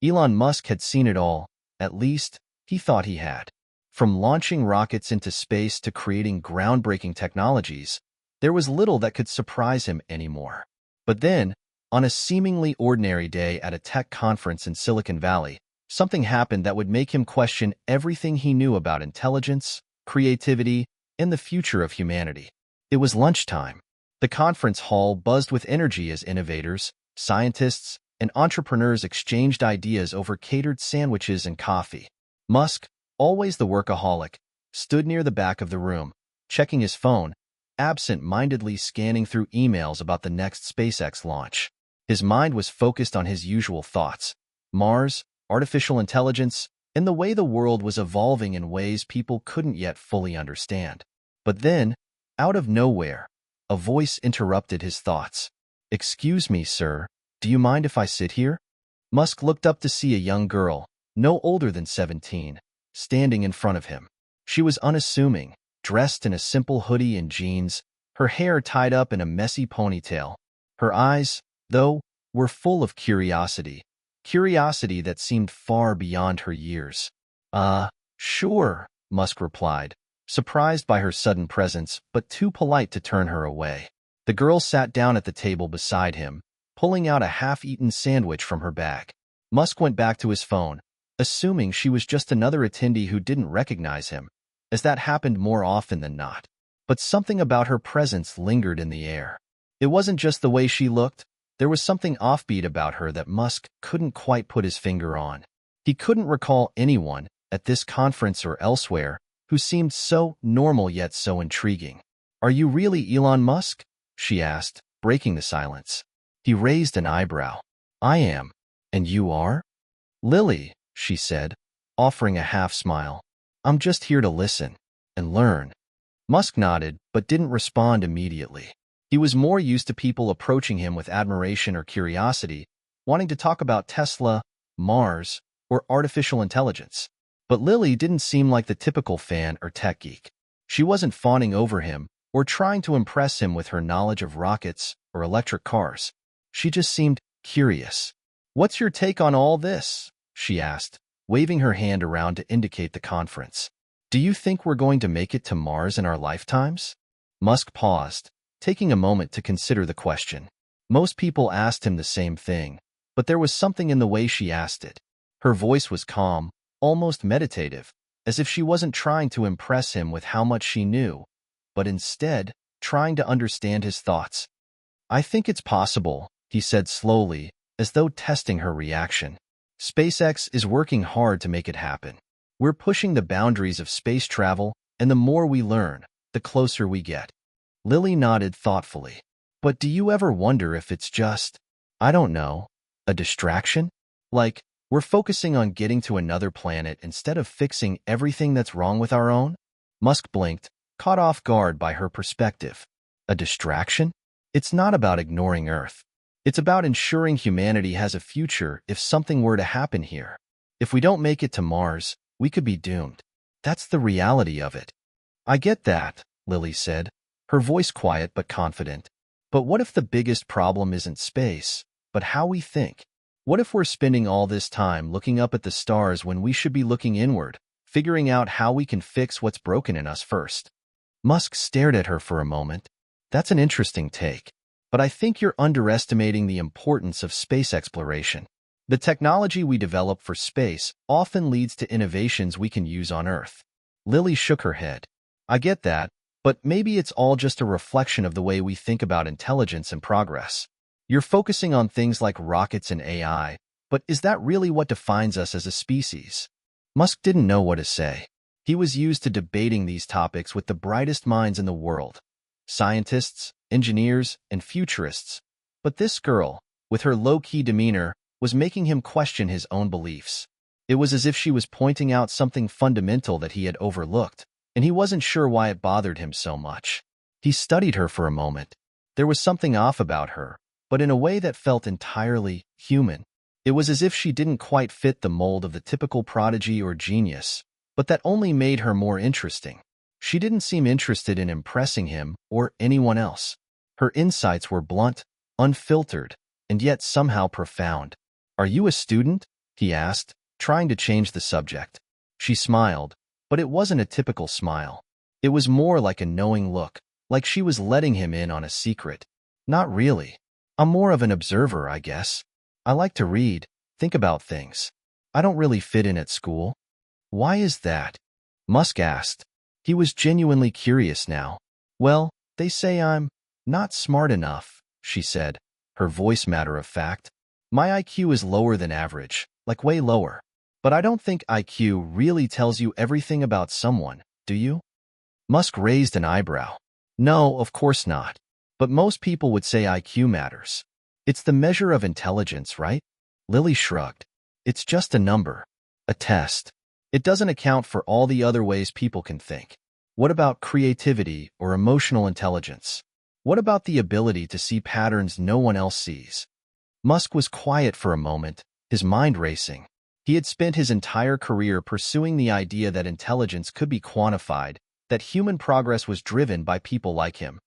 Elon Musk had seen it all, at least, he thought he had. From launching rockets into space to creating groundbreaking technologies, there was little that could surprise him anymore. But then, on a seemingly ordinary day at a tech conference in Silicon Valley, something happened that would make him question everything he knew about intelligence, creativity, and the future of humanity. It was lunchtime. The conference hall buzzed with energy as innovators, scientists, and entrepreneurs exchanged ideas over catered sandwiches and coffee. Musk, always the workaholic, stood near the back of the room, checking his phone, absent-mindedly scanning through emails about the next SpaceX launch. His mind was focused on his usual thoughts: Mars, artificial intelligence, and the way the world was evolving in ways people couldn't yet fully understand. But then, out of nowhere, a voice interrupted his thoughts. "Excuse me, sir, do you mind if I sit here?" Musk looked up to see a young girl, no older than 17, standing in front of him. She was unassuming, dressed in a simple hoodie and jeans, her hair tied up in a messy ponytail. Her eyes, though, were full of curiosity that seemed far beyond her years. Sure," Musk replied, surprised by her sudden presence, but too polite to turn her away. The girl sat down at the table beside him, pulling out a half-eaten sandwich from her bag. Musk went back to his phone, assuming she was just another attendee who didn't recognize him, as that happened more often than not. But something about her presence lingered in the air. It wasn't just the way she looked. There was something offbeat about her that Musk couldn't quite put his finger on. He couldn't recall anyone, at this conference or elsewhere, who seemed so normal yet so intriguing. "Are you really Elon Musk?" she asked, breaking the silence. He raised an eyebrow. "I am. And you are?" "Lily," she said, offering a half-smile. "I'm just here to listen and learn." Musk nodded, but didn't respond immediately. He was more used to people approaching him with admiration or curiosity, wanting to talk about Tesla, Mars, or artificial intelligence. But Lily didn't seem like the typical fan or tech geek. She wasn't fawning over him or trying to impress him with her knowledge of rockets or electric cars. She just seemed curious. "What's your take on all this?" she asked, waving her hand around to indicate the conference. "Do you think we're going to make it to Mars in our lifetimes?" Musk paused, taking a moment to consider the question. Most people asked him the same thing, but there was something in the way she asked it. Her voice was calm, almost meditative, as if she wasn't trying to impress him with how much she knew, but instead trying to understand his thoughts. "I think it's possible," he said slowly, as though testing her reaction. "SpaceX is working hard to make it happen. We're pushing the boundaries of space travel, and the more we learn, the closer we get." Lily nodded thoughtfully. "But do you ever wonder if it's just, I don't know, a distraction? Like, we're focusing on getting to another planet instead of fixing everything that's wrong with our own?" Musk blinked, caught off guard by her perspective. "A distraction? It's not about ignoring Earth. It's about ensuring humanity has a future if something were to happen here. If we don't make it to Mars, we could be doomed. That's the reality of it." "I get that," Lily said, her voice quiet but confident. "But what if the biggest problem isn't space, but how we think? What if we're spending all this time looking up at the stars when we should be looking inward, figuring out how we can fix what's broken in us first?" Musk stared at her for a moment. "That's an interesting take, but I think you're underestimating the importance of space exploration. The technology we develop for space often leads to innovations we can use on Earth." Lily shook her head. "I get that, but maybe it's all just a reflection of the way we think about intelligence and progress. You're focusing on things like rockets and AI, but is that really what defines us as a species?" Musk didn't know what to say. He was used to debating these topics with the brightest minds in the world, scientists, engineers, and futurists. But this girl, with her low-key demeanor, was making him question his own beliefs. It was as if she was pointing out something fundamental that he had overlooked, and he wasn't sure why it bothered him so much. He studied her for a moment. There was something off about her, but in a way that felt entirely human. It was as if she didn't quite fit the mold of the typical prodigy or genius, but that only made her more interesting. She didn't seem interested in impressing him or anyone else. Her insights were blunt, unfiltered, and yet somehow profound. "Are you a student?" he asked, trying to change the subject. She smiled, but it wasn't a typical smile. It was more like a knowing look, like she was letting him in on a secret. Not really. I'm more of an observer, I guess. I like to read, think about things. I don't really fit in at school. Why is that? Musk asked. He was genuinely curious now. Well, they say I'm not smart enough, she said, her voice matter of fact. My IQ is lower than average, like way lower. But I don't think IQ really tells you everything about someone, do you? Musk raised an eyebrow. No, of course not. But most people would say IQ matters. It's the measure of intelligence, right? Lily shrugged. It's just a number, a test. It doesn't account for all the other ways people can think. What about creativity or emotional intelligence? What about the ability to see patterns no one else sees? Musk was quiet for a moment, his mind racing. He had spent his entire career pursuing the idea that intelligence could be quantified, that human progress was driven by people like him.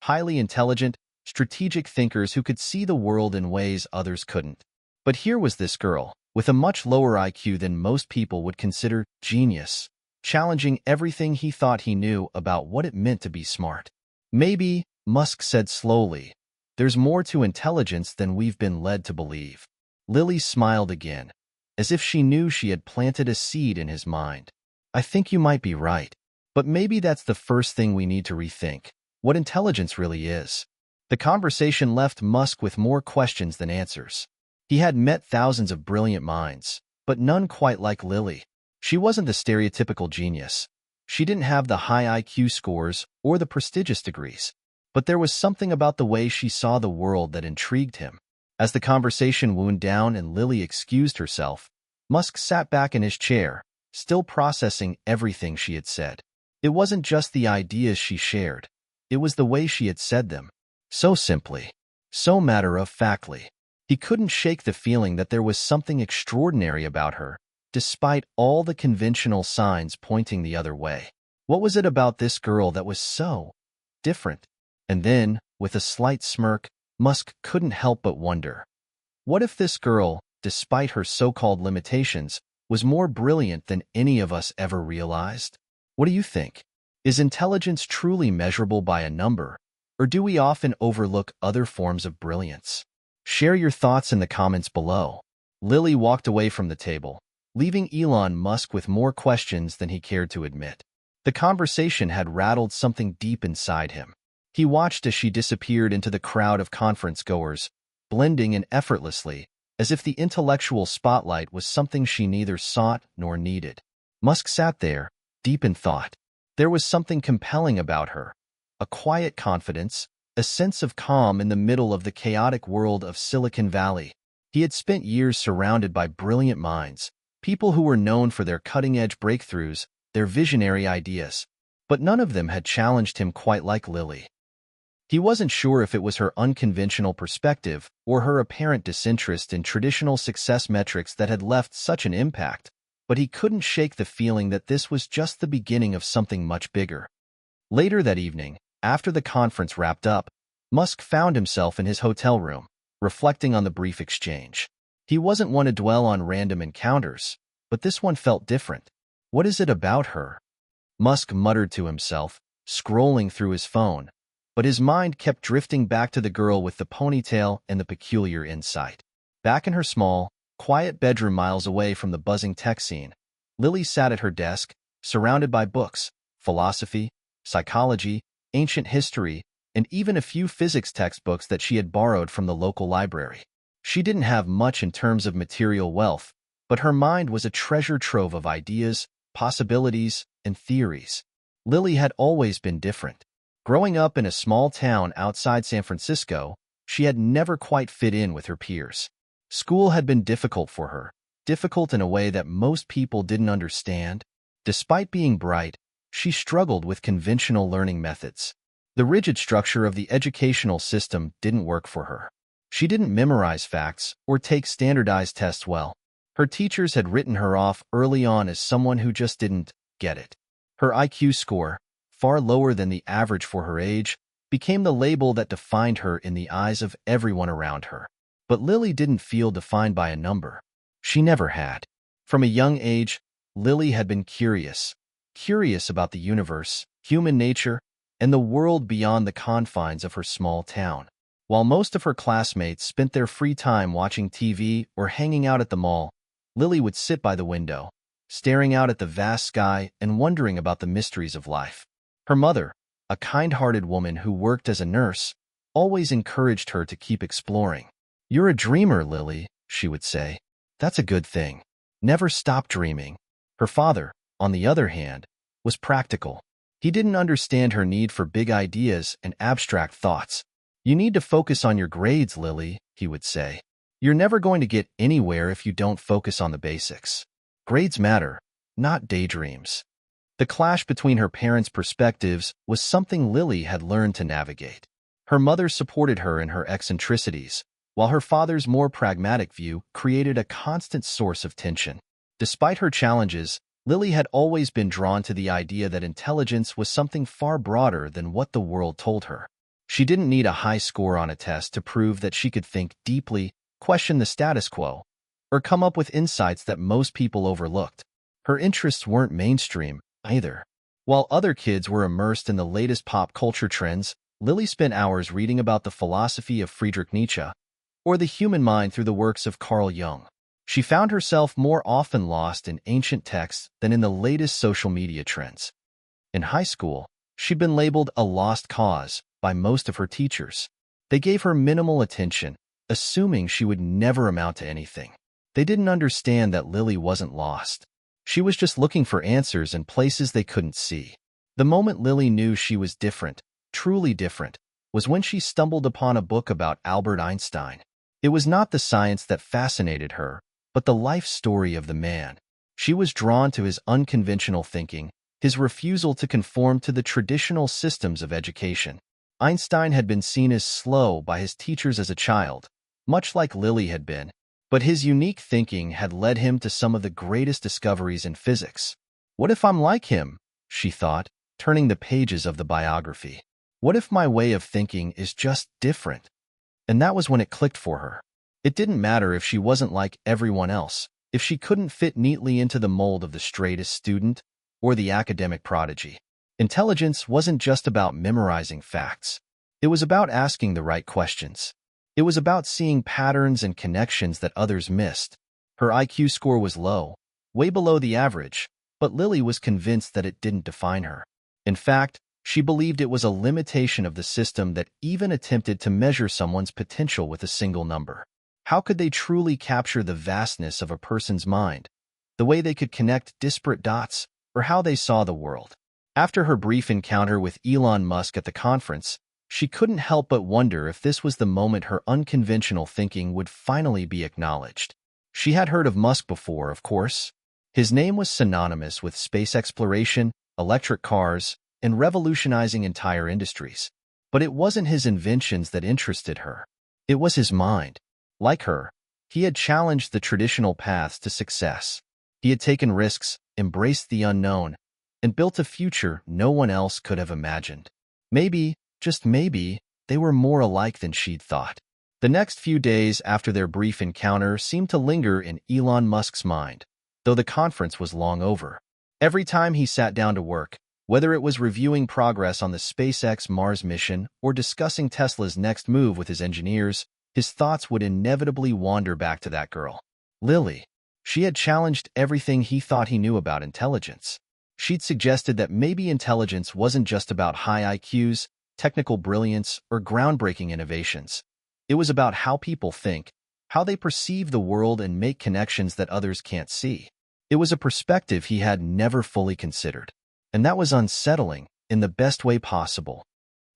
Highly intelligent, strategic thinkers who could see the world in ways others couldn't. But here was this girl, with a much lower IQ than most people would consider genius, challenging everything he thought he knew about what it meant to be smart. Maybe, Musk said slowly, there's more to intelligence than we've been led to believe. Lily smiled again, as if she knew she had planted a seed in his mind. I think you might be right. But maybe that's the first thing we need to rethink, what intelligence really is. The conversation left Musk with more questions than answers. He had met thousands of brilliant minds, but none quite like Lily. She wasn't the stereotypical genius. She didn't have the high IQ scores or the prestigious degrees. But there was something about the way she saw the world that intrigued him. As the conversation wound down and Lily excused herself, Musk sat back in his chair, still processing everything she had said. It wasn't just the ideas she shared. It was the way she had said them. So simply, so matter-of-factly. He couldn't shake the feeling that there was something extraordinary about her, despite all the conventional signs pointing the other way. What was it about this girl that was so different? And then, with a slight smirk, Musk couldn't help but wonder. What if this girl, despite her so-called limitations, was more brilliant than any of us ever realized? What do you think? Is intelligence truly measurable by a number, or do we often overlook other forms of brilliance? Share your thoughts in the comments below. Lily walked away from the table, leaving Elon Musk with more questions than he cared to admit. The conversation had rattled something deep inside him. He watched as she disappeared into the crowd of conference-goers, blending in effortlessly, as if the intellectual spotlight was something she neither sought nor needed. Musk sat there, deep in thought. There was something compelling about her, a quiet confidence, a sense of calm in the middle of the chaotic world of Silicon Valley. He had spent years surrounded by brilliant minds, people who were known for their cutting-edge breakthroughs, their visionary ideas, but none of them had challenged him quite like Lily. He wasn't sure if it was her unconventional perspective or her apparent disinterest in traditional success metrics that had left such an impact, but he couldn't shake the feeling that this was just the beginning of something much bigger. Later that evening, after the conference wrapped up, Musk found himself in his hotel room, reflecting on the brief exchange. He wasn't one to dwell on random encounters, but this one felt different. What is it about her? Musk muttered to himself, scrolling through his phone, but his mind kept drifting back to the girl with the ponytail and the peculiar insight. Back in her small, quiet bedroom miles away from the buzzing tech scene, Lily sat at her desk, surrounded by books, philosophy, psychology, ancient history, and even a few physics textbooks that she had borrowed from the local library. She didn't have much in terms of material wealth, but her mind was a treasure trove of ideas, possibilities, and theories. Lily had always been different. Growing up in a small town outside San Francisco, she had never quite fit in with her peers. School had been difficult for her, difficult in a way that most people didn't understand. Despite being bright, she struggled with conventional learning methods. The rigid structure of the educational system didn't work for her. She didn't memorize facts or take standardized tests well. Her teachers had written her off early on as someone who just didn't get it. Her IQ score, far lower than the average for her age, became the label that defined her in the eyes of everyone around her. But Lily didn't feel defined by a number. She never had. From a young age, Lily had been curious about the universe, human nature, and the world beyond the confines of her small town. While most of her classmates spent their free time watching TV or hanging out at the mall, Lily would sit by the window, staring out at the vast sky and wondering about the mysteries of life. Her mother, a kind-hearted woman who worked as a nurse, always encouraged her to keep exploring. "You're a dreamer, Lily," she would say. "That's a good thing. Never stop dreaming." Her father, on the other hand, was practical. He didn't understand her need for big ideas and abstract thoughts. "You need to focus on your grades, Lily," he would say. "You're never going to get anywhere if you don't focus on the basics. Grades matter, not daydreams." The clash between her parents' perspectives was something Lily had learned to navigate. Her mother supported her in her eccentricities, while her father's more pragmatic view created a constant source of tension. Despite her challenges, Lily had always been drawn to the idea that intelligence was something far broader than what the world told her. She didn't need a high score on a test to prove that she could think deeply, question the status quo, or come up with insights that most people overlooked. Her interests weren't mainstream, either. While other kids were immersed in the latest pop culture trends, Lily spent hours reading about the philosophy of Friedrich Nietzsche or the human mind through the works of Carl Jung. She found herself more often lost in ancient texts than in the latest social media trends. In high school, she'd been labeled a lost cause by most of her teachers. They gave her minimal attention, assuming she would never amount to anything. They didn't understand that Lily wasn't lost. She was just looking for answers in places they couldn't see. The moment Lily knew she was different, truly different, was when she stumbled upon a book about Albert Einstein. It was not the science that fascinated her, but the life story of the man. She was drawn to his unconventional thinking, his refusal to conform to the traditional systems of education. Einstein had been seen as slow by his teachers as a child, much like Lily had been, but his unique thinking had led him to some of the greatest discoveries in physics. "What if I'm like him?" she thought, turning the pages of the biography. "What if my way of thinking is just different?" And that was when it clicked for her. It didn't matter if she wasn't like everyone else, if she couldn't fit neatly into the mold of the straightest student or the academic prodigy. Intelligence wasn't just about memorizing facts. It was about asking the right questions. It was about seeing patterns and connections that others missed. Her IQ score was low, way below the average, but Lily was convinced that it didn't define her. In fact, she believed it was a limitation of the system that even attempted to measure someone's potential with a single number. How could they truly capture the vastness of a person's mind, the way they could connect disparate dots, or how they saw the world? After her brief encounter with Elon Musk at the conference, she couldn't help but wonder if this was the moment her unconventional thinking would finally be acknowledged. She had heard of Musk before, of course. His name was synonymous with space exploration, electric cars, and revolutionizing entire industries. But it wasn't his inventions that interested her. It was his mind. Like her, he had challenged the traditional paths to success. He had taken risks, embraced the unknown, and built a future no one else could have imagined. Maybe, just maybe, they were more alike than she'd thought. The next few days after their brief encounter seemed to linger in Elon Musk's mind, though the conference was long over. Every time he sat down to work, whether it was reviewing progress on the SpaceX Mars mission or discussing Tesla's next move with his engineers, his thoughts would inevitably wander back to that girl, Lily. She had challenged everything he thought he knew about intelligence. She'd suggested that maybe intelligence wasn't just about high IQs, technical brilliance, or groundbreaking innovations. It was about how people think, how they perceive the world and make connections that others can't see. It was a perspective he had never fully considered. And that was unsettling, in the best way possible.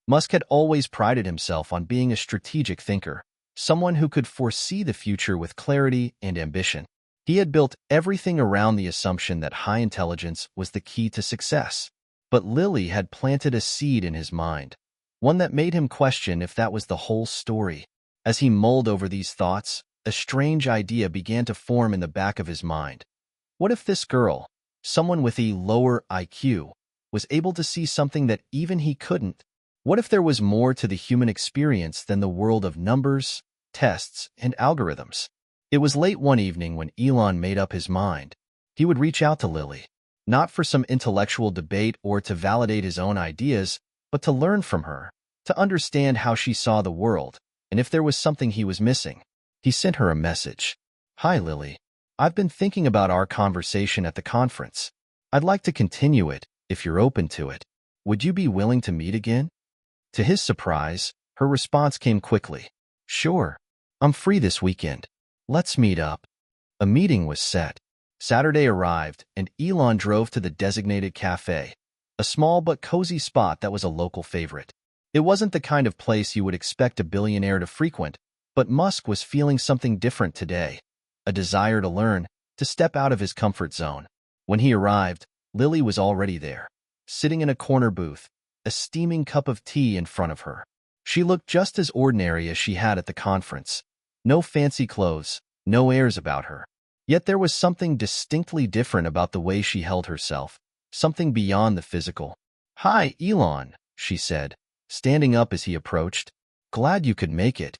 Musk had always prided himself on being a strategic thinker, someone who could foresee the future with clarity and ambition. He had built everything around the assumption that high intelligence was the key to success. But Lily had planted a seed in his mind, one that made him question if that was the whole story. As he mulled over these thoughts, a strange idea began to form in the back of his mind. What if this girl, someone with a lower IQ, was able to see something that even he couldn't? What if there was more to the human experience than the world of numbers, tests, and algorithms? It was late one evening when Elon made up his mind. He would reach out to Lily, not for some intellectual debate or to validate his own ideas, but to learn from her, to understand how she saw the world, and if there was something he was missing. He sent her a message. "Hi, Lily. I've been thinking about our conversation at the conference. I'd like to continue it, if you're open to it. Would you be willing to meet again?" To his surprise, her response came quickly. "Sure. I'm free this weekend. Let's meet up." A meeting was set. Saturday arrived, and Elon drove to the designated cafe, a small but cozy spot that was a local favorite. It wasn't the kind of place you would expect a billionaire to frequent, but Musk was feeling something different today, a desire to learn, to step out of his comfort zone. When he arrived, Lily was already there, sitting in a corner booth, a steaming cup of tea in front of her. She looked just as ordinary as she had at the conference. No fancy clothes, no airs about her. Yet there was something distinctly different about the way she held herself, something beyond the physical. "Hi, Elon," she said, standing up as he approached. "Glad you could make it."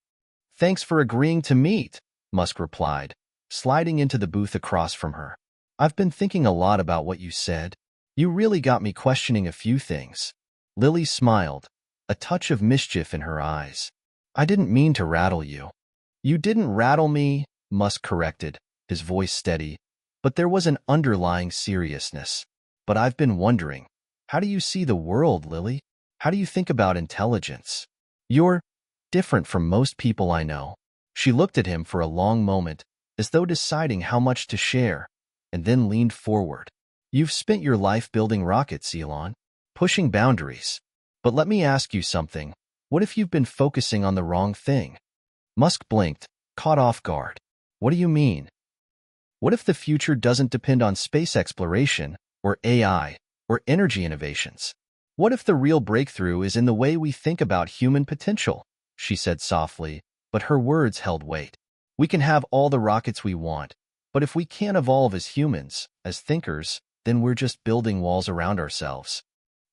"Thanks for agreeing to meet," Musk replied, sliding into the booth across from her. "I've been thinking a lot about what you said. You really got me questioning a few things." Lily smiled, a touch of mischief in her eyes. "I didn't mean to rattle you." "You didn't rattle me," Musk corrected, his voice steady, but there was an underlying seriousness. "But I've been wondering, how do you see the world, Lily? How do you think about intelligence? You're different from most people I know." She looked at him for a long moment, as though deciding how much to share, and then leaned forward. "You've spent your life building rockets, Elon, pushing boundaries. But let me ask you something. What if you've been focusing on the wrong thing?" Musk blinked, caught off guard. "What do you mean? What if the future doesn't depend on space exploration, or AI, or energy innovations? What if the real breakthrough is in the way we think about human potential?" She said softly, but her words held weight. "We can have all the rockets we want, but if we can't evolve as humans, as thinkers, then we're just building walls around ourselves."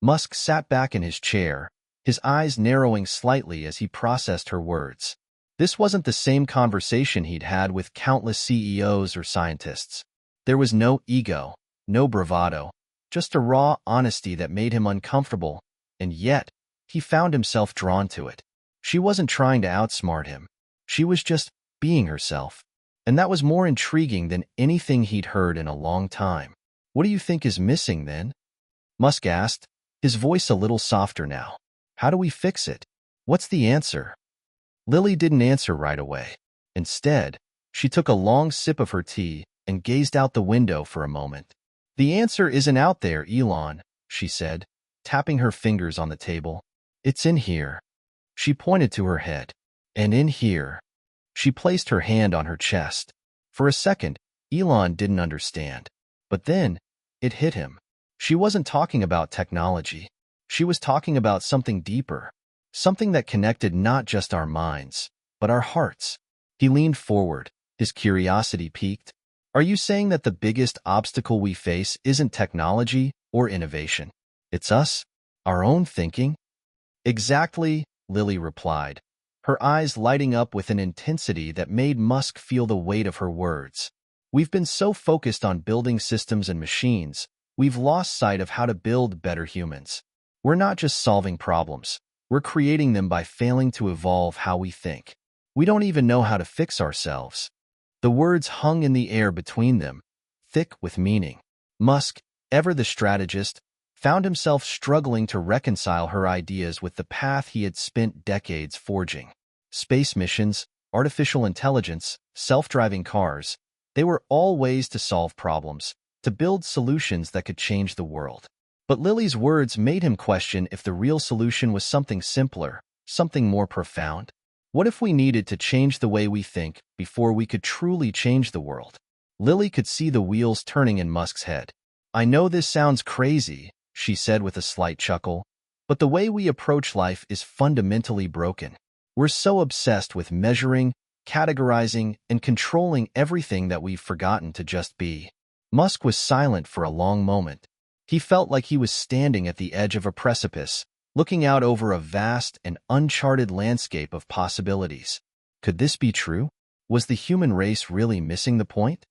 Musk sat back in his chair, his eyes narrowing slightly as he processed her words. This wasn't the same conversation he'd had with countless CEOs or scientists. There was no ego, no bravado, just a raw honesty that made him uncomfortable, and yet, he found himself drawn to it. She wasn't trying to outsmart him. She was just being herself. And that was more intriguing than anything he'd heard in a long time. "What do you think is missing, then?" Musk asked, his voice a little softer now. "How do we fix it? What's the answer?" Lily didn't answer right away. Instead, she took a long sip of her tea and gazed out the window for a moment. "The answer isn't out there, Elon," she said, tapping her fingers on the table. "It's in here." She pointed to her head. "And in here." She placed her hand on her chest. For a second, Elon didn't understand. But then, it hit him. She wasn't talking about technology. She was talking about something deeper, something that connected not just our minds, but our hearts. He leaned forward, his curiosity piqued. "Are you saying that the biggest obstacle we face isn't technology or innovation? It's us, our own thinking?" "Exactly," Lily replied, her eyes lighting up with an intensity that made Musk feel the weight of her words. "We've been so focused on building systems and machines, we've lost sight of how to build better humans. We're not just solving problems, we're creating them by failing to evolve how we think. We don't even know how to fix ourselves." The words hung in the air between them, thick with meaning. Musk, ever the strategist, found himself struggling to reconcile her ideas with the path he had spent decades forging. Space missions, artificial intelligence, self-driving cars, they were all ways to solve problems, to build solutions that could change the world. But Lily's words made him question if the real solution was something simpler, something more profound. What if we needed to change the way we think before we could truly change the world? Lily could see the wheels turning in Musk's head. "I know this sounds crazy," she said with a slight chuckle, "but the way we approach life is fundamentally broken. We're so obsessed with measuring, categorizing, and controlling everything that we've forgotten to just be." Musk was silent for a long moment. He felt like he was standing at the edge of a precipice, looking out over a vast and uncharted landscape of possibilities. Could this be true? Was the human race really missing the point?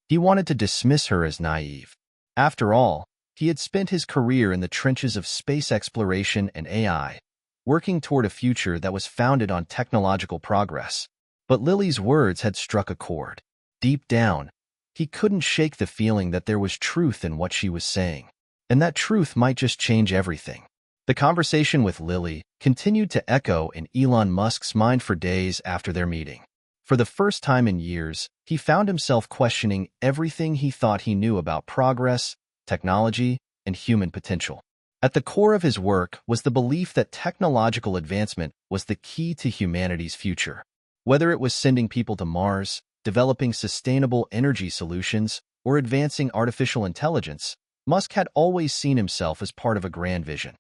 He wanted to dismiss her as naive. After all, he had spent his career in the trenches of space exploration and AI, working toward a future that was founded on technological progress. But Lily's words had struck a chord. Deep down, he couldn't shake the feeling that there was truth in what she was saying, and that truth might just change everything. The conversation with Lily continued to echo in Elon Musk's mind for days after their meeting. For the first time in years, he found himself questioning everything he thought he knew about progress, technology, and human potential. At the core of his work was the belief that technological advancement was the key to humanity's future. Whether it was sending people to Mars, developing sustainable energy solutions, or advancing artificial intelligence, Musk had always seen himself as part of a grand vision.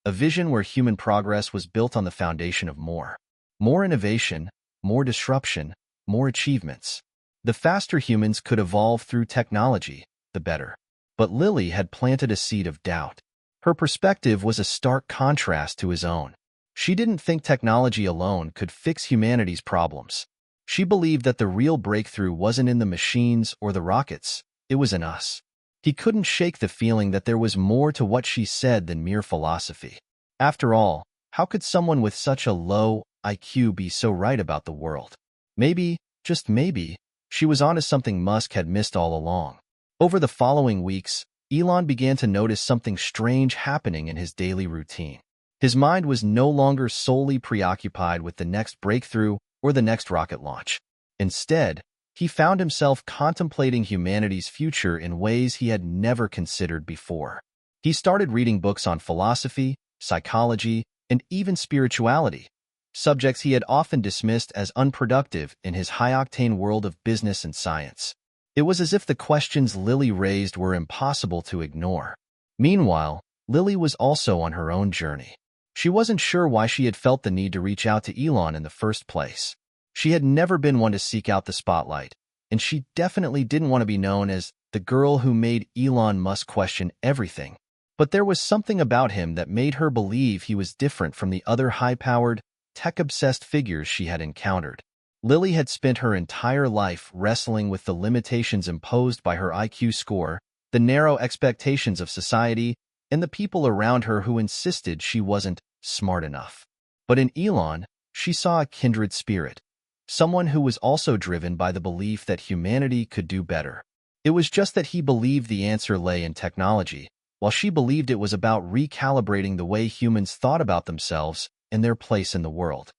A vision where human progress was built on the foundation of more. More innovation, more disruption, more achievements. The faster humans could evolve through technology, the better. But Lily had planted a seed of doubt. Her perspective was a stark contrast to his own. She didn't think technology alone could fix humanity's problems. She believed that the real breakthrough wasn't in the machines or the rockets, it was in us. He couldn't shake the feeling that there was more to what she said than mere philosophy. After all, how could someone with such a low IQ be so right about the world? Maybe, just maybe, she was onto something Musk had missed all along. Over the following weeks, Elon began to notice something strange happening in his daily routine. His mind was no longer solely preoccupied with the next breakthrough or the next rocket launch. Instead, he found himself contemplating humanity's future in ways he had never considered before. He started reading books on philosophy, psychology, and even spirituality, subjects he had often dismissed as unproductive in his high-octane world of business and science. It was as if the questions Lily raised were impossible to ignore. Meanwhile, Lily was also on her own journey. She wasn't sure why she had felt the need to reach out to Elon in the first place. She had never been one to seek out the spotlight, and she definitely didn't want to be known as the girl who made Elon Musk question everything. But there was something about him that made her believe he was different from the other high-powered, tech-obsessed figures she had encountered. Lily had spent her entire life wrestling with the limitations imposed by her IQ score, the narrow expectations of society, and the people around her who insisted she wasn't smart enough. But in Elon, she saw a kindred spirit, someone who was also driven by the belief that humanity could do better. It was just that he believed the answer lay in technology, while she believed it was about recalibrating the way humans thought about themselves and their place in the world.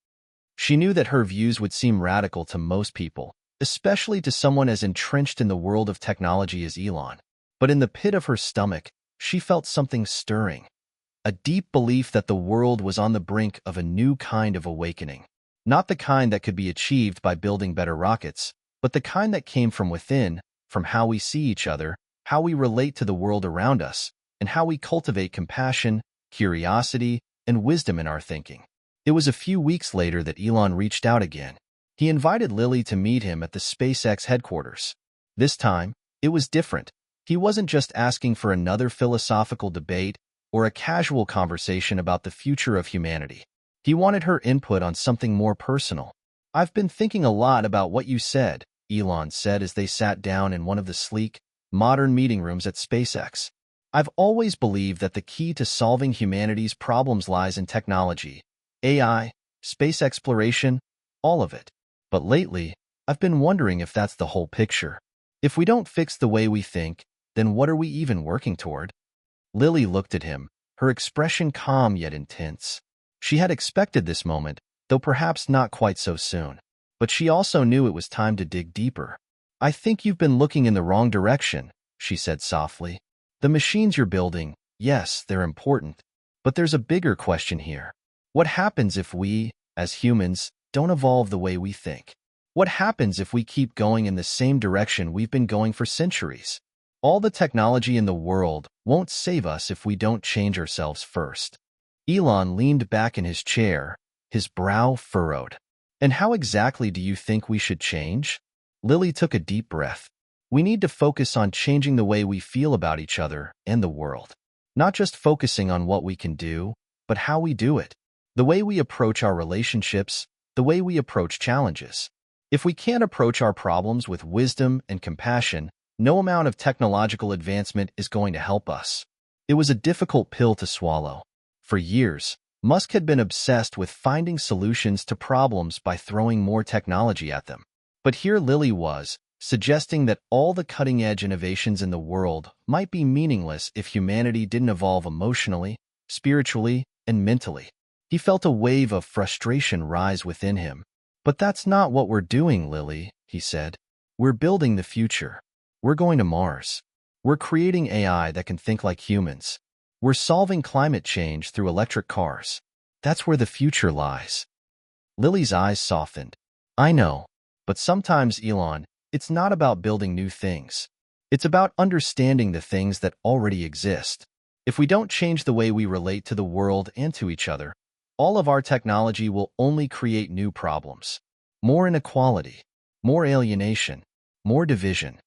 She knew that her views would seem radical to most people, especially to someone as entrenched in the world of technology as Elon. But in the pit of her stomach, she felt something stirring, a deep belief that the world was on the brink of a new kind of awakening. Not the kind that could be achieved by building better rockets, but the kind that came from within, from how we see each other, how we relate to the world around us, and how we cultivate compassion, curiosity, and wisdom in our thinking. It was a few weeks later that Elon reached out again. He invited Lily to meet him at the SpaceX headquarters. This time, it was different. He wasn't just asking for another philosophical debate or a casual conversation about the future of humanity. He wanted her input on something more personal. "I've been thinking a lot about what you said," Elon said as they sat down in one of the sleek, modern meeting rooms at SpaceX. "I've always believed that the key to solving humanity's problems lies in technology, AI, space exploration, all of it. But lately, I've been wondering if that's the whole picture. If we don't fix the way we think, then what are we even working toward?" Lily looked at him, her expression calm yet intense. She had expected this moment, though perhaps not quite so soon. But she also knew it was time to dig deeper. "I think you've been looking in the wrong direction," she said softly. "The machines you're building, yes, they're important. But there's a bigger question here. What happens if we, as humans, don't evolve the way we think? What happens if we keep going in the same direction we've been going for centuries? All the technology in the world won't save us if we don't change ourselves first." Elon leaned back in his chair, his brow furrowed. "And how exactly do you think we should change?" Lily took a deep breath. "We need to focus on changing the way we feel about each other and the world. Not just focusing on what we can do, but how we do it. The way we approach our relationships, the way we approach challenges. If we can't approach our problems with wisdom and compassion, no amount of technological advancement is going to help us. It was a difficult pill to swallow. For years, Musk had been obsessed with finding solutions to problems by throwing more technology at them. But here Lily was, suggesting that all the cutting-edge innovations in the world might be meaningless if humanity didn't evolve emotionally, spiritually, and mentally. He felt a wave of frustration rise within him. "But that's not what we're doing, Lily," he said. "We're building the future. We're going to Mars. We're creating AI that can think like humans. We're solving climate change through electric cars. That's where the future lies." Lily's eyes softened. "I know, but sometimes, Elon, it's not about building new things. It's about understanding the things that already exist. If we don't change the way we relate to the world and to each other, all of our technology will only create new problems. More inequality, more alienation, more division."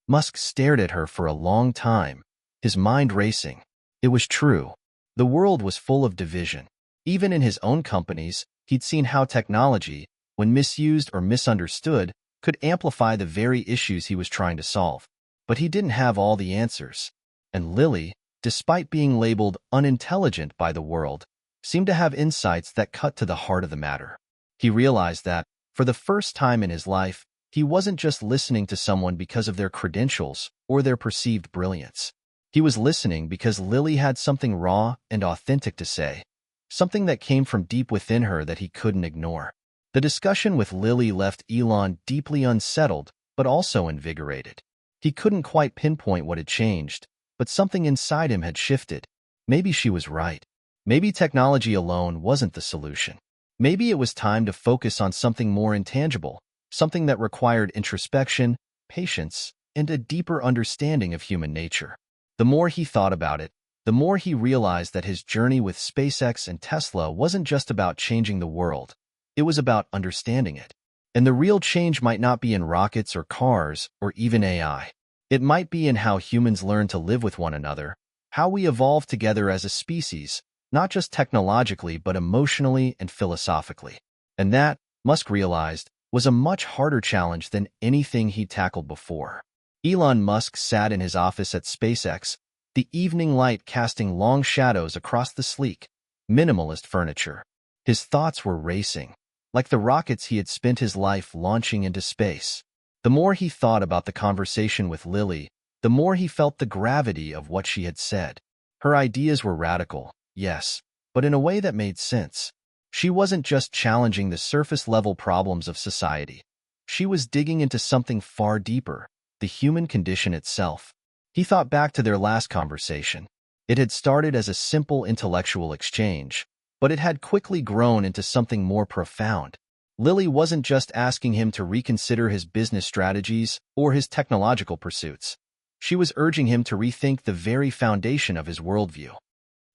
Musk stared at her for a long time, his mind racing. It was true. The world was full of division. Even in his own companies, he'd seen how technology, when misused or misunderstood, could amplify the very issues he was trying to solve. But he didn't have all the answers. And Lily, despite being labeled unintelligent by the world, seemed to have insights that cut to the heart of the matter. He realized that, for the first time in his life, he wasn't just listening to someone because of their credentials or their perceived brilliance. He was listening because Lily had something raw and authentic to say, something that came from deep within her that he couldn't ignore. The discussion with Lily left Elon deeply unsettled, but also invigorated. He couldn't quite pinpoint what had changed, but something inside him had shifted. Maybe she was right. Maybe technology alone wasn't the solution. Maybe it was time to focus on something more intangible, something that required introspection, patience, and a deeper understanding of human nature. The more he thought about it, the more he realized that his journey with SpaceX and Tesla wasn't just about changing the world. It was about understanding it. And the real change might not be in rockets or cars or even AI. It might be in how humans learn to live with one another, how we evolve together as a species, not just technologically but emotionally and philosophically. And that, Musk realized, was a much harder challenge than anything he'd tackled before. Elon Musk sat in his office at SpaceX, the evening light casting long shadows across the sleek, minimalist furniture. His thoughts were racing, like the rockets he had spent his life launching into space. The more he thought about the conversation with Lily, the more he felt the gravity of what she had said. Her ideas were radical, yes, but in a way that made sense. She wasn't just challenging the surface-level problems of society. She was digging into something far deeper, the human condition itself. He thought back to their last conversation. It had started as a simple intellectual exchange, but it had quickly grown into something more profound. Lily wasn't just asking him to reconsider his business strategies or his technological pursuits. She was urging him to rethink the very foundation of his worldview.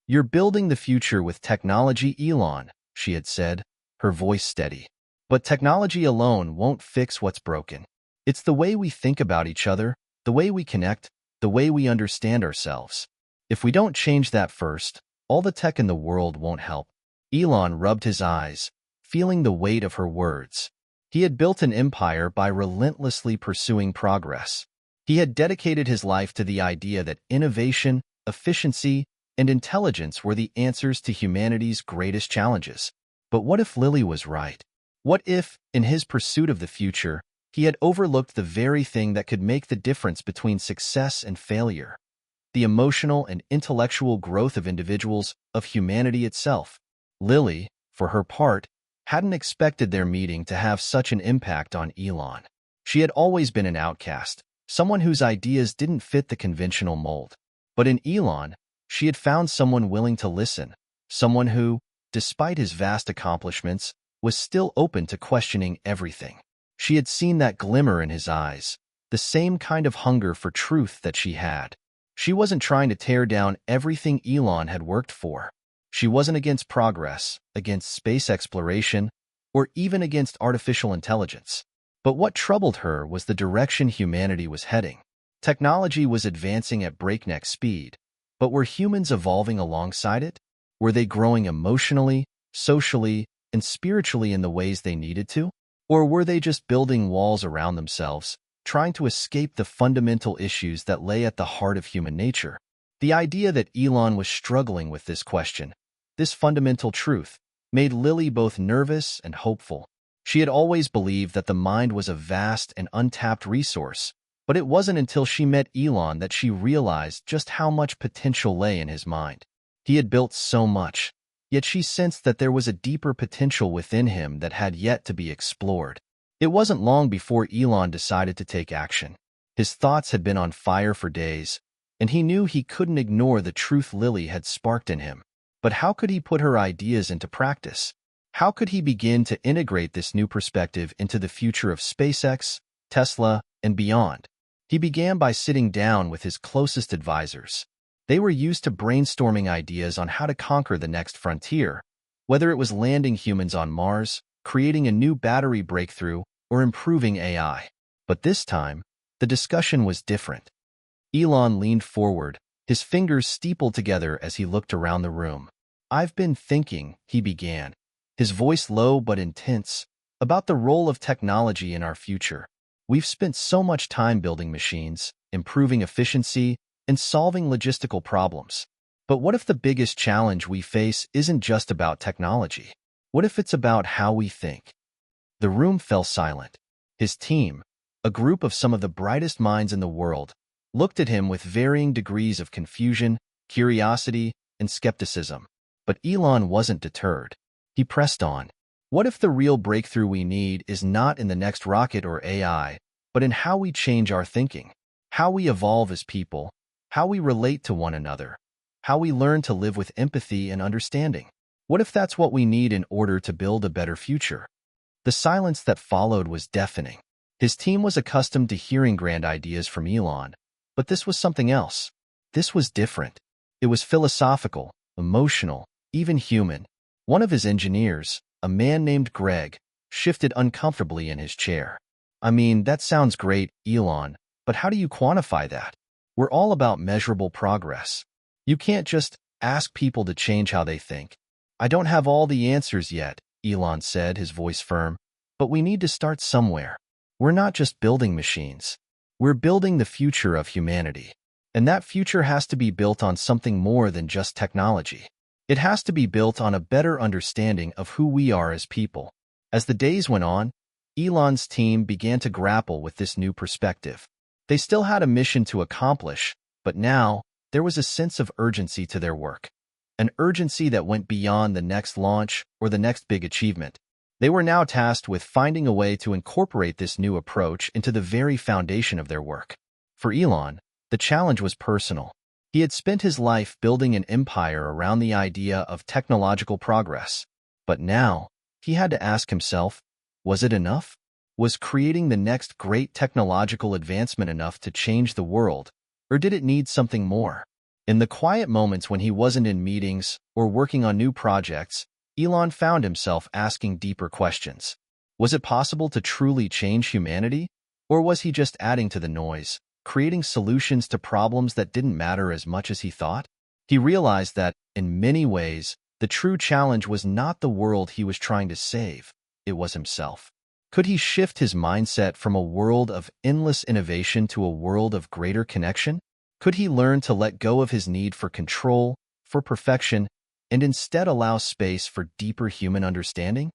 "You're building the future with technology, Elon," she had said, her voice steady. "But technology alone won't fix what's broken. It's the way we think about each other, the way we connect, the way we understand ourselves. If we don't change that first, all the tech in the world won't help." Elon rubbed his eyes, feeling the weight of her words. He had built an empire by relentlessly pursuing progress. He had dedicated his life to the idea that innovation, efficiency, and intelligence were the answers to humanity's greatest challenges. But what if Lily was right? What if, in his pursuit of the future, he had overlooked the very thing that could make the difference between success and failure? The emotional and intellectual growth of individuals, of humanity itself. Lily, for her part, hadn't expected their meeting to have such an impact on Elon. She had always been an outcast, someone whose ideas didn't fit the conventional mold. But in Elon, she had found someone willing to listen, someone who, despite his vast accomplishments, was still open to questioning everything. She had seen that glimmer in his eyes, the same kind of hunger for truth that she had. She wasn't trying to tear down everything Elon had worked for. She wasn't against progress, against space exploration, or even against artificial intelligence. But what troubled her was the direction humanity was heading. Technology was advancing at breakneck speed, but were humans evolving alongside it? Were they growing emotionally, socially, and spiritually in the ways they needed to? Or were they just building walls around themselves, trying to escape the fundamental issues that lay at the heart of human nature? The idea that Elon was struggling with this question, this fundamental truth, made Lily both nervous and hopeful. She had always believed that the mind was a vast and untapped resource, but it wasn't until she met Elon that she realized just how much potential lay in his mind. He had built so much, yet she sensed that there was a deeper potential within him that had yet to be explored. It wasn't long before Elon decided to take action. His thoughts had been on fire for days, and he knew he couldn't ignore the truth Lily had sparked in him. But how could he put her ideas into practice? How could he begin to integrate this new perspective into the future of SpaceX, Tesla, and beyond? He began by sitting down with his closest advisors. They were used to brainstorming ideas on how to conquer the next frontier, whether it was landing humans on Mars, creating a new battery breakthrough, or improving AI. But this time, the discussion was different. Elon leaned forward, his fingers steepled together as he looked around the room. "I've been thinking," he began, his voice low but intense, "about the role of technology in our future. We've spent so much time building machines, improving efficiency, and solving logistical problems. But what if the biggest challenge we face isn't just about technology? What if it's about how we think?" The room fell silent. His team, a group of some of the brightest minds in the world, looked at him with varying degrees of confusion, curiosity, and skepticism. But Elon wasn't deterred. He pressed on. "What if the real breakthrough we need is not in the next rocket or AI, but in how we change our thinking, how we evolve as people, how we relate to one another, how we learn to live with empathy and understanding? What if that's what we need in order to build a better future?" The silence that followed was deafening. His team was accustomed to hearing grand ideas from Elon, but this was something else. This was different. It was philosophical, emotional, even human. One of his engineers, a man named Greg, shifted uncomfortably in his chair. "I mean, that sounds great, Elon, but how do you quantify that? We're all about measurable progress. You can't just ask people to change how they think." "I don't have all the answers yet," Elon said, his voice firm, "but we need to start somewhere. We're not just building machines. We're building the future of humanity. And that future has to be built on something more than just technology. It has to be built on a better understanding of who we are as people." As the days went on, Elon's team began to grapple with this new perspective. They still had a mission to accomplish, but now there was a sense of urgency to their work, an urgency that went beyond the next launch or the next big achievement. They were now tasked with finding a way to incorporate this new approach into the very foundation of their work. For Elon, the challenge was personal. He had spent his life building an empire around the idea of technological progress. But now, he had to ask himself, was it enough? Was creating the next great technological advancement enough to change the world, or did it need something more? In the quiet moments when he wasn't in meetings or working on new projects, Elon found himself asking deeper questions. Was it possible to truly change humanity? Or was he just adding to the noise, creating solutions to problems that didn't matter as much as he thought? He realized that, in many ways, the true challenge was not the world he was trying to save, it was himself. Could he shift his mindset from a world of endless innovation to a world of greater connection? Could he learn to let go of his need for control, for perfection, and instead allow space for deeper human understanding?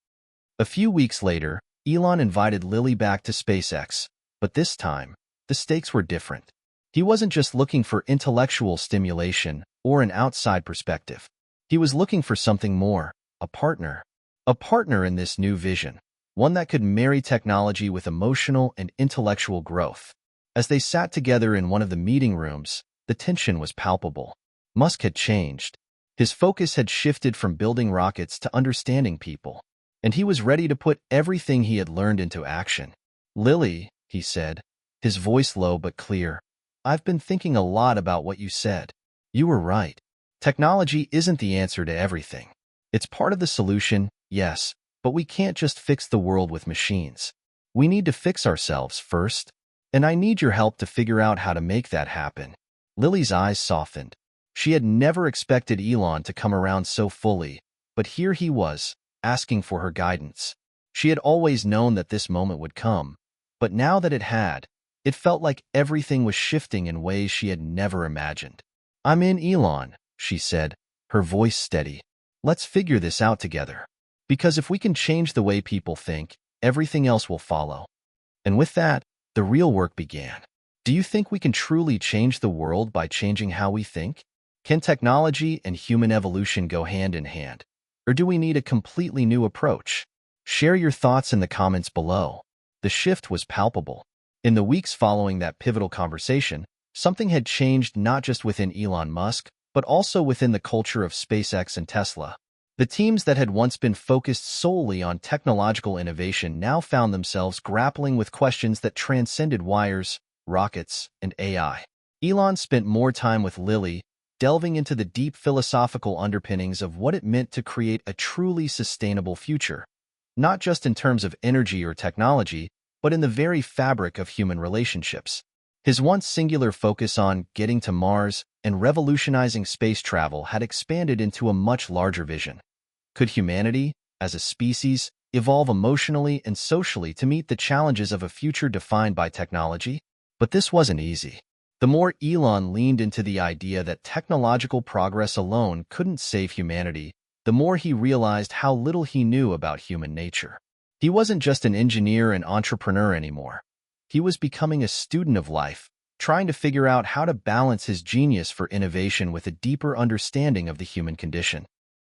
A few weeks later, Elon invited Lily back to SpaceX, but this time, the stakes were different. He wasn't just looking for intellectual stimulation or an outside perspective. He was looking for something more, a partner. A partner in this new vision, one that could marry technology with emotional and intellectual growth. As they sat together in one of the meeting rooms, the tension was palpable. Musk had changed. His focus had shifted from building rockets to understanding people, and he was ready to put everything he had learned into action. "Lily," he said, his voice low but clear, "I've been thinking a lot about what you said. You were right. Technology isn't the answer to everything. It's part of the solution, yes, but we can't just fix the world with machines. We need to fix ourselves first, and I need your help to figure out how to make that happen." Lily's eyes softened. She had never expected Elon to come around so fully, but here he was, asking for her guidance. She had always known that this moment would come, but now that it had, it felt like everything was shifting in ways she had never imagined. "I'm in, Elon," she said, her voice steady. "Let's figure this out together. Because if we can change the way people think, everything else will follow." And with that, the real work began. Do you think we can truly change the world by changing how we think? Can technology and human evolution go hand in hand? Or do we need a completely new approach? Share your thoughts in the comments below. The shift was palpable. In the weeks following that pivotal conversation, something had changed not just within Elon Musk, but also within the culture of SpaceX and Tesla. The teams that had once been focused solely on technological innovation now found themselves grappling with questions that transcended wires, rockets, and AI. Elon spent more time with Lily, delving into the deep philosophical underpinnings of what it meant to create a truly sustainable future, not just in terms of energy or technology, but in the very fabric of human relationships. His once singular focus on getting to Mars and revolutionizing space travel had expanded into a much larger vision. Could humanity, as a species, evolve emotionally and socially to meet the challenges of a future defined by technology? But this wasn't easy. The more Elon leaned into the idea that technological progress alone couldn't save humanity, the more he realized how little he knew about human nature. He wasn't just an engineer and entrepreneur anymore. He was becoming a student of life, trying to figure out how to balance his genius for innovation with a deeper understanding of the human condition.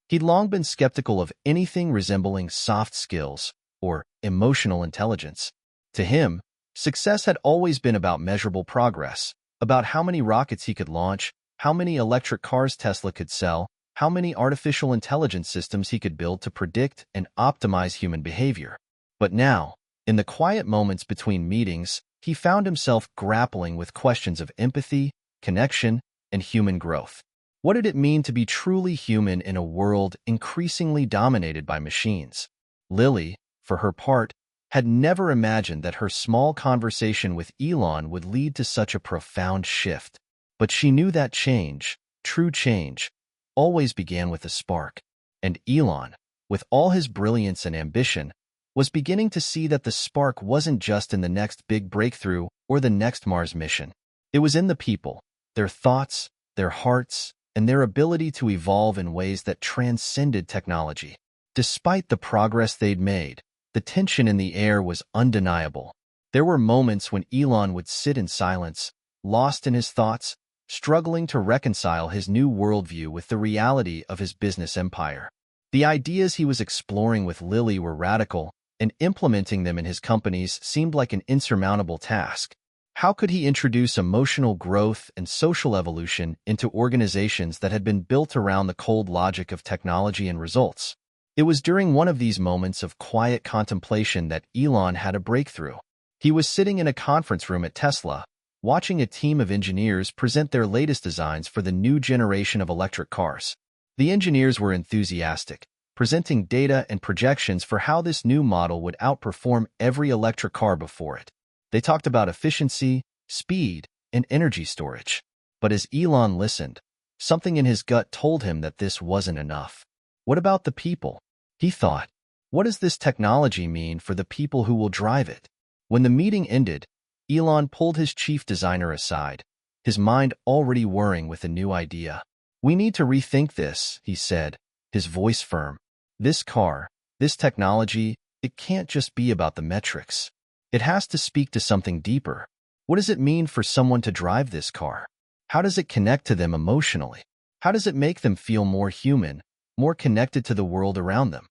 He'd long been skeptical of anything resembling soft skills or emotional intelligence. To him, success had always been about measurable progress, about how many rockets he could launch, how many electric cars Tesla could sell, how many artificial intelligence systems he could build to predict and optimize human behavior. But now, in the quiet moments between meetings, he found himself grappling with questions of empathy, connection, and human growth. What did it mean to be truly human in a world increasingly dominated by machines? Lily, for her part, had never imagined that her small conversation with Elon would lead to such a profound shift. But she knew that change, true change, always began with a spark. And Elon, with all his brilliance and ambition, was beginning to see that the spark wasn't just in the next big breakthrough or the next Mars mission. It was in the people, their thoughts, their hearts, and their ability to evolve in ways that transcended technology. Despite the progress they'd made, the tension in the air was undeniable. There were moments when Elon would sit in silence, lost in his thoughts, struggling to reconcile his new worldview with the reality of his business empire. The ideas he was exploring with Lily were radical, and implementing them in his companies seemed like an insurmountable task. How could he introduce emotional growth and social evolution into organizations that had been built around the cold logic of technology and results? It was during one of these moments of quiet contemplation that Elon had a breakthrough. He was sitting in a conference room at Tesla, watching a team of engineers present their latest designs for the new generation of electric cars. The engineers were enthusiastic, presenting data and projections for how this new model would outperform every electric car before it. They talked about efficiency, speed, and energy storage. But as Elon listened, something in his gut told him that this wasn't enough. What about the people? He thought. What does this technology mean for the people who will drive it? When the meeting ended, Elon pulled his chief designer aside, his mind already whirring with a new idea. "We need to rethink this," he said, his voice firm. "This car, this technology, it can't just be about the metrics. It has to speak to something deeper. What does it mean for someone to drive this car? How does it connect to them emotionally? How does it make them feel more human, more connected to the world around them?"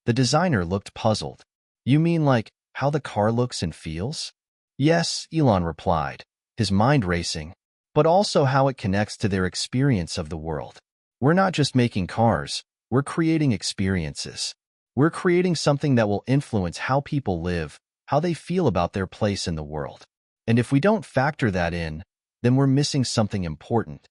The designer looked puzzled. "You mean like how the car looks and feels?" "Yes," Elon replied, his mind racing, "but also how it connects to their experience of the world. We're not just making cars, we're creating experiences. We're creating something that will influence how people live, how they feel about their place in the world. And if we don't factor that in, then we're missing something important."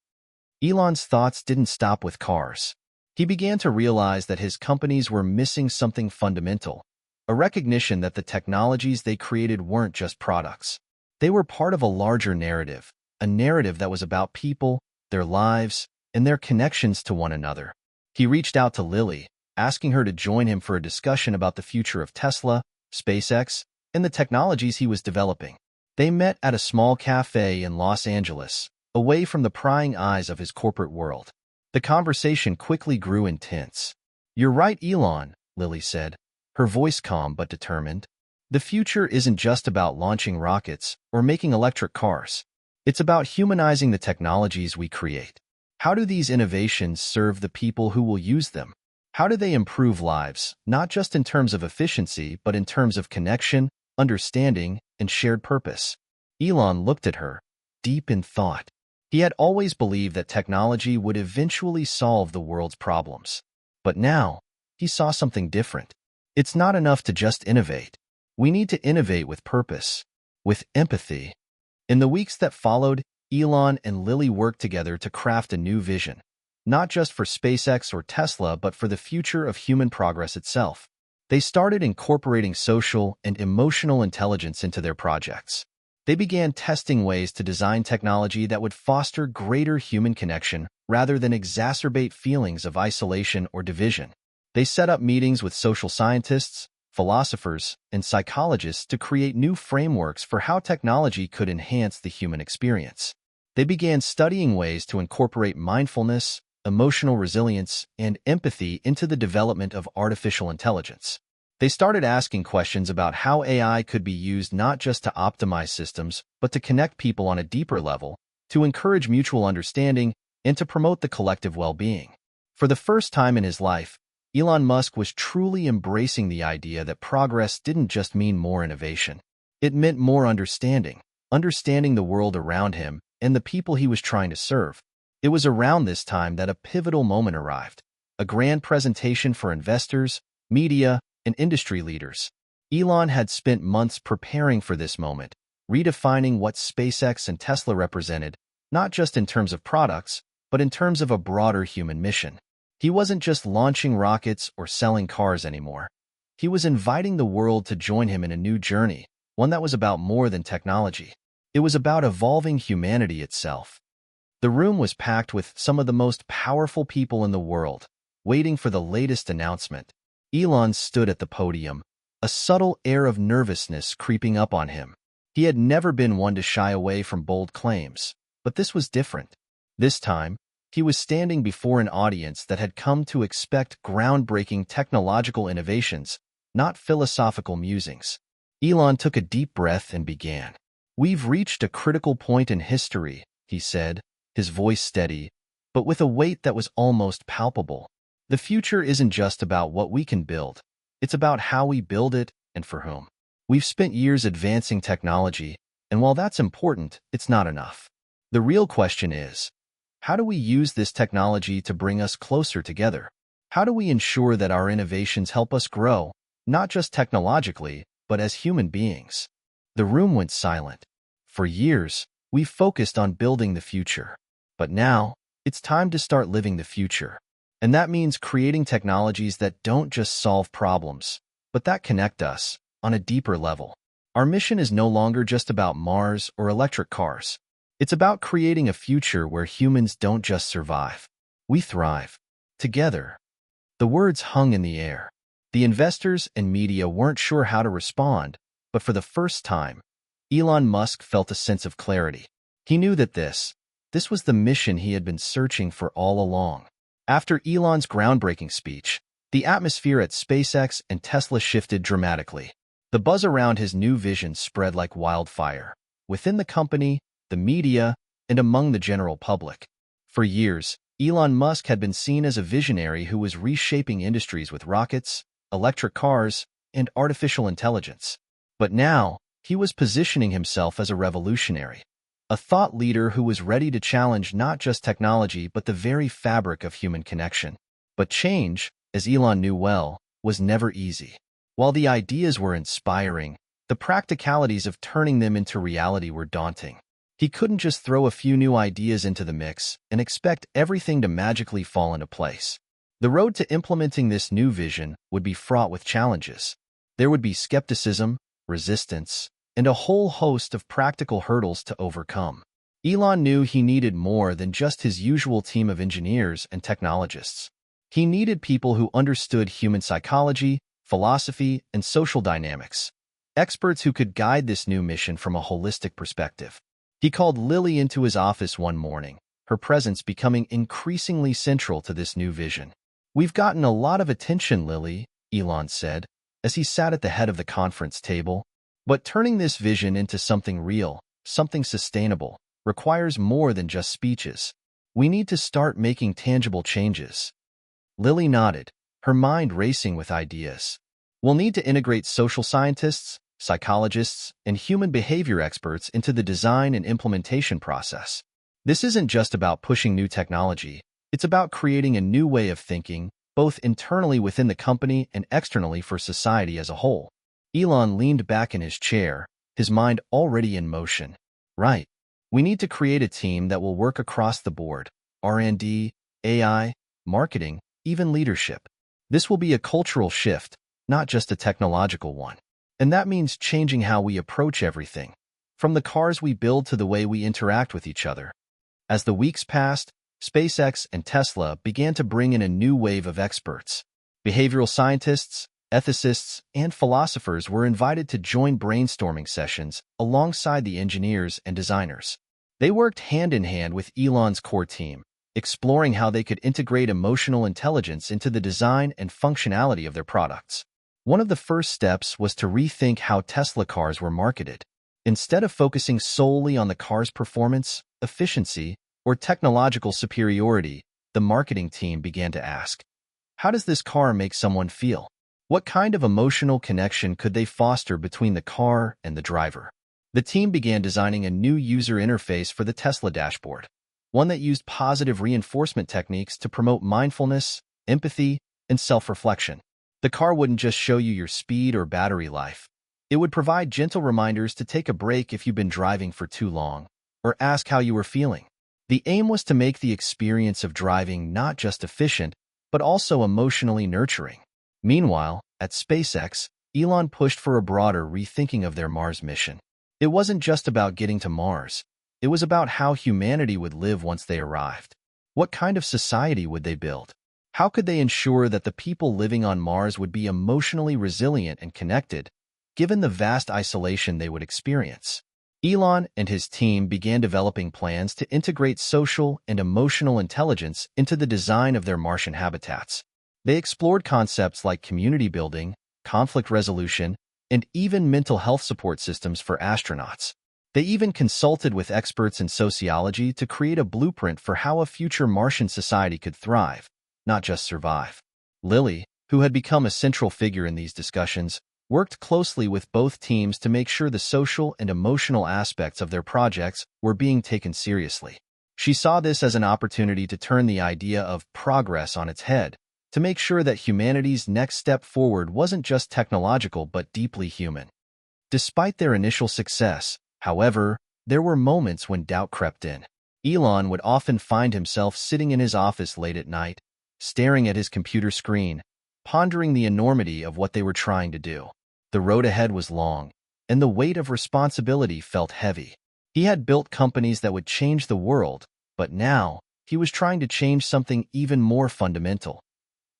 Elon's thoughts didn't stop with cars. He began to realize that his companies were missing something fundamental, a recognition that the technologies they created weren't just products. They were part of a larger narrative, a narrative that was about people, their lives, and their connections to one another. He reached out to Lily, asking her to join him for a discussion about the future of Tesla, SpaceX, and the technologies he was developing. They met at a small cafe in Los Angeles, away from the prying eyes of his corporate world. The conversation quickly grew intense. "You're right, Elon," Lily said, her voice calm but determined. "The future isn't just about launching rockets or making electric cars. It's about humanizing the technologies we create. How do these innovations serve the people who will use them? How do they improve lives, not just in terms of efficiency, but in terms of connection, understanding, and shared purpose?" Elon looked at her, deep in thought. He had always believed that technology would eventually solve the world's problems. But now, he saw something different. It's not enough to just innovate. We need to innovate with purpose, with empathy. In the weeks that followed, Elon and Lily worked together to craft a new vision, not just for SpaceX or Tesla, but for the future of human progress itself. They started incorporating social and emotional intelligence into their projects. They began testing ways to design technology that would foster greater human connection rather than exacerbate feelings of isolation or division. They set up meetings with social scientists, philosophers, and psychologists to create new frameworks for how technology could enhance the human experience. They began studying ways to incorporate mindfulness, emotional resilience, and empathy into the development of artificial intelligence. They started asking questions about how AI could be used not just to optimize systems, but to connect people on a deeper level, to encourage mutual understanding, and to promote the collective well-being. For the first time in his life, Elon Musk was truly embracing the idea that progress didn't just mean more innovation. It meant more understanding the world around him and the people he was trying to serve. It was around this time that a pivotal moment arrived, a grand presentation for investors, media, and industry leaders. Elon had spent months preparing for this moment, redefining what SpaceX and Tesla represented, not just in terms of products, but in terms of a broader human mission. He wasn't just launching rockets or selling cars anymore. He was inviting the world to join him in a new journey, one that was about more than technology. It was about evolving humanity itself. The room was packed with some of the most powerful people in the world, waiting for the latest announcement. Elon stood at the podium, a subtle air of nervousness creeping up on him. He had never been one to shy away from bold claims, but this was different. This time, he was standing before an audience that had come to expect groundbreaking technological innovations, not philosophical musings. Elon took a deep breath and began. "We've reached a critical point in history," he said, his voice steady, but with a weight that was almost palpable. "The future isn't just about what we can build. It's about how we build it and for whom. We've spent years advancing technology, and while that's important, it's not enough. The real question is, how do we use this technology to bring us closer together? How do we ensure that our innovations help us grow, not just technologically, but as human beings?" The room went silent. For years, we've focused on building the future. But now, it's time to start living the future. And that means creating technologies that don't just solve problems, but that connect us on a deeper level. Our mission is no longer just about Mars or electric cars. It's about creating a future where humans don't just survive. We thrive. Together. The words hung in the air. The investors and media weren't sure how to respond, but for the first time, Elon Musk felt a sense of clarity. He knew that this was the mission he had been searching for all along. After Elon's groundbreaking speech, the atmosphere at SpaceX and Tesla shifted dramatically. The buzz around his new vision spread like wildfire, within the company, the media, and among the general public. For years, Elon Musk had been seen as a visionary who was reshaping industries with rockets, electric cars, and artificial intelligence. But now, he was positioning himself as a revolutionary, a thought leader who was ready to challenge not just technology but the very fabric of human connection. But change, as Elon knew well, was never easy. While the ideas were inspiring, the practicalities of turning them into reality were daunting. He couldn't just throw a few new ideas into the mix and expect everything to magically fall into place. The road to implementing this new vision would be fraught with challenges. There would be skepticism, resistance, and a whole host of practical hurdles to overcome. Elon knew he needed more than just his usual team of engineers and technologists. He needed people who understood human psychology, philosophy, and social dynamics, experts who could guide this new mission from a holistic perspective. He called Lily into his office one morning, her presence becoming increasingly central to this new vision. "We've gotten a lot of attention, Lily," Elon said, as he sat at the head of the conference table. "But turning this vision into something real, something sustainable, requires more than just speeches. We need to start making tangible changes." Lily nodded, her mind racing with ideas. "We'll need to integrate social scientists, psychologists, and human behavior experts into the design and implementation process. This isn't just about pushing new technology. It's about creating a new way of thinking, both internally within the company and externally for society as a whole." Elon leaned back in his chair, his mind already in motion. "Right. We need to create a team that will work across the board: R&D, AI, marketing, even leadership. This will be a cultural shift, not just a technological one. And that means changing how we approach everything, from the cars we build to the way we interact with each other." As the weeks passed, SpaceX and Tesla began to bring in a new wave of experts. Behavioral scientists, ethicists, and philosophers were invited to join brainstorming sessions alongside the engineers and designers. They worked hand in hand with Elon's core team, exploring how they could integrate emotional intelligence into the design and functionality of their products. One of the first steps was to rethink how Tesla cars were marketed. Instead of focusing solely on the car's performance, efficiency, or technological superiority, the marketing team began to ask, how does this car make someone feel? What kind of emotional connection could they foster between the car and the driver? The team began designing a new user interface for the Tesla dashboard, one that used positive reinforcement techniques to promote mindfulness, empathy, and self-reflection. The car wouldn't just show you your speed or battery life. It would provide gentle reminders to take a break if you've been driving for too long, or ask how you were feeling. The aim was to make the experience of driving not just efficient, but also emotionally nurturing. Meanwhile, at SpaceX, Elon pushed for a broader rethinking of their Mars mission. It wasn't just about getting to Mars. It was about how humanity would live once they arrived. What kind of society would they build? How could they ensure that the people living on Mars would be emotionally resilient and connected, given the vast isolation they would experience? Elon and his team began developing plans to integrate social and emotional intelligence into the design of their Martian habitats. They explored concepts like community building, conflict resolution, and even mental health support systems for astronauts. They even consulted with experts in sociology to create a blueprint for how a future Martian society could thrive, not just survive. Lily, who had become a central figure in these discussions, worked closely with both teams to make sure the social and emotional aspects of their projects were being taken seriously. She saw this as an opportunity to turn the idea of progress on its head, to make sure that humanity's next step forward wasn't just technological but deeply human. Despite their initial success, however, there were moments when doubt crept in. Elon would often find himself sitting in his office late at night, staring at his computer screen, pondering the enormity of what they were trying to do. The road ahead was long, and the weight of responsibility felt heavy. He had built companies that would change the world, but now he was trying to change something even more fundamental: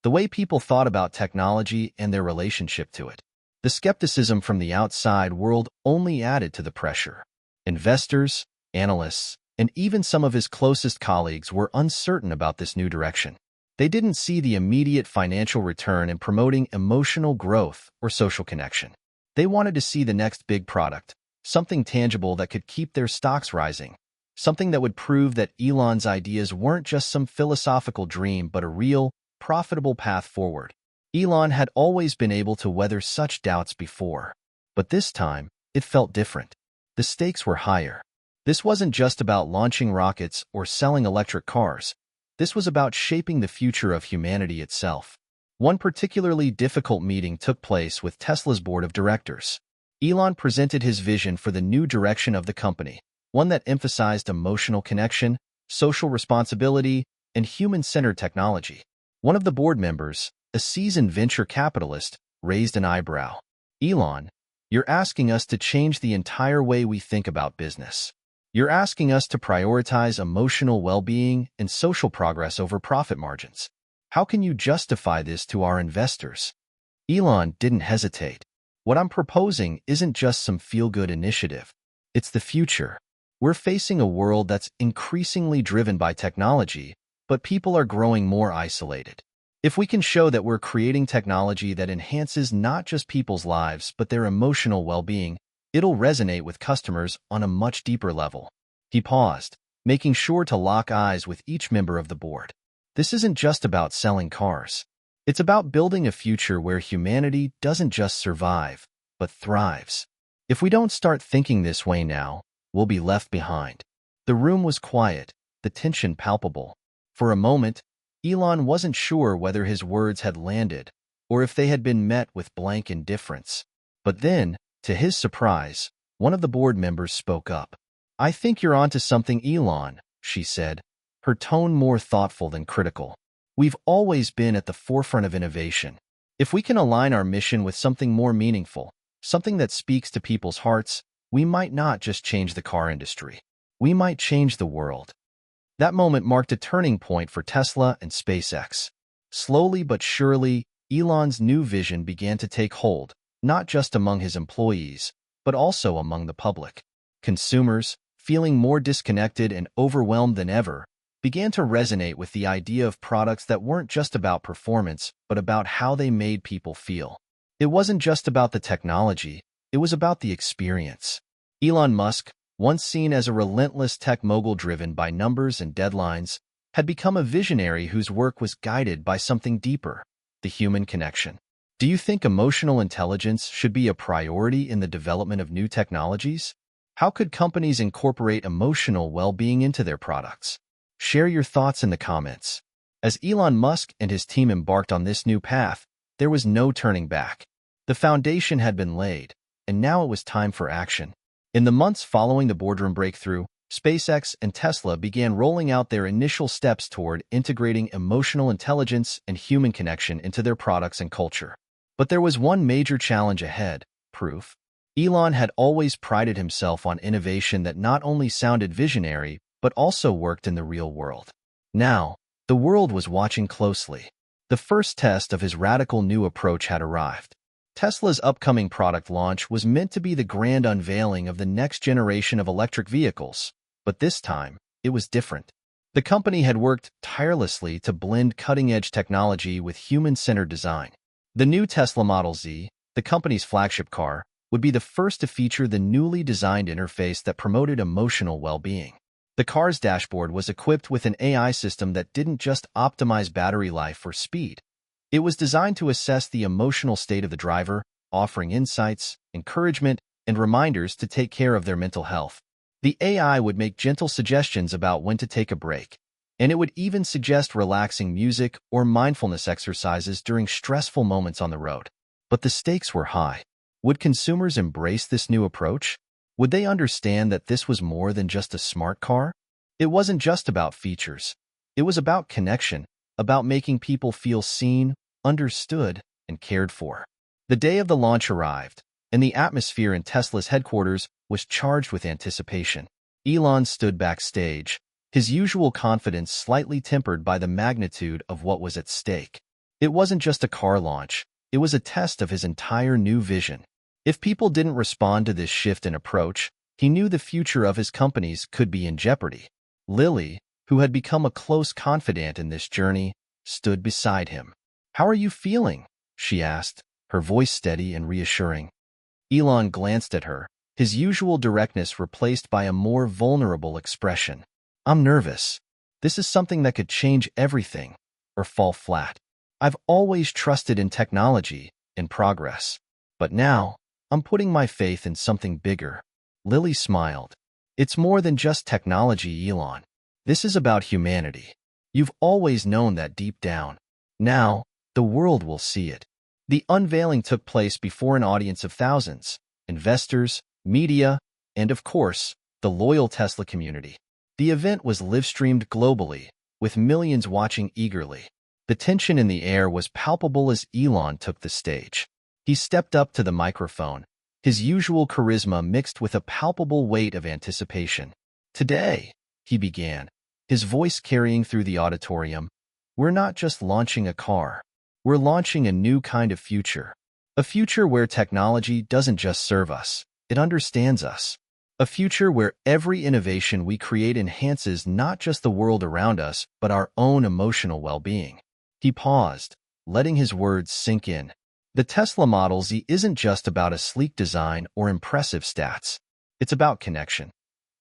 the way people thought about technology and their relationship to it. The skepticism from the outside world only added to the pressure. Investors, analysts, and even some of his closest colleagues were uncertain about this new direction. They didn't see the immediate financial return in promoting emotional growth or social connection. They wanted to see the next big product, something tangible that could keep their stocks rising, something that would prove that Elon's ideas weren't just some philosophical dream but a real, profitable path forward. Elon had always been able to weather such doubts before, but this time, it felt different. The stakes were higher. This wasn't just about launching rockets or selling electric cars. This was about shaping the future of humanity itself. One particularly difficult meeting took place with Tesla's board of directors. Elon presented his vision for the new direction of the company, one that emphasized emotional connection, social responsibility, and human-centered technology. One of the board members, a seasoned venture capitalist, raised an eyebrow. "Elon, you're asking us to change the entire way we think about business. You're asking us to prioritize emotional well-being and social progress over profit margins. How can you justify this to our investors? Elon didn't hesitate. What I'm proposing isn't just some feel-good initiative. It's the future. We're facing a world that's increasingly driven by technology, but people are growing more isolated. If we can show that we're creating technology that enhances not just people's lives, but their emotional well-being, it'll resonate with customers on a much deeper level. He paused, making sure to lock eyes with each member of the board. This isn't just about selling cars. It's about building a future where humanity doesn't just survive, but thrives. If we don't start thinking this way now, we'll be left behind. The room was quiet, the tension palpable. For a moment, Elon wasn't sure whether his words had landed or if they had been met with blank indifference. But then, to his surprise, one of the board members spoke up. "I think you're onto something, Elon," she said, her tone more thoughtful than critical. "We've always been at the forefront of innovation. If we can align our mission with something more meaningful, something that speaks to people's hearts, we might not just change the car industry. We might change the world." That moment marked a turning point for Tesla and SpaceX. Slowly but surely, Elon's new vision began to take hold, not just among his employees, but also among the public. Consumers, feeling more disconnected and overwhelmed than ever, began to resonate with the idea of products that weren't just about performance, but about how they made people feel. It wasn't just about the technology, it was about the experience. Elon Musk, once seen as a relentless tech mogul driven by numbers and deadlines, had become a visionary whose work was guided by something deeper, the human connection. Do you think emotional intelligence should be a priority in the development of new technologies? How could companies incorporate emotional well-being into their products? Share your thoughts in the comments. As Elon Musk and his team embarked on this new path, there was no turning back. The foundation had been laid, and now it was time for action. In the months following the boardroom breakthrough, SpaceX and Tesla began rolling out their initial steps toward integrating emotional intelligence and human connection into their products and culture. But there was one major challenge ahead: proof. Elon had always prided himself on innovation that not only sounded visionary, but also worked in the real world. Now, the world was watching closely. The first test of his radical new approach had arrived. Tesla's upcoming product launch was meant to be the grand unveiling of the next generation of electric vehicles, but this time, it was different. The company had worked tirelessly to blend cutting-edge technology with human-centered design. The new Tesla Model Z, the company's flagship car, would be the first to feature the newly designed interface that promoted emotional well-being. The car's dashboard was equipped with an AI system that didn't just optimize battery life or speed. It was designed to assess the emotional state of the driver, offering insights, encouragement, and reminders to take care of their mental health. The AI would make gentle suggestions about when to take a break, and it would even suggest relaxing music or mindfulness exercises during stressful moments on the road. But the stakes were high. Would consumers embrace this new approach? Would they understand that this was more than just a smart car? It wasn't just about features. It was about connection, about making people feel seen, understood, and cared for. The day of the launch arrived, and the atmosphere in Tesla's headquarters was charged with anticipation. Elon stood backstage, his usual confidence slightly tempered by the magnitude of what was at stake. It wasn't just a car launch, it was a test of his entire new vision. If people didn't respond to this shift in approach, he knew the future of his companies could be in jeopardy. Lily, who had become a close confidant in this journey, stood beside him. "How are you feeling?" she asked, her voice steady and reassuring. Elon glanced at her, his usual directness replaced by a more vulnerable expression. "I'm nervous. This is something that could change everything, or fall flat. I've always trusted in technology, in progress. But now, I'm putting my faith in something bigger." Lily smiled. "It's more than just technology, Elon. This is about humanity. You've always known that deep down. Now, the world will see it." The unveiling took place before an audience of thousands: investors, media, and of course, the loyal Tesla community. The event was live-streamed globally, with millions watching eagerly. The tension in the air was palpable as Elon took the stage. He stepped up to the microphone, his usual charisma mixed with a palpable weight of anticipation. "Today," he began, his voice carrying through the auditorium, We're not just launching a car. We're launching a new kind of future. A future where technology doesn't just serve us, it understands us. A future where every innovation we create enhances not just the world around us, but our own emotional well-being. He paused, letting his words sink in. The Tesla Model Z isn't just about a sleek design or impressive stats. It's about connection.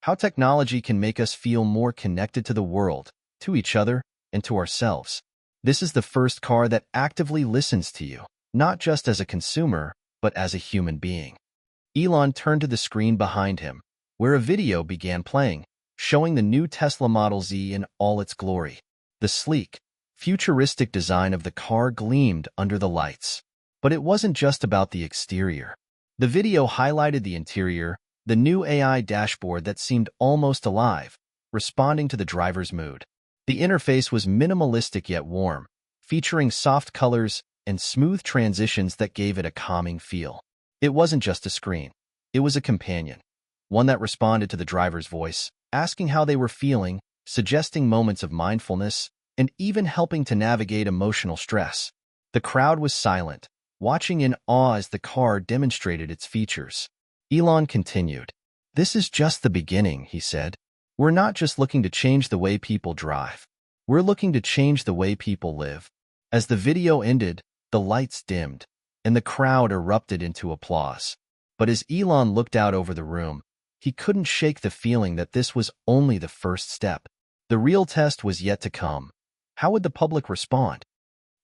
How technology can make us feel more connected to the world, to each other, and to ourselves. This is the first car that actively listens to you, not just as a consumer, but as a human being. Elon turned to the screen behind him, where a video began playing, showing the new Tesla Model Z in all its glory. The sleek, futuristic design of the car gleamed under the lights. But it wasn't just about the exterior. The video highlighted the interior, the new AI dashboard that seemed almost alive, responding to the driver's mood. The interface was minimalistic yet warm, featuring soft colors and smooth transitions that gave it a calming feel. It wasn't just a screen. It was a companion, one that responded to the driver's voice, asking how they were feeling, suggesting moments of mindfulness, and even helping to navigate emotional stress. The crowd was silent, watching in awe as the car demonstrated its features. Elon continued, "This is just the beginning," he said. "We're not just looking to change the way people drive. We're looking to change the way people live." As the video ended, the lights dimmed, and the crowd erupted into applause. But as Elon looked out over the room, he couldn't shake the feeling that this was only the first step. The real test was yet to come. How would the public respond?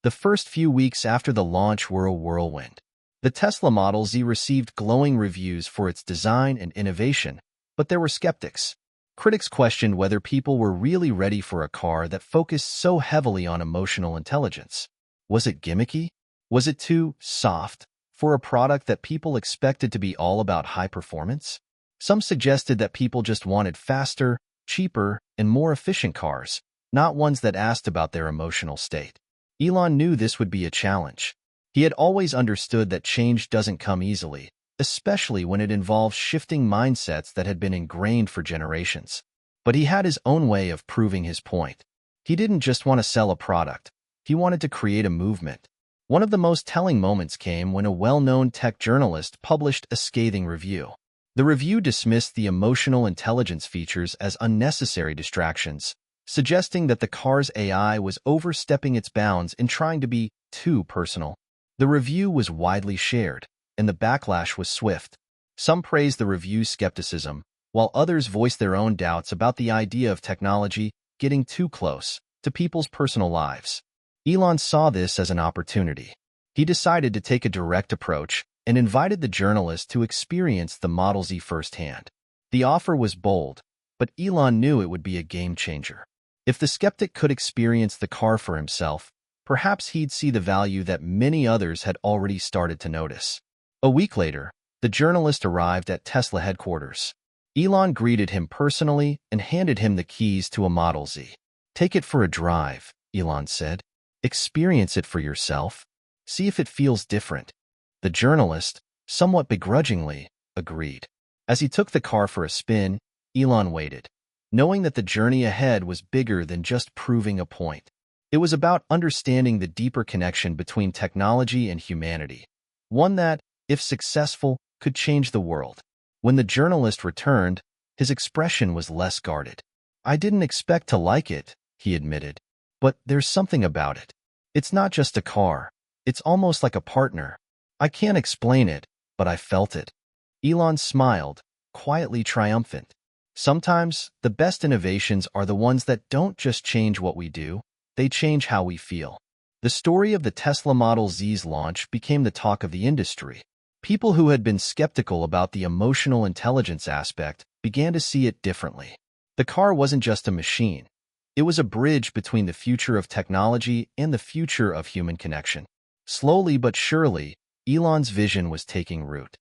The first few weeks after the launch were a whirlwind. The Tesla Model Z received glowing reviews for its design and innovation, but there were skeptics. Critics questioned whether people were really ready for a car that focused so heavily on emotional intelligence. Was it gimmicky? Was it too soft for a product that people expected to be all about high performance? Some suggested that people just wanted faster, cheaper, and more efficient cars, not ones that asked about their emotional state. Elon knew this would be a challenge. He had always understood that change doesn't come easily, especially when it involves shifting mindsets that had been ingrained for generations. But he had his own way of proving his point. He didn't just want to sell a product. He wanted to create a movement. One of the most telling moments came when a well-known tech journalist published a scathing review. The review dismissed the emotional intelligence features as unnecessary distractions, suggesting that the car's AI was overstepping its bounds in trying to be too personal. The review was widely shared, and the backlash was swift. Some praised the review's skepticism, while others voiced their own doubts about the idea of technology getting too close to people's personal lives. Elon saw this as an opportunity. He decided to take a direct approach and invited the journalist to experience the Model Z firsthand. The offer was bold, but Elon knew it would be a game changer. If the skeptic could experience the car for himself, perhaps he'd see the value that many others had already started to notice. A week later, the journalist arrived at Tesla headquarters. Elon greeted him personally and handed him the keys to a Model Z. "Take it for a drive," Elon said. "Experience it for yourself. See if it feels different." The journalist, somewhat begrudgingly, agreed. As he took the car for a spin, Elon waited, knowing that the journey ahead was bigger than just proving a point. It was about understanding the deeper connection between technology and humanity, one that, if successful, could change the world. When the journalist returned, his expression was less guarded. "I didn't expect to like it," he admitted, "but there's something about it. It's not just a car. It's almost like a partner. I can't explain it, but I felt it." Elon smiled, quietly triumphant. Sometimes, the best innovations are the ones that don't just change what we do, they change how we feel. The story of the Tesla Model Z's launch became the talk of the industry. People who had been skeptical about the emotional intelligence aspect began to see it differently. The car wasn't just a machine. It was a bridge between the future of technology and the future of human connection. Slowly but surely, Elon's vision was taking root.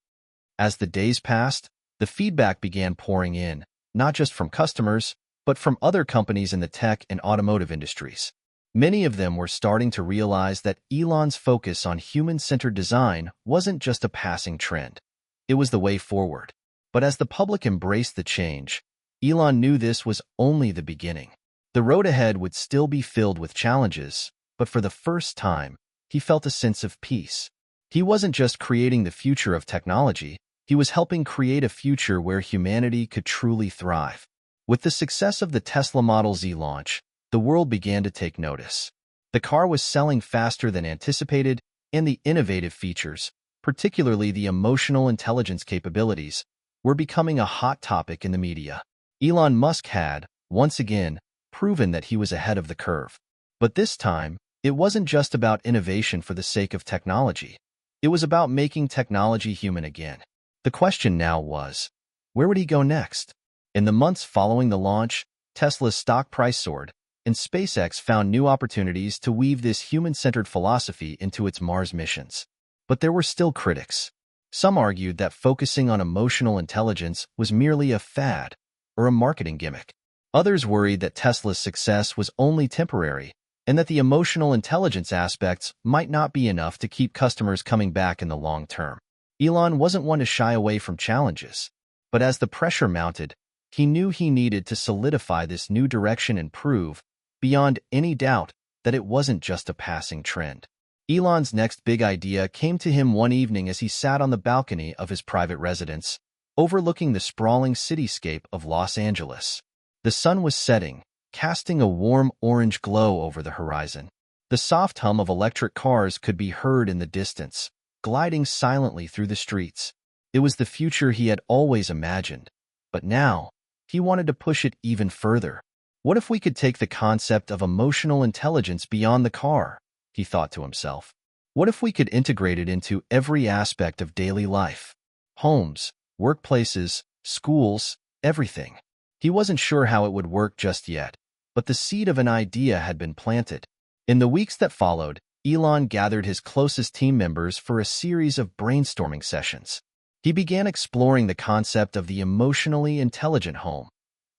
As the days passed, the feedback began pouring in, not just from customers, but from other companies in the tech and automotive industries. Many of them were starting to realize that Elon's focus on human-centered design wasn't just a passing trend. It was the way forward. But as the public embraced the change, Elon knew this was only the beginning. The road ahead would still be filled with challenges, but for the first time, he felt a sense of peace. He wasn't just creating the future of technology, he was helping create a future where humanity could truly thrive. With the success of the Tesla Model Z launch, the world began to take notice. The car was selling faster than anticipated, and the innovative features, particularly the emotional intelligence capabilities, were becoming a hot topic in the media. Elon Musk had, once again, proven that he was ahead of the curve. But this time, it wasn't just about innovation for the sake of technology. It was about making technology human again. The question now was, where would he go next? In the months following the launch, Tesla's stock price soared, and SpaceX found new opportunities to weave this human-centered philosophy into its Mars missions. But there were still critics. Some argued that focusing on emotional intelligence was merely a fad or a marketing gimmick. Others worried that Tesla's success was only temporary and that the emotional intelligence aspects might not be enough to keep customers coming back in the long term. Elon wasn't one to shy away from challenges, but as the pressure mounted, he knew he needed to solidify this new direction and prove, beyond any doubt, that it wasn't just a passing trend. Elon's next big idea came to him one evening as he sat on the balcony of his private residence, overlooking the sprawling cityscape of Los Angeles. The sun was setting, casting a warm orange glow over the horizon. The soft hum of electric cars could be heard in the distance, gliding silently through the streets. It was the future he had always imagined, but now, he wanted to push it even further. What if we could take the concept of emotional intelligence beyond the car? He thought to himself. What if we could integrate it into every aspect of daily life? Homes, workplaces, schools, everything. He wasn't sure how it would work just yet, but the seed of an idea had been planted. In the weeks that followed, Elon gathered his closest team members for a series of brainstorming sessions. He began exploring the concept of the emotionally intelligent home,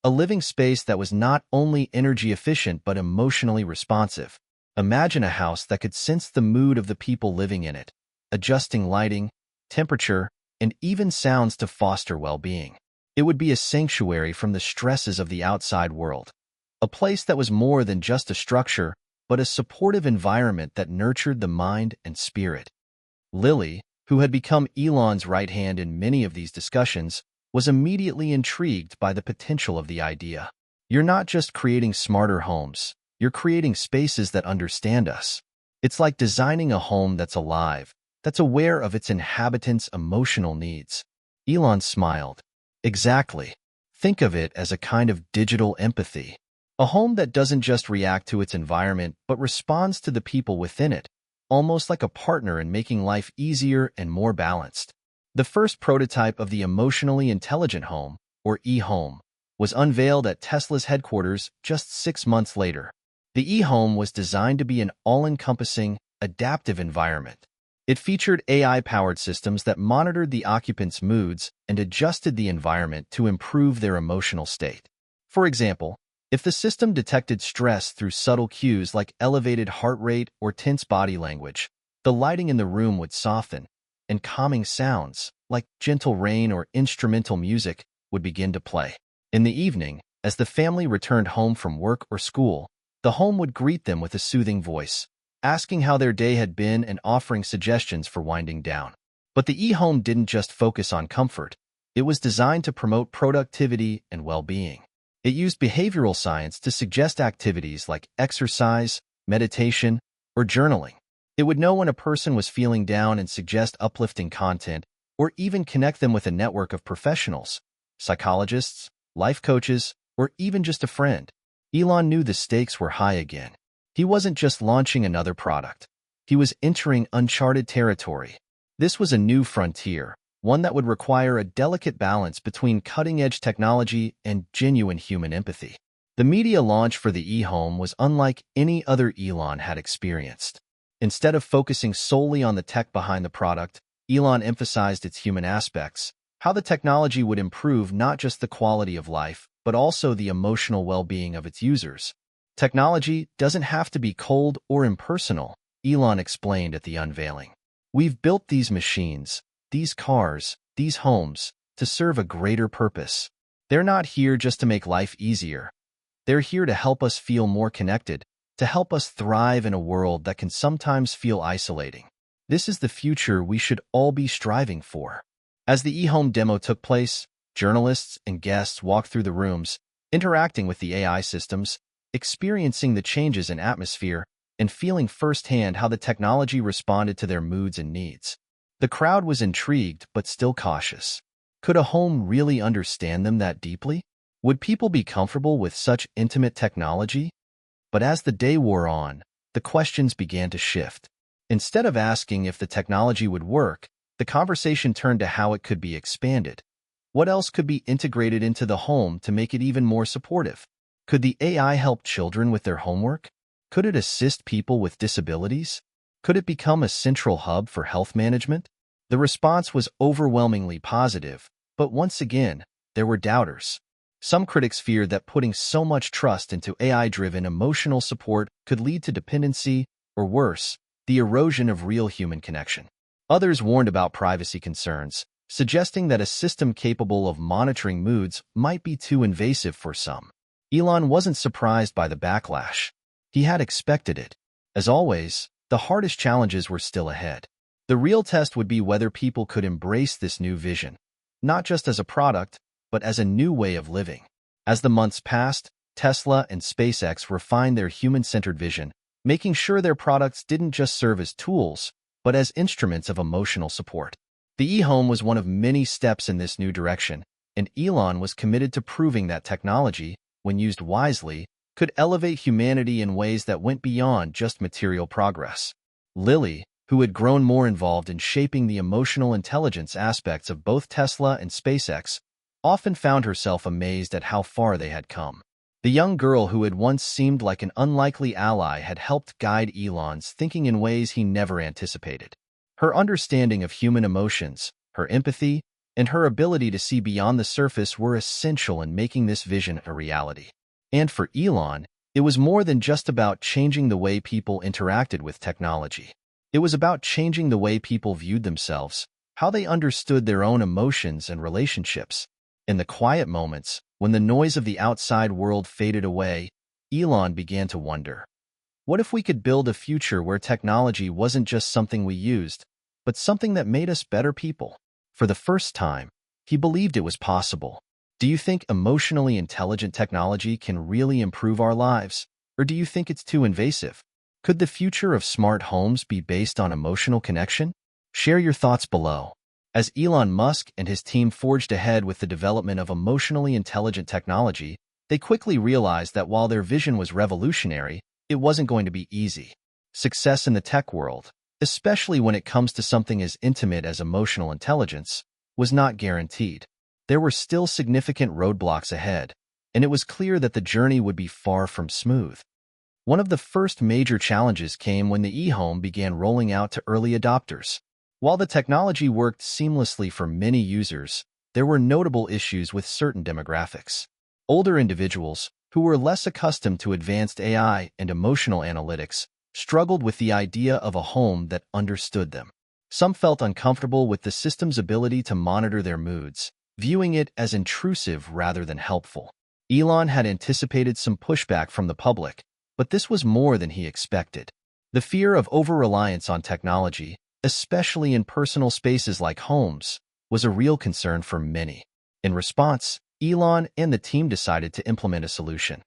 a living space that was not only energy efficient but emotionally responsive. Imagine a house that could sense the mood of the people living in it, adjusting lighting, temperature, and even sounds to foster well-being. It would be a sanctuary from the stresses of the outside world, a place that was more than just a structure, but a supportive environment that nurtured the mind and spirit. Lily, who had become Elon's right hand in many of these discussions, was immediately intrigued by the potential of the idea. You're not just creating smarter homes, you're creating spaces that understand us. It's like designing a home that's alive, that's aware of its inhabitants' emotional needs. Elon smiled. Exactly. Think of it as a kind of digital empathy. A home that doesn't just react to its environment, but responds to the people within it, almost like a partner in making life easier and more balanced. The first prototype of the emotionally intelligent home, or e-home, was unveiled at Tesla's headquarters just 6 months later. The e-home was designed to be an all-encompassing, adaptive environment. It featured AI-powered systems that monitored the occupants' moods and adjusted the environment to improve their emotional state. For example, if the system detected stress through subtle cues like elevated heart rate or tense body language, the lighting in the room would soften, and calming sounds, like gentle rain or instrumental music, would begin to play. In the evening, as the family returned home from work or school, the home would greet them with a soothing voice, asking how their day had been and offering suggestions for winding down. But the e-home didn't just focus on comfort. It was designed to promote productivity and well-being. It used behavioral science to suggest activities like exercise, meditation, or journaling. It would know when a person was feeling down and suggest uplifting content, or even connect them with a network of professionals, psychologists, life coaches, or even just a friend. Elon knew the stakes were high again. He wasn't just launching another product. He was entering uncharted territory. This was a new frontier, one that would require a delicate balance between cutting-edge technology and genuine human empathy. The media launch for the e-home was unlike any other Elon had experienced. Instead of focusing solely on the tech behind the product, Elon emphasized its human aspects, how the technology would improve not just the quality of life, but also the emotional well-being of its users. Technology doesn't have to be cold or impersonal, Elon explained at the unveiling. We've built these machines, these cars, these homes, to serve a greater purpose. They're not here just to make life easier. They're here to help us feel more connected, to help us thrive in a world that can sometimes feel isolating. This is the future we should all be striving for. As the eHome demo took place, journalists and guests walked through the rooms, interacting with the AI systems, experiencing the changes in atmosphere, and feeling firsthand how the technology responded to their moods and needs. The crowd was intrigued but still cautious. Could a home really understand them that deeply? Would people be comfortable with such intimate technology? But as the day wore on, the questions began to shift. Instead of asking if the technology would work, the conversation turned to how it could be expanded. What else could be integrated into the home to make it even more supportive? Could the AI help children with their homework? Could it assist people with disabilities? Could it become a central hub for health management? The response was overwhelmingly positive, but once again, there were doubters. Some critics feared that putting so much trust into AI-driven emotional support could lead to dependency, or worse, the erosion of real human connection. Others warned about privacy concerns, suggesting that a system capable of monitoring moods might be too invasive for some. Elon wasn't surprised by the backlash. He had expected it. As always, the hardest challenges were still ahead. The real test would be whether people could embrace this new vision, not just as a product, but as a new way of living. As the months passed, Tesla and SpaceX refined their human-centered vision, making sure their products didn't just serve as tools, but as instruments of emotional support. The eHome was one of many steps in this new direction, and Elon was committed to proving that technology, when used wisely, could elevate humanity in ways that went beyond just material progress. Lily, who had grown more involved in shaping the emotional intelligence aspects of both Tesla and SpaceX, often found herself amazed at how far they had come. The young girl who had once seemed like an unlikely ally had helped guide Elon's thinking in ways he never anticipated. Her understanding of human emotions, her empathy, and her ability to see beyond the surface were essential in making this vision a reality. And for Elon, it was more than just about changing the way people interacted with technology. It was about changing the way people viewed themselves, how they understood their own emotions and relationships. In the quiet moments, when the noise of the outside world faded away, Elon began to wonder, what if we could build a future where technology wasn't just something we used, but something that made us better people? For the first time, he believed it was possible. Do you think emotionally intelligent technology can really improve our lives, or do you think it's too invasive? Could the future of smart homes be based on emotional connection? Share your thoughts below. As Elon Musk and his team forged ahead with the development of emotionally intelligent technology, they quickly realized that while their vision was revolutionary, it wasn't going to be easy. Success in the tech world, especially when it comes to something as intimate as emotional intelligence, was not guaranteed. There were still significant roadblocks ahead, and it was clear that the journey would be far from smooth. One of the first major challenges came when the eHome began rolling out to early adopters. While the technology worked seamlessly for many users, there were notable issues with certain demographics. Older individuals, who were less accustomed to advanced AI and emotional analytics, struggled with the idea of a home that understood them. Some felt uncomfortable with the system's ability to monitor their moods, viewing it as intrusive rather than helpful. Elon had anticipated some pushback from the public, but this was more than he expected. The fear of over-reliance on technology, especially in personal spaces like homes, was a real concern for many. In response, Elon and the team decided to implement a solution.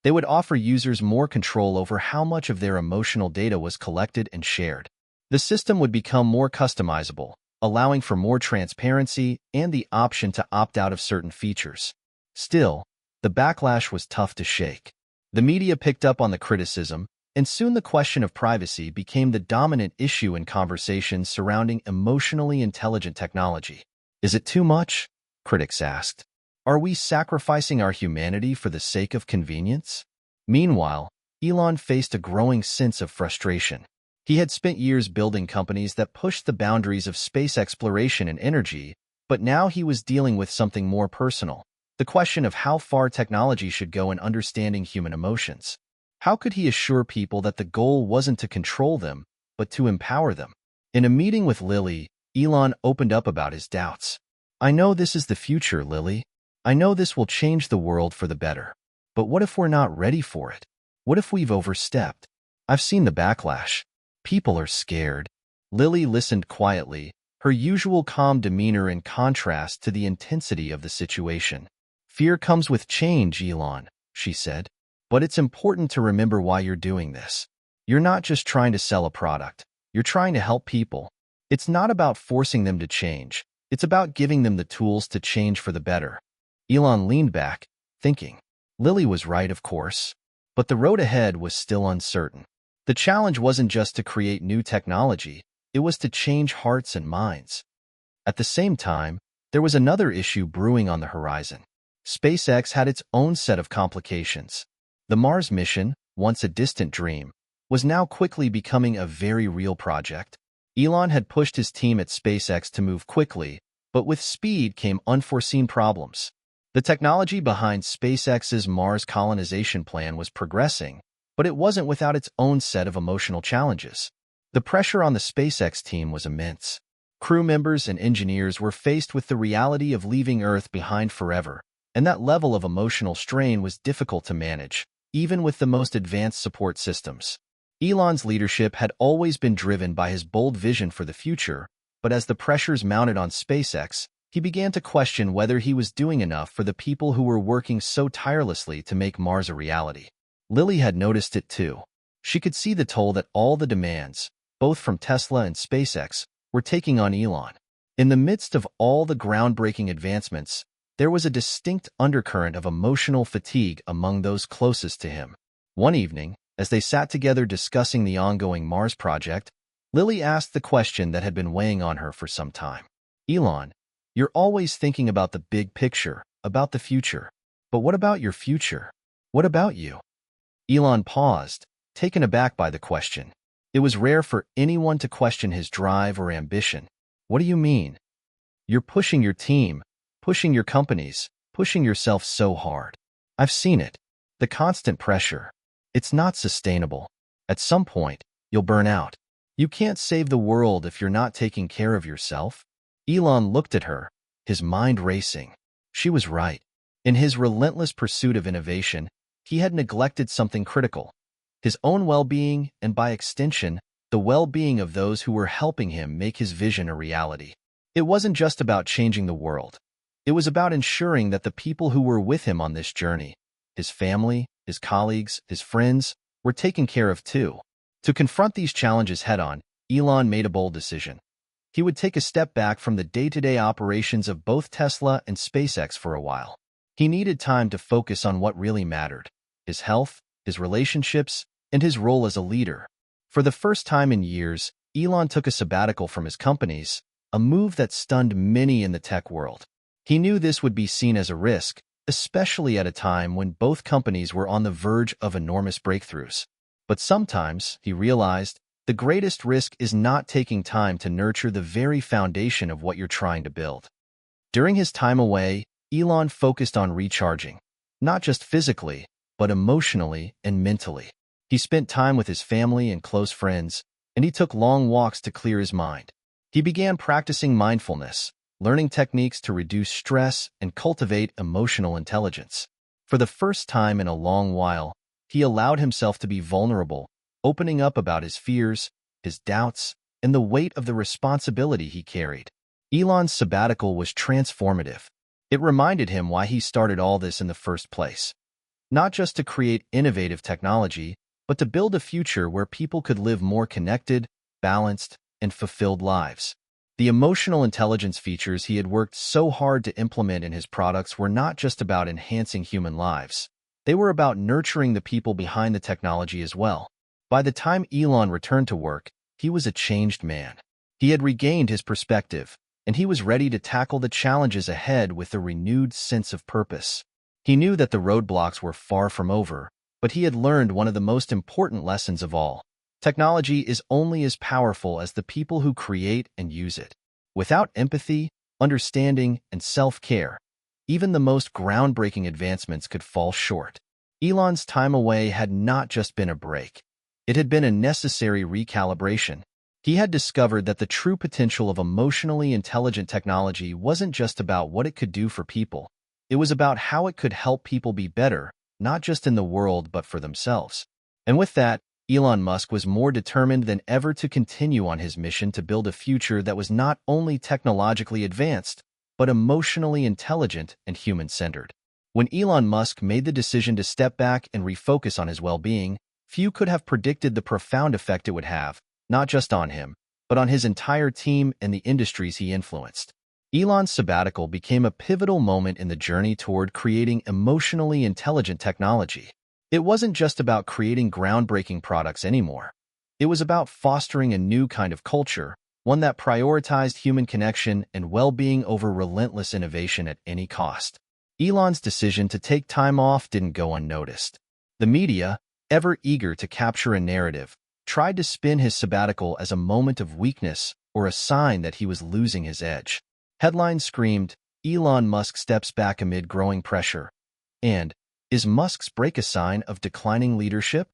They would offer users more control over how much of their emotional data was collected and shared. The system would become more customizable, allowing for more transparency and the option to opt out of certain features. Still, the backlash was tough to shake. The media picked up on the criticism, and soon the question of privacy became the dominant issue in conversations surrounding emotionally intelligent technology. Is it too much? Critics asked. Are we sacrificing our humanity for the sake of convenience? Meanwhile, Elon faced a growing sense of frustration. He had spent years building companies that pushed the boundaries of space exploration and energy, but now he was dealing with something more personal, the question of how far technology should go in understanding human emotions. How could he assure people that the goal wasn't to control them, but to empower them? In a meeting with Lily, Elon opened up about his doubts. I know this is the future, Lily. I know this will change the world for the better. But what if we're not ready for it? What if we've overstepped? I've seen the backlash. People are scared. Lily listened quietly, her usual calm demeanor in contrast to the intensity of the situation. Fear comes with change, Elon, she said. But it's important to remember why you're doing this. You're not just trying to sell a product. You're trying to help people. It's not about forcing them to change. It's about giving them the tools to change for the better. Elon leaned back, thinking. Lily was right, of course. But the road ahead was still uncertain. The challenge wasn't just to create new technology. It was to change hearts and minds. At the same time, there was another issue brewing on the horizon. SpaceX had its own set of complications. The Mars mission, once a distant dream, was now quickly becoming a very real project. Elon had pushed his team at SpaceX to move quickly, but with speed came unforeseen problems. The technology behind SpaceX's Mars colonization plan was progressing, but it wasn't without its own set of emotional challenges. The pressure on the SpaceX team was immense. Crew members and engineers were faced with the reality of leaving Earth behind forever, and that level of emotional strain was difficult to manage, even with the most advanced support systems. Elon's leadership had always been driven by his bold vision for the future, but as the pressures mounted on SpaceX, he began to question whether he was doing enough for the people who were working so tirelessly to make Mars a reality. Lily had noticed it too. She could see the toll that all the demands, both from Tesla and SpaceX, were taking on Elon. In the midst of all the groundbreaking advancements, there was a distinct undercurrent of emotional fatigue among those closest to him. One evening, as they sat together discussing the ongoing Mars project, Lily asked the question that had been weighing on her for some time. Elon, you're always thinking about the big picture, about the future. But what about your future? What about you? Elon paused, taken aback by the question. It was rare for anyone to question his drive or ambition. What do you mean? You're pushing your team, pushing your companies, pushing yourself so hard. I've seen it. The constant pressure. It's not sustainable. At some point, you'll burn out. You can't save the world if you're not taking care of yourself. Elon looked at her, his mind racing. She was right. In his relentless pursuit of innovation, he had neglected something critical. His own well-being, and by extension, the well-being of those who were helping him make his vision a reality. It wasn't just about changing the world. It was about ensuring that the people who were with him on this journey, his family, his colleagues, his friends, were taken care of too. To confront these challenges head-on, Elon made a bold decision. He would take a step back from the day-to-day operations of both Tesla and SpaceX for a while. He needed time to focus on what really mattered: his health, his relationships, and his role as a leader. For the first time in years, Elon took a sabbatical from his companies, a move that stunned many in the tech world. He knew this would be seen as a risk, especially at a time when both companies were on the verge of enormous breakthroughs. But sometimes, he realized, the greatest risk is not taking time to nurture the very foundation of what you're trying to build. During his time away, Elon focused on recharging, not just physically, but emotionally and mentally. He spent time with his family and close friends, and he took long walks to clear his mind. He began practicing mindfulness, learning techniques to reduce stress and cultivate emotional intelligence. For the first time in a long while, he allowed himself to be vulnerable, opening up about his fears, his doubts, and the weight of the responsibility he carried. Elon's sabbatical was transformative. It reminded him why he started all this in the first place. Not just to create innovative technology, but to build a future where people could live more connected, balanced, and fulfilled lives. The emotional intelligence features he had worked so hard to implement in his products were not just about enhancing human lives. They were about nurturing the people behind the technology as well. By the time Elon returned to work, he was a changed man. He had regained his perspective, and he was ready to tackle the challenges ahead with a renewed sense of purpose. He knew that the roadblocks were far from over, but he had learned one of the most important lessons of all. Technology is only as powerful as the people who create and use it. Without empathy, understanding, and self-care, even the most groundbreaking advancements could fall short. Elon's time away had not just been a break. It had been a necessary recalibration. He had discovered that the true potential of emotionally intelligent technology wasn't just about what it could do for people. It was about how it could help people be better, not just in the world but for themselves. And with that, Elon Musk was more determined than ever to continue on his mission to build a future that was not only technologically advanced, but emotionally intelligent and human-centered. When Elon Musk made the decision to step back and refocus on his well-being, few could have predicted the profound effect it would have, not just on him, but on his entire team and the industries he influenced. Elon's sabbatical became a pivotal moment in the journey toward creating emotionally intelligent technology. It wasn't just about creating groundbreaking products anymore. It was about fostering a new kind of culture, one that prioritized human connection and well-being over relentless innovation at any cost. Elon's decision to take time off didn't go unnoticed. The media, ever eager to capture a narrative, tried to spin his sabbatical as a moment of weakness or a sign that he was losing his edge. Headlines screamed, "Elon Musk steps back amid growing pressure," and "Is Musk's break a sign of declining leadership?"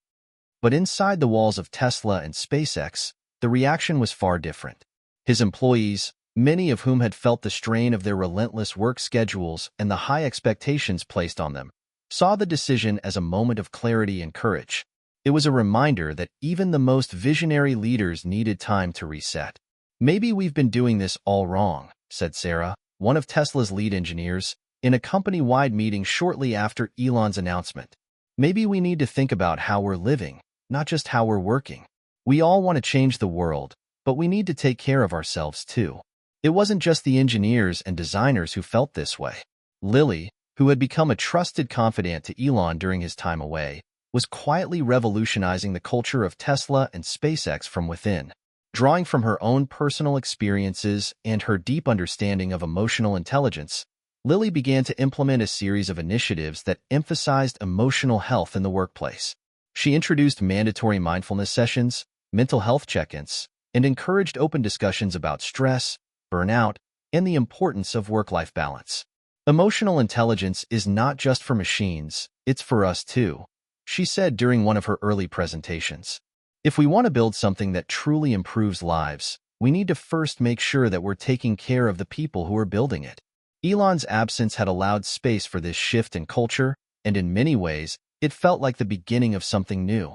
But inside the walls of Tesla and SpaceX, the reaction was far different. His employees, many of whom had felt the strain of their relentless work schedules and the high expectations placed on them, saw the decision as a moment of clarity and courage. It was a reminder that even the most visionary leaders needed time to reset. "Maybe we've been doing this all wrong," said Sarah, one of Tesla's lead engineers, in a company-wide meeting shortly after Elon's announcement. "Maybe we need to think about how we're living, not just how we're working. We all want to change the world, but we need to take care of ourselves too." It wasn't just the engineers and designers who felt this way. Lily, who had become a trusted confidant to Elon during his time away, was quietly revolutionizing the culture of Tesla and SpaceX from within. Drawing from her own personal experiences and her deep understanding of emotional intelligence, Lily began to implement a series of initiatives that emphasized emotional health in the workplace. She introduced mandatory mindfulness sessions, mental health check-ins, and encouraged open discussions about stress, burnout, and the importance of work-life balance. "Emotional intelligence is not just for machines, it's for us too," she said during one of her early presentations. "If we want to build something that truly improves lives, we need to first make sure that we're taking care of the people who are building it." Elon's absence had allowed space for this shift in culture, and in many ways, it felt like the beginning of something new.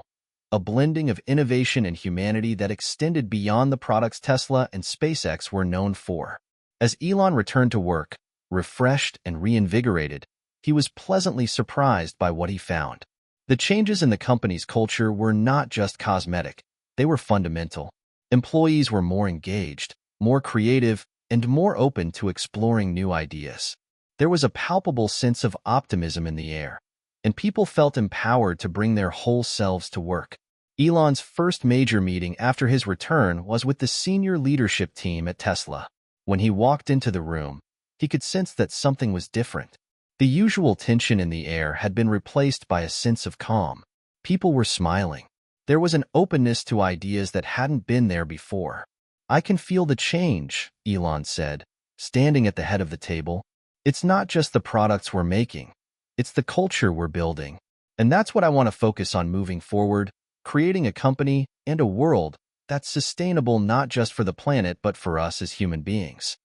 A blending of innovation and humanity that extended beyond the products Tesla and SpaceX were known for. As Elon returned to work, refreshed and reinvigorated, he was pleasantly surprised by what he found. The changes in the company's culture were not just cosmetic, they were fundamental. Employees were more engaged, more creative, and more open to exploring new ideas. There was a palpable sense of optimism in the air, and people felt empowered to bring their whole selves to work. Elon's first major meeting after his return was with the senior leadership team at Tesla. When he walked into the room, he could sense that something was different. The usual tension in the air had been replaced by a sense of calm. People were smiling. There was an openness to ideas that hadn't been there before. "I can feel the change," Elon said, standing at the head of the table. "It's not just the products we're making. It's the culture we're building. And that's what I want to focus on moving forward, creating a company and a world that's sustainable not just for the planet but for us as human beings."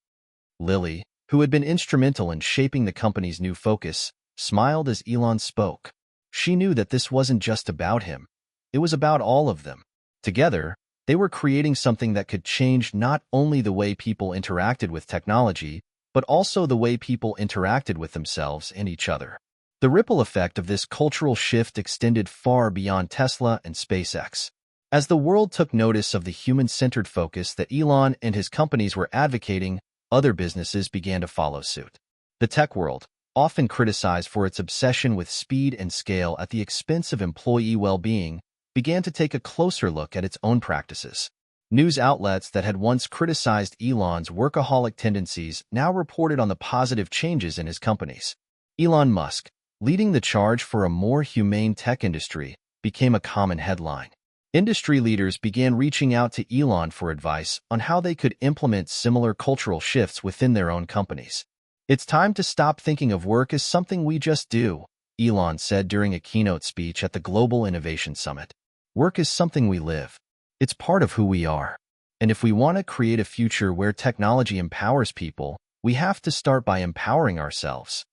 Lily, who had been instrumental in shaping the company's new focus, smiled as Elon spoke. She knew that this wasn't just about him. It was about all of them. Together, they were creating something that could change not only the way people interacted with technology, but also the way people interacted with themselves and each other. The ripple effect of this cultural shift extended far beyond Tesla and SpaceX. As the world took notice of the human-centered focus that Elon and his companies were advocating, other businesses began to follow suit. The tech world, often criticized for its obsession with speed and scale at the expense of employee well-being, began to take a closer look at its own practices. News outlets that had once criticized Elon's workaholic tendencies now reported on the positive changes in his companies. Elon Musk, leading the charge for a more humane tech industry, became a common headline. Industry leaders began reaching out to Elon for advice on how they could implement similar cultural shifts within their own companies. "It's time to stop thinking of work as something we just do," Elon said during a keynote speech at the Global Innovation Summit. "Work is something we live. It's part of who we are. And if we want to create a future where technology empowers people, we have to start by empowering ourselves."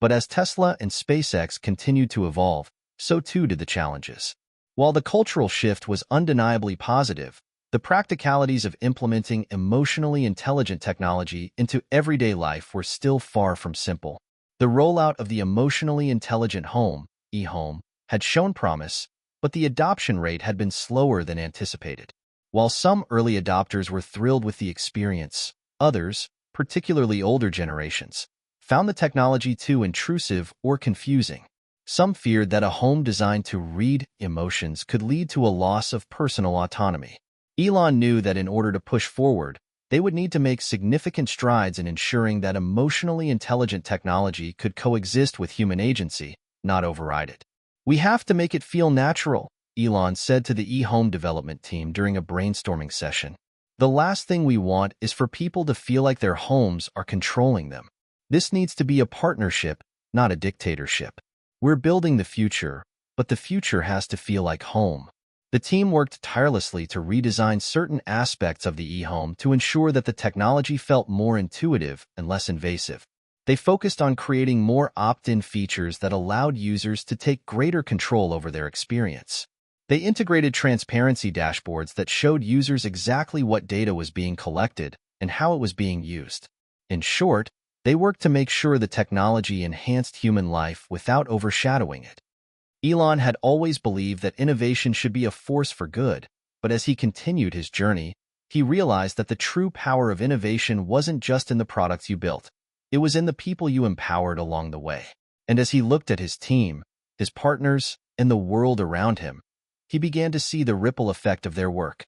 But as Tesla and SpaceX continued to evolve, so too did the challenges. While the cultural shift was undeniably positive, the practicalities of implementing emotionally intelligent technology into everyday life were still far from simple. The rollout of the emotionally intelligent home, e-home, had shown promise, but the adoption rate had been slower than anticipated. While some early adopters were thrilled with the experience, others, particularly older generations, found the technology too intrusive or confusing. Some feared that a home designed to read emotions could lead to a loss of personal autonomy. Elon knew that in order to push forward, they would need to make significant strides in ensuring that emotionally intelligent technology could coexist with human agency, not override it. "We have to make it feel natural," Elon said to the e-home development team during a brainstorming session. "The last thing we want is for people to feel like their homes are controlling them. This needs to be a partnership, not a dictatorship. We're building the future, but the future has to feel like home." The team worked tirelessly to redesign certain aspects of the e-home to ensure that the technology felt more intuitive and less invasive. They focused on creating more opt-in features that allowed users to take greater control over their experience. They integrated transparency dashboards that showed users exactly what data was being collected and how it was being used. In short, they worked to make sure the technology enhanced human life without overshadowing it. Elon had always believed that innovation should be a force for good, but as he continued his journey, he realized that the true power of innovation wasn't just in the products you built. It was in the people you empowered along the way. And as he looked at his team, his partners, and the world around him, he began to see the ripple effect of their work.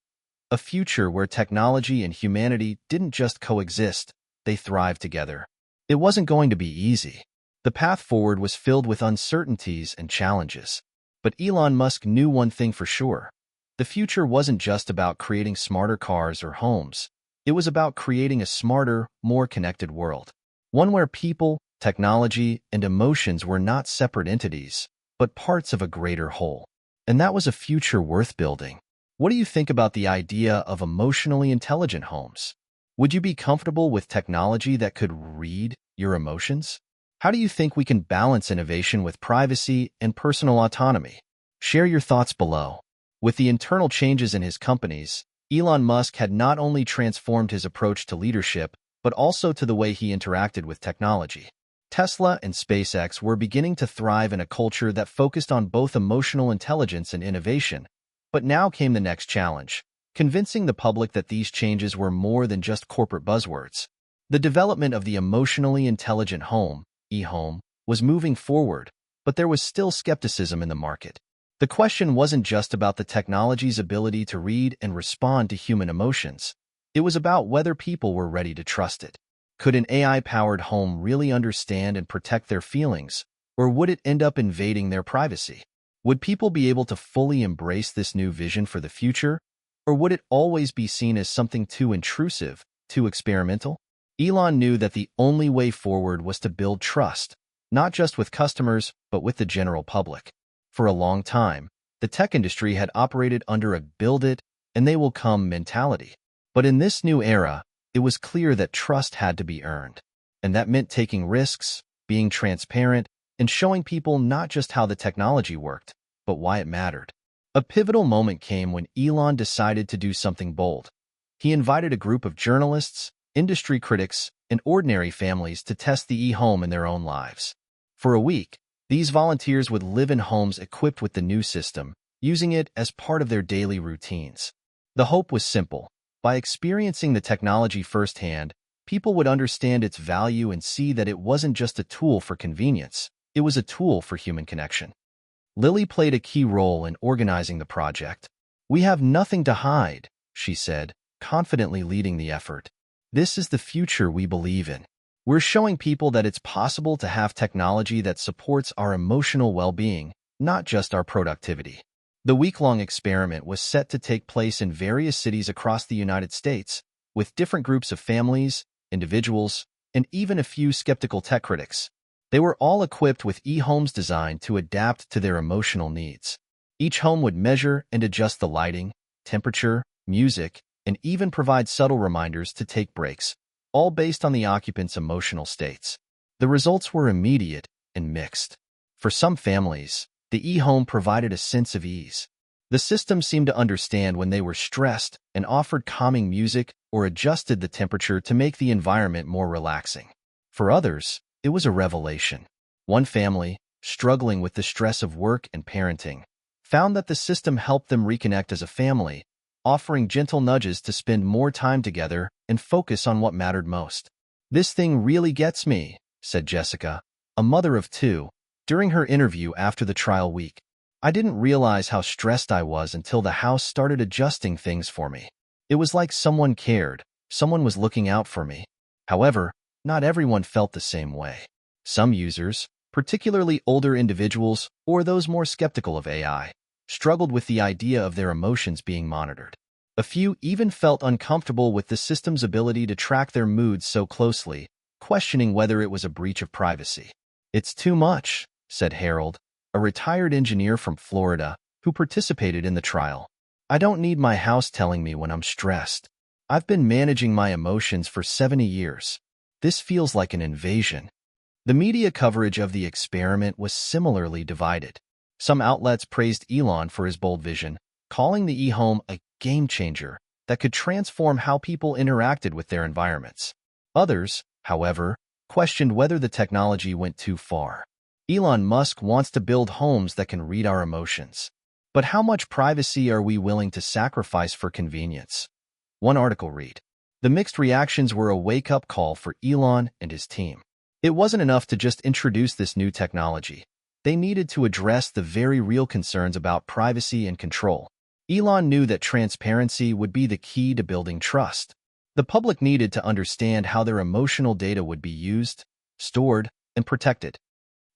A future where technology and humanity didn't just coexist, they thrived together. It wasn't going to be easy. The path forward was filled with uncertainties and challenges. But Elon Musk knew one thing for sure. The future wasn't just about creating smarter cars or homes. It was about creating a smarter, more connected world. One where people, technology, and emotions were not separate entities, but parts of a greater whole. And that was a future worth building. What do you think about the idea of emotionally intelligent homes? Would you be comfortable with technology that could read your emotions? How do you think we can balance innovation with privacy and personal autonomy? Share your thoughts below. With the internal changes in his companies, Elon Musk had not only transformed his approach to leadership, but also to the way he interacted with technology. Tesla and SpaceX were beginning to thrive in a culture that focused on both emotional intelligence and innovation. But now came the next challenge: convincing the public that these changes were more than just corporate buzzwords. The development of the emotionally intelligent home, e-home, was moving forward, but there was still skepticism in the market. The question wasn't just about the technology's ability to read and respond to human emotions. It was about whether people were ready to trust it. Could an AI-powered home really understand and protect their feelings, or would it end up invading their privacy? Would people be able to fully embrace this new vision for the future, or would it always be seen as something too intrusive, too experimental? Elon knew that the only way forward was to build trust, not just with customers, but with the general public. For a long time, the tech industry had operated under a build it and they will come mentality. But in this new era, it was clear that trust had to be earned. And that meant taking risks, being transparent, and showing people not just how the technology worked, but why it mattered. A pivotal moment came when Elon decided to do something bold. He invited a group of journalists, industry critics, and ordinary families to test the e-home in their own lives. For a week, these volunteers would live in homes equipped with the new system, using it as part of their daily routines. The hope was simple. By experiencing the technology firsthand, people would understand its value and see that it wasn't just a tool for convenience, it was a tool for human connection. Lily played a key role in organizing the project. "We have nothing to hide," she said, confidently leading the effort. "This is the future we believe in. We're showing people that it's possible to have technology that supports our emotional well-being, not just our productivity." The week-long experiment was set to take place in various cities across the United States, with different groups of families, individuals, and even a few skeptical tech critics. They were all equipped with e-homes designed to adapt to their emotional needs. Each home would measure and adjust the lighting, temperature, music, and even provide subtle reminders to take breaks, all based on the occupants' emotional states. The results were immediate, and mixed. For some families, the e-home provided a sense of ease. The system seemed to understand when they were stressed and offered calming music or adjusted the temperature to make the environment more relaxing. For others, it was a revelation. One family, struggling with the stress of work and parenting, found that the system helped them reconnect as a family, offering gentle nudges to spend more time together and focus on what mattered most. "This thing really gets me," said Jessica, a mother of two, during her interview after the trial week. "I didn't realize how stressed I was until the house started adjusting things for me. It was like someone cared, someone was looking out for me." However, not everyone felt the same way. Some users, particularly older individuals or those more skeptical of AI, struggled with the idea of their emotions being monitored. A few even felt uncomfortable with the system's ability to track their moods so closely, questioning whether it was a breach of privacy. "It's too much," said Harold, a retired engineer from Florida who participated in the trial. "I don't need my house telling me when I'm stressed. I've been managing my emotions for 70 years. This feels like an invasion." The media coverage of the experiment was similarly divided. Some outlets praised Elon for his bold vision, calling the e-home a game-changer that could transform how people interacted with their environments. Others, however, questioned whether the technology went too far. Elon Musk wants to build homes that can read our emotions. But how much privacy are we willing to sacrifice for convenience? One article read, "The mixed reactions were a wake-up call for Elon and his team." It wasn't enough to just introduce this new technology. They needed to address the very real concerns about privacy and control. Elon knew that transparency would be the key to building trust. The public needed to understand how their emotional data would be used, stored, and protected.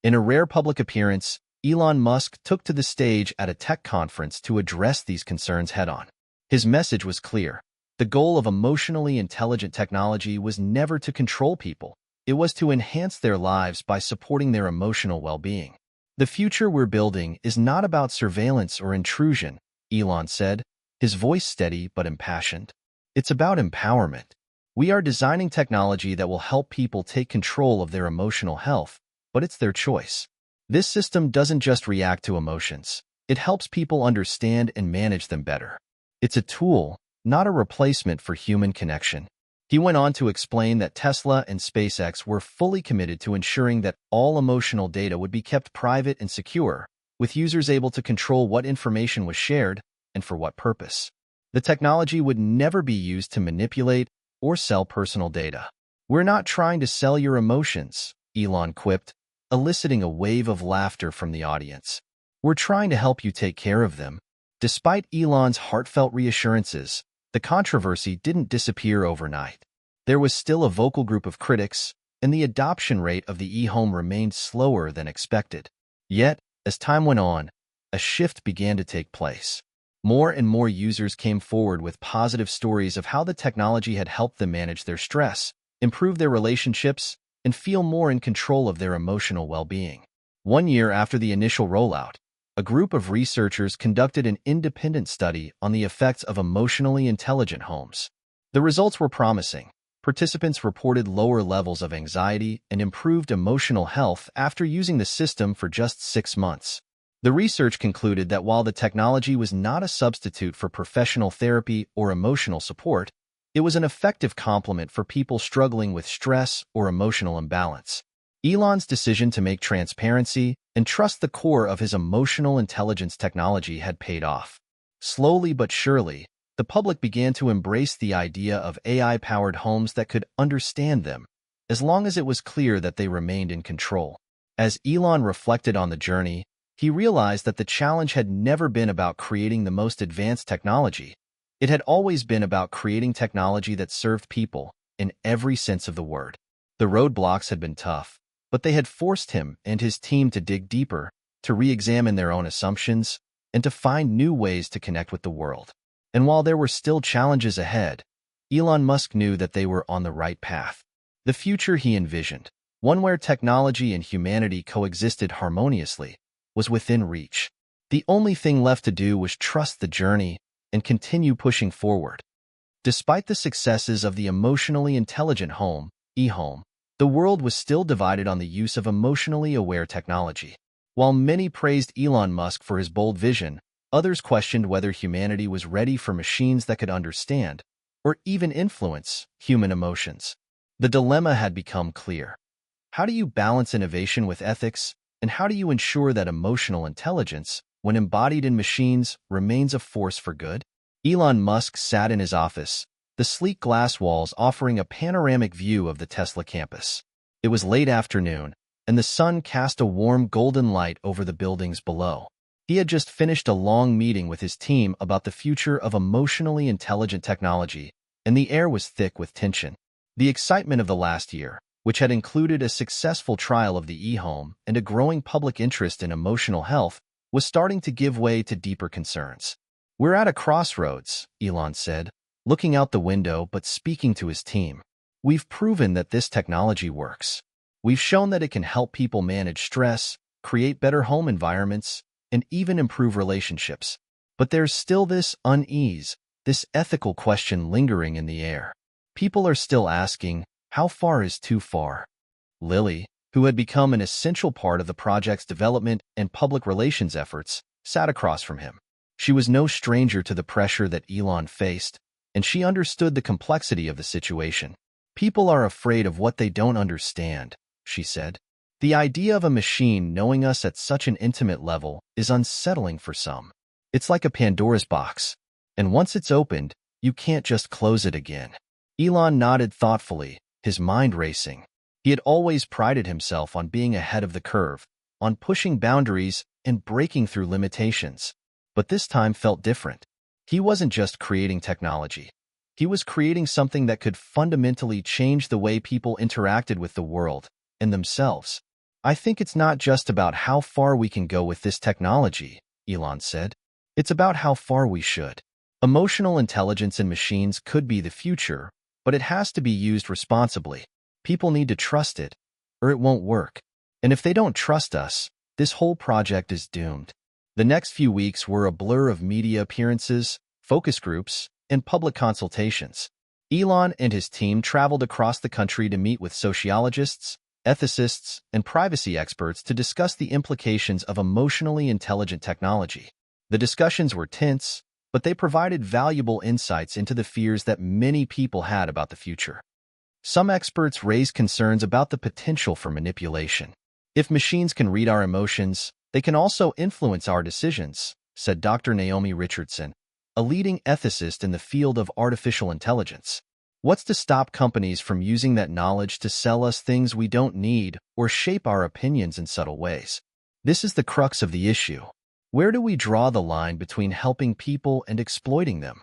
In a rare public appearance, Elon Musk took to the stage at a tech conference to address these concerns head-on. His message was clear. The goal of emotionally intelligent technology was never to control people. It was to enhance their lives by supporting their emotional well-being. "The future we're building is not about surveillance or intrusion," Elon said, his voice steady but impassioned. "It's about empowerment. We are designing technology that will help people take control of their emotional health, but it's their choice. This system doesn't just react to emotions. It helps people understand and manage them better. It's a tool, not a replacement for human connection." He went on to explain that Tesla and SpaceX were fully committed to ensuring that all emotional data would be kept private and secure, with users able to control what information was shared and for what purpose. The technology would never be used to manipulate or sell personal data. "We're not trying to sell your emotions," Elon quipped, eliciting a wave of laughter from the audience. "We're trying to help you take care of them." Despite Elon's heartfelt reassurances, the controversy didn't disappear overnight. There was still a vocal group of critics, and the adoption rate of the e-home remained slower than expected. Yet, as time went on, a shift began to take place. More and more users came forward with positive stories of how the technology had helped them manage their stress, improve their relationships, and feel more in control of their emotional well-being. 1 year after the initial rollout, a group of researchers conducted an independent study on the effects of emotionally intelligent homes. The results were promising. Participants reported lower levels of anxiety and improved emotional health after using the system for just 6 months. The research concluded that while the technology was not a substitute for professional therapy or emotional support, it was an effective complement for people struggling with stress or emotional imbalance. Elon's decision to make transparency and trust the core of his emotional intelligence technology had paid off. Slowly but surely, the public began to embrace the idea of AI-powered homes that could understand them, as long as it was clear that they remained in control. As Elon reflected on the journey, he realized that the challenge had never been about creating the most advanced technology. It had always been about creating technology that served people, in every sense of the word. The roadblocks had been tough, but they had forced him and his team to dig deeper, to re-examine their own assumptions, and to find new ways to connect with the world. And while there were still challenges ahead, Elon Musk knew that they were on the right path. The future he envisioned, one where technology and humanity coexisted harmoniously, was within reach. The only thing left to do was trust the journey and continue pushing forward. Despite the successes of the emotionally intelligent home, e-home, The world was still divided on the use of emotionally aware technology. While many praised Elon Musk for his bold vision, others questioned whether humanity was ready for machines that could understand, or even influence, human emotions. The dilemma had become clear. How do you balance innovation with ethics, and how do you ensure that emotional intelligence, when embodied in machines, remains a force for good? Elon Musk sat in his office, the sleek glass walls offering a panoramic view of the Tesla campus. It was late afternoon, and the sun cast a warm golden light over the buildings below. He had just finished a long meeting with his team about the future of emotionally intelligent technology, and the air was thick with tension. The excitement of the last year, which had included a successful trial of the e-home and a growing public interest in emotional health, was starting to give way to deeper concerns. "We're at a crossroads," Elon said, looking out the window but speaking to his team. "We've proven that this technology works. We've shown that it can help people manage stress, create better home environments, and even improve relationships. But there's still this unease, this ethical question lingering in the air. People are still asking, how far is too far?" Lily, who had become an essential part of the project's development and public relations efforts, sat across from him. She was no stranger to the pressure that Elon faced, and she understood the complexity of the situation. "People are afraid of what they don't understand," she said. "The idea of a machine knowing us at such an intimate level is unsettling for some. It's like a Pandora's box, and once it's opened, you can't just close it again." Elon nodded thoughtfully, his mind racing. He had always prided himself on being ahead of the curve, on pushing boundaries and breaking through limitations. But this time felt different. He wasn't just creating technology. He was creating something that could fundamentally change the way people interacted with the world and themselves. "I think it's not just about how far we can go with this technology," Elon said. "It's about how far we should. Emotional intelligence in machines could be the future, but it has to be used responsibly. People need to trust it, or it won't work. And if they don't trust us, this whole project is doomed." The next few weeks were a blur of media appearances, focus groups, and public consultations. Elon and his team traveled across the country to meet with sociologists, ethicists, and privacy experts to discuss the implications of emotionally intelligent technology. The discussions were tense, but they provided valuable insights into the fears that many people had about the future. Some experts raised concerns about the potential for manipulation. "If machines can read our emotions, they can also influence our decisions," said Dr. Naomi Richardson, a leading ethicist in the field of artificial intelligence. "What's to stop companies from using that knowledge to sell us things we don't need or shape our opinions in subtle ways?" This is the crux of the issue. Where do we draw the line between helping people and exploiting them?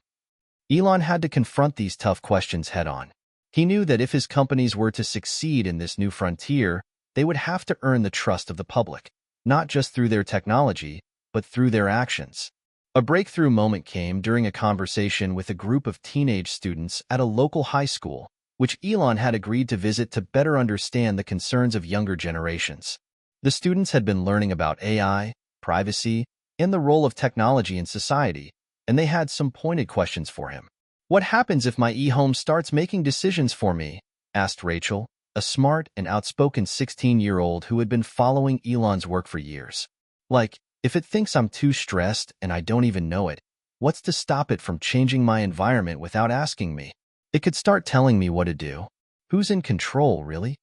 Elon had to confront these tough questions head-on. He knew that if his companies were to succeed in this new frontier, they would have to earn the trust of the public, not just through their technology, but through their actions. A breakthrough moment came during a conversation with a group of teenage students at a local high school, which Elon had agreed to visit to better understand the concerns of younger generations. The students had been learning about AI, privacy, and the role of technology in society, and they had some pointed questions for him. "What happens if my e-home starts making decisions for me?" asked Rachel, a smart and outspoken 16-year-old who had been following Elon's work for years. "Like, if it thinks I'm too stressed and I don't even know it, what's to stop it from changing my environment without asking me? It could start telling me what to do. Who's in control, really?"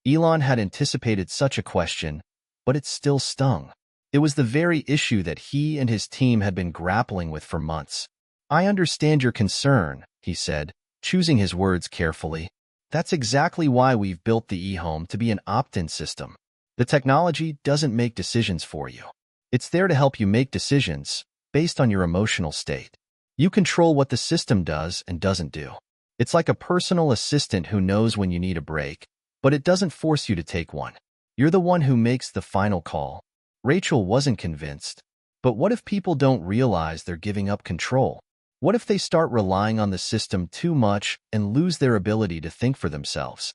Elon had anticipated such a question, but it still stung. It was the very issue that he and his team had been grappling with for months. "I understand your concern," he said, choosing his words carefully. "That's exactly why we've built the e-home to be an opt-in system. The technology doesn't make decisions for you. It's there to help you make decisions based on your emotional state. You control what the system does and doesn't do. It's like a personal assistant who knows when you need a break, but it doesn't force you to take one. You're the one who makes the final call." Rachel wasn't convinced. But what if people don't realize they're giving up control? What if they start relying on the system too much and lose their ability to think for themselves?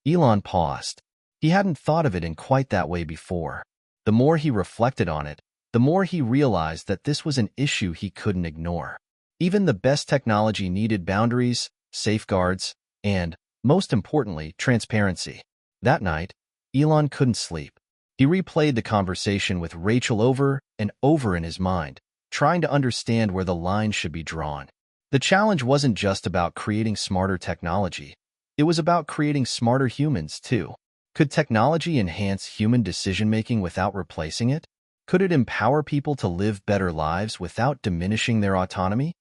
Elon paused. He hadn't thought of it in quite that way before. The more he reflected on it, the more he realized that this was an issue he couldn't ignore. Even the best technology needed boundaries, safeguards, and, most importantly, transparency. That night, Elon couldn't sleep. He replayed the conversation with Rachel over and over in his mind, trying to understand where the lines should be drawn. The challenge wasn't just about creating smarter technology. It was about creating smarter humans, too. Could technology enhance human decision-making without replacing it? Could it empower people to live better lives without diminishing their autonomy?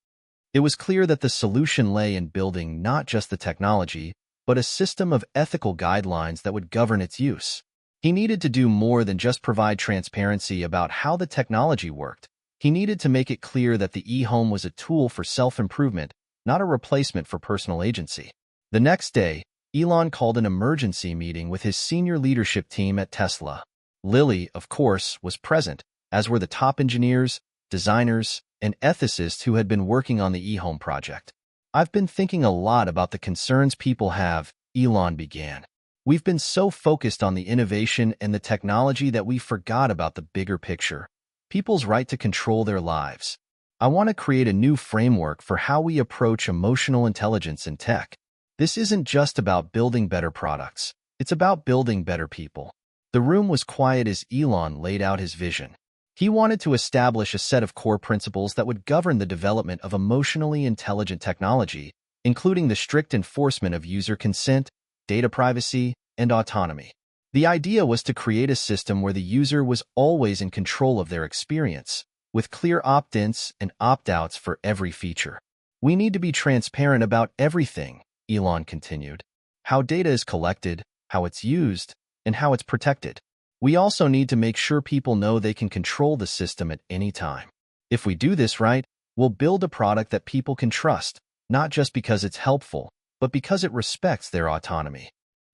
It was clear that the solution lay in building not just the technology, but a system of ethical guidelines that would govern its use. He needed to do more than just provide transparency about how the technology worked. He needed to make it clear that the e-home was a tool for self-improvement, not a replacement for personal agency. The next day, Elon called an emergency meeting with his senior leadership team at Tesla. Lily, of course, was present, as were the top engineers, designers, and ethicists who had been working on the e-home project. "I've been thinking a lot about the concerns people have," Elon began. "We've been so focused on the innovation and the technology that we forgot about the bigger picture, people's right to control their lives. I want to create a new framework for how we approach emotional intelligence in tech. This isn't just about building better products. It's about building better people." The room was quiet as Elon laid out his vision. He wanted to establish a set of core principles that would govern the development of emotionally intelligent technology, including the strict enforcement of user consent, data privacy, and autonomy. The idea was to create a system where the user was always in control of their experience, with clear opt-ins and opt-outs for every feature. "We need to be transparent about everything," Elon continued. "How data is collected, how it's used, and how it's protected. We also need to make sure people know they can control the system at any time. If we do this right, we'll build a product that people can trust, not just because it's helpful, but because it respects their autonomy."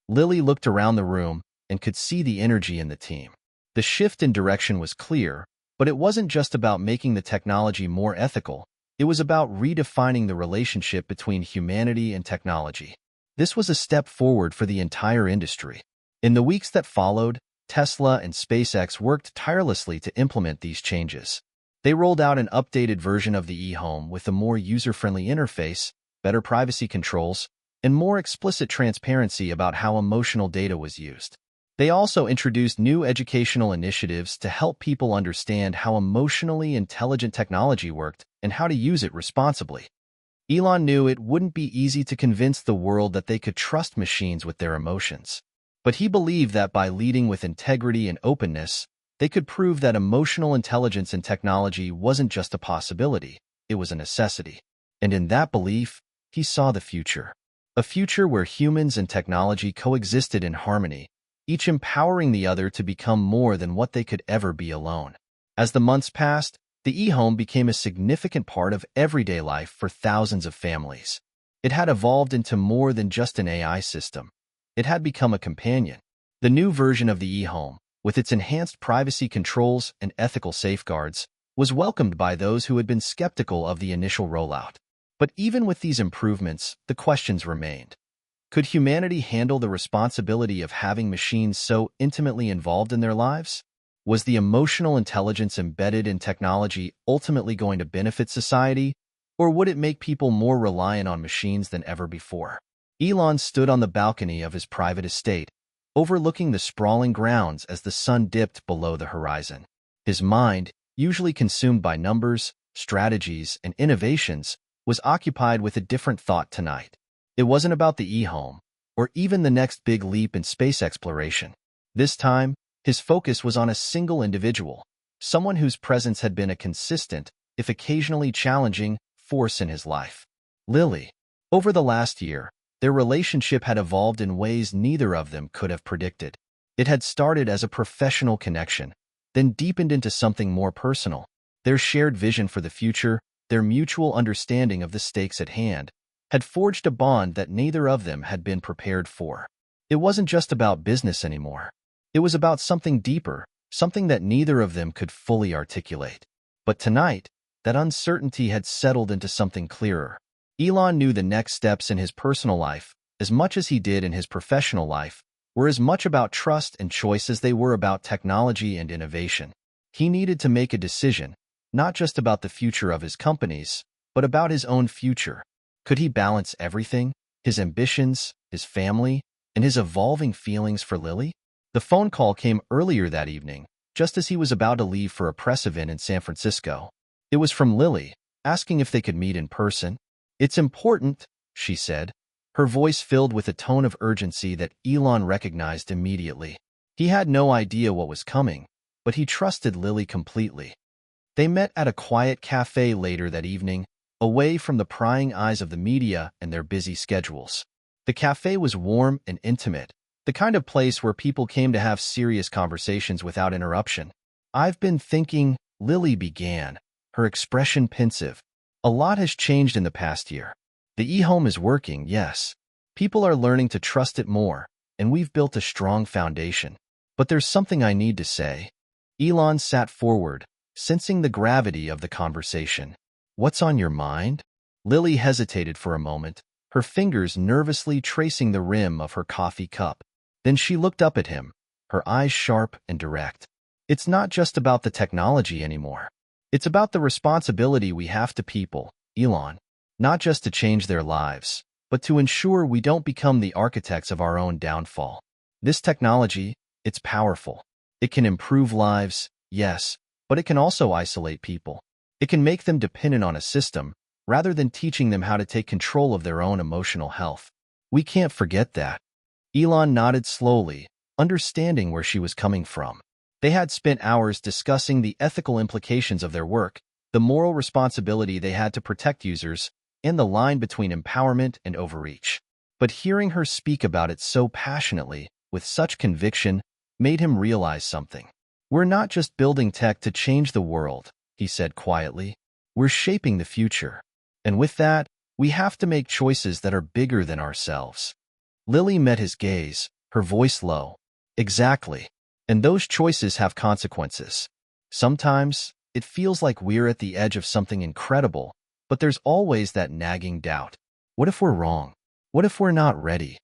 Lily looked around the room and could see the energy in the team. The shift in direction was clear, but it wasn't just about making the technology more ethical. It was about redefining the relationship between humanity and technology. This was a step forward for the entire industry. In the weeks that followed, Tesla and SpaceX worked tirelessly to implement these changes. They rolled out an updated version of the e-home with a more user-friendly interface, better privacy controls, and more explicit transparency about how emotional data was used. They also introduced new educational initiatives to help people understand how emotionally intelligent technology worked and how to use it responsibly. Elon knew it wouldn't be easy to convince the world that they could trust machines with their emotions. But he believed that by leading with integrity and openness, they could prove that emotional intelligence in technology wasn't just a possibility, it was a necessity. And in that belief, he saw the future. A future where humans and technology coexisted in harmony, each empowering the other to become more than what they could ever be alone. As the months passed, the e-home became a significant part of everyday life for thousands of families. It had evolved into more than just an AI system. It had become a companion. The new version of the e-home, with its enhanced privacy controls and ethical safeguards, was welcomed by those who had been skeptical of the initial rollout. But even with these improvements, the questions remained. Could humanity handle the responsibility of having machines so intimately involved in their lives? Was the emotional intelligence embedded in technology ultimately going to benefit society, or would it make people more reliant on machines than ever before? Elon stood on the balcony of his private estate, overlooking the sprawling grounds as the sun dipped below the horizon. His mind, usually consumed by numbers, strategies, and innovations, was occupied with a different thought tonight. It wasn't about the e-home, or even the next big leap in space exploration. This time, his focus was on a single individual, someone whose presence had been a consistent, if occasionally challenging, force in his life. Lily. Over the last year, their relationship had evolved in ways neither of them could have predicted. It had started as a professional connection, then deepened into something more personal. Their shared vision for the future, their mutual understanding of the stakes at hand, had forged a bond that neither of them had been prepared for. It wasn't just about business anymore. It was about something deeper, something that neither of them could fully articulate. But tonight, that uncertainty had settled into something clearer. Elon knew the next steps in his personal life, as much as he did in his professional life, were as much about trust and choice as they were about technology and innovation. He needed to make a decision, not just about the future of his companies, but about his own future. Could he balance everything, his ambitions, his family, and his evolving feelings for Lily? The phone call came earlier that evening, just as he was about to leave for a press event in San Francisco. It was from Lily, asking if they could meet in person. "It's important," she said, her voice filled with a tone of urgency that Elon recognized immediately. He had no idea what was coming, but he trusted Lily completely. They met at a quiet cafe later that evening, away from the prying eyes of the media and their busy schedules. The cafe was warm and intimate, the kind of place where people came to have serious conversations without interruption. "I've been thinking," Lily began, her expression pensive. "A lot has changed in the past year. The e-home is working, yes. People are learning to trust it more, and we've built a strong foundation. But there's something I need to say." Elon sat forward, sensing the gravity of the conversation. "What's on your mind?" Lily hesitated for a moment, her fingers nervously tracing the rim of her coffee cup. Then she looked up at him, her eyes sharp and direct. "It's not just about the technology anymore. It's about the responsibility we have to people, Elon. Not just to change their lives, but to ensure we don't become the architects of our own downfall. This technology, it's powerful. It can improve lives, yes, but it can also isolate people. It can make them dependent on a system, rather than teaching them how to take control of their own emotional health. We can't forget that." Elon nodded slowly, understanding where she was coming from. They had spent hours discussing the ethical implications of their work, the moral responsibility they had to protect users, and the line between empowerment and overreach. But hearing her speak about it so passionately, with such conviction, made him realize something. "We're not just building tech to change the world," he said quietly. "We're shaping the future. And with that, we have to make choices that are bigger than ourselves." Lily met his gaze, her voice low. "Exactly. And those choices have consequences. Sometimes, it feels like we're at the edge of something incredible, but there's always that nagging doubt. What if we're wrong? What if we're not ready?"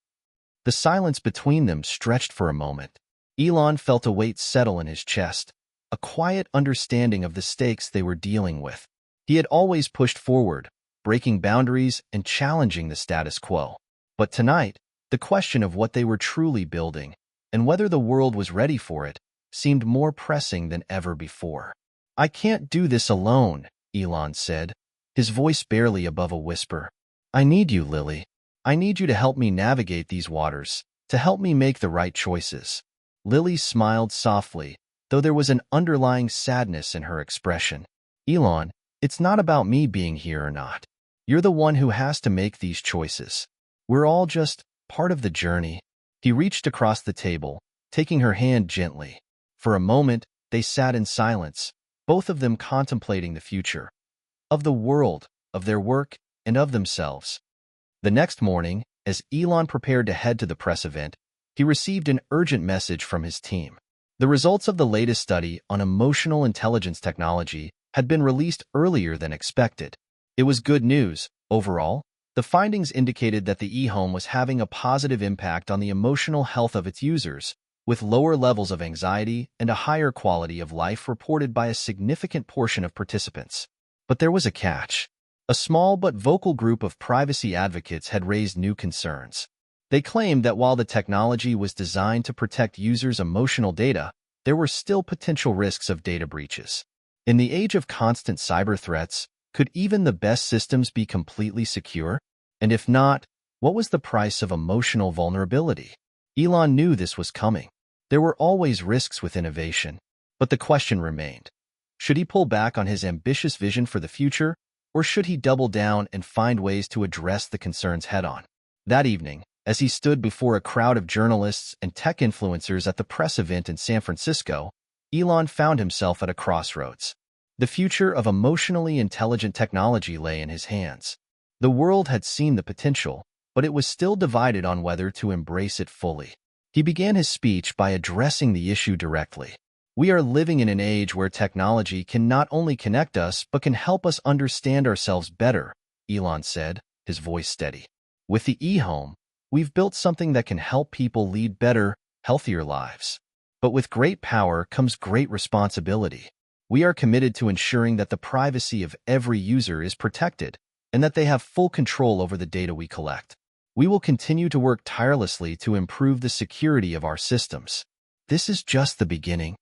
The silence between them stretched for a moment. Elon felt a weight settle in his chest, a quiet understanding of the stakes they were dealing with. He had always pushed forward, breaking boundaries and challenging the status quo. But tonight, the question of what they were truly building, and whether the world was ready for it, seemed more pressing than ever before. "I can't do this alone," Elon said, his voice barely above a whisper. "I need you, Lily. I need you to help me navigate these waters, to help me make the right choices." Lily smiled softly, though there was an underlying sadness in her expression. "Elon, it's not about me being here or not. You're the one who has to make these choices. We're all just part of the journey." He reached across the table, taking her hand gently. For a moment, they sat in silence, both of them contemplating the future. Of the world, of their work, and of themselves. The next morning, as Elon prepared to head to the press event, he received an urgent message from his team. The results of the latest study on emotional intelligence technology had been released earlier than expected. It was good news, overall. The findings indicated that the e-home was having a positive impact on the emotional health of its users, with lower levels of anxiety and a higher quality of life reported by a significant portion of participants. But there was a catch. A small but vocal group of privacy advocates had raised new concerns. They claimed that while the technology was designed to protect users' emotional data, there were still potential risks of data breaches. In the age of constant cyber threats, could even the best systems be completely secure? And if not, what was the price of emotional vulnerability? Elon knew this was coming. There were always risks with innovation, but the question remained. Should he pull back on his ambitious vision for the future, or should he double down and find ways to address the concerns head-on? That evening, as he stood before a crowd of journalists and tech influencers at the press event in San Francisco, Elon found himself at a crossroads. The future of emotionally intelligent technology lay in his hands. The world had seen the potential, but it was still divided on whether to embrace it fully. He began his speech by addressing the issue directly. "We are living in an age where technology can not only connect us but can help us understand ourselves better," Elon said, his voice steady. "With the e-home, we've built something that can help people lead better, healthier lives. But with great power comes great responsibility. We are committed to ensuring that the privacy of every user is protected and that they have full control over the data we collect." We will continue to work tirelessly to improve the security of our systems. This is just the beginning.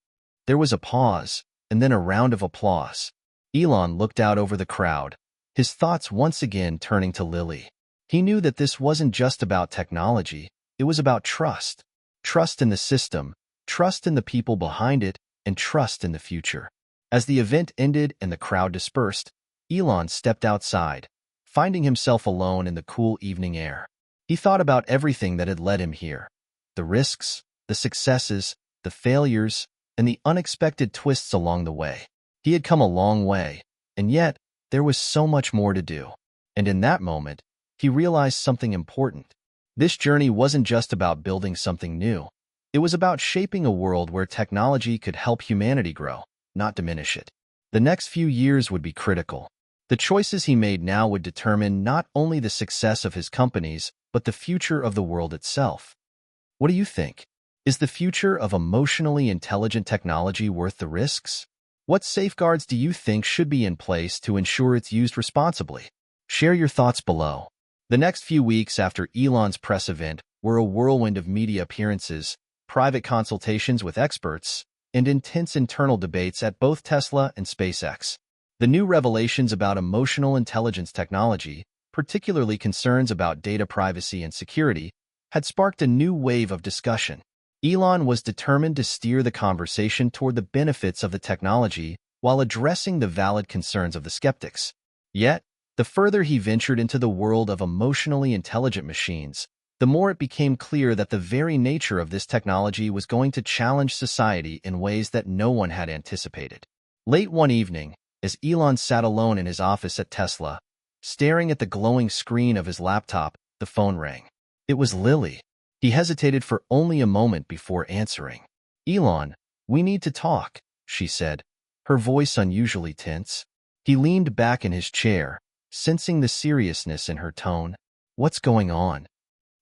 There was a pause, and then a round of applause. Elon looked out over the crowd, his thoughts once again turning to Lily. He knew that this wasn't just about technology, it was about trust. Trust in the system, trust in the people behind it, and trust in the future. As the event ended and the crowd dispersed, Elon stepped outside, finding himself alone in the cool evening air. He thought about everything that had led him here. The risks, the successes, the failures, and the unexpected twists along the way. He had come a long way, and yet there was so much more to do. And in that moment, he realized something important. This journey wasn't just about building something new. It was about shaping a world where technology could help humanity grow, not diminish it. The next few years would be critical. The choices he made now would determine not only the success of his companies, but the future of the world itself. What do you think? Is the future of emotionally intelligent technology worth the risks? What safeguards do you think should be in place to ensure it's used responsibly? Share your thoughts below. The next few weeks after Elon's press event were a whirlwind of media appearances, private consultations with experts, and intense internal debates at both Tesla and SpaceX. The new revelations about emotional intelligence technology, particularly concerns about data privacy and security, had sparked a new wave of discussion. Elon was determined to steer the conversation toward the benefits of the technology while addressing the valid concerns of the skeptics. Yet, the further he ventured into the world of emotionally intelligent machines, the more it became clear that the very nature of this technology was going to challenge society in ways that no one had anticipated. Late one evening, as Elon sat alone in his office at Tesla, staring at the glowing screen of his laptop, the phone rang. It was Lily. He hesitated for only a moment before answering. "Elon, we need to talk," she said, her voice unusually tense. He leaned back in his chair, sensing the seriousness in her tone. "What's going on?"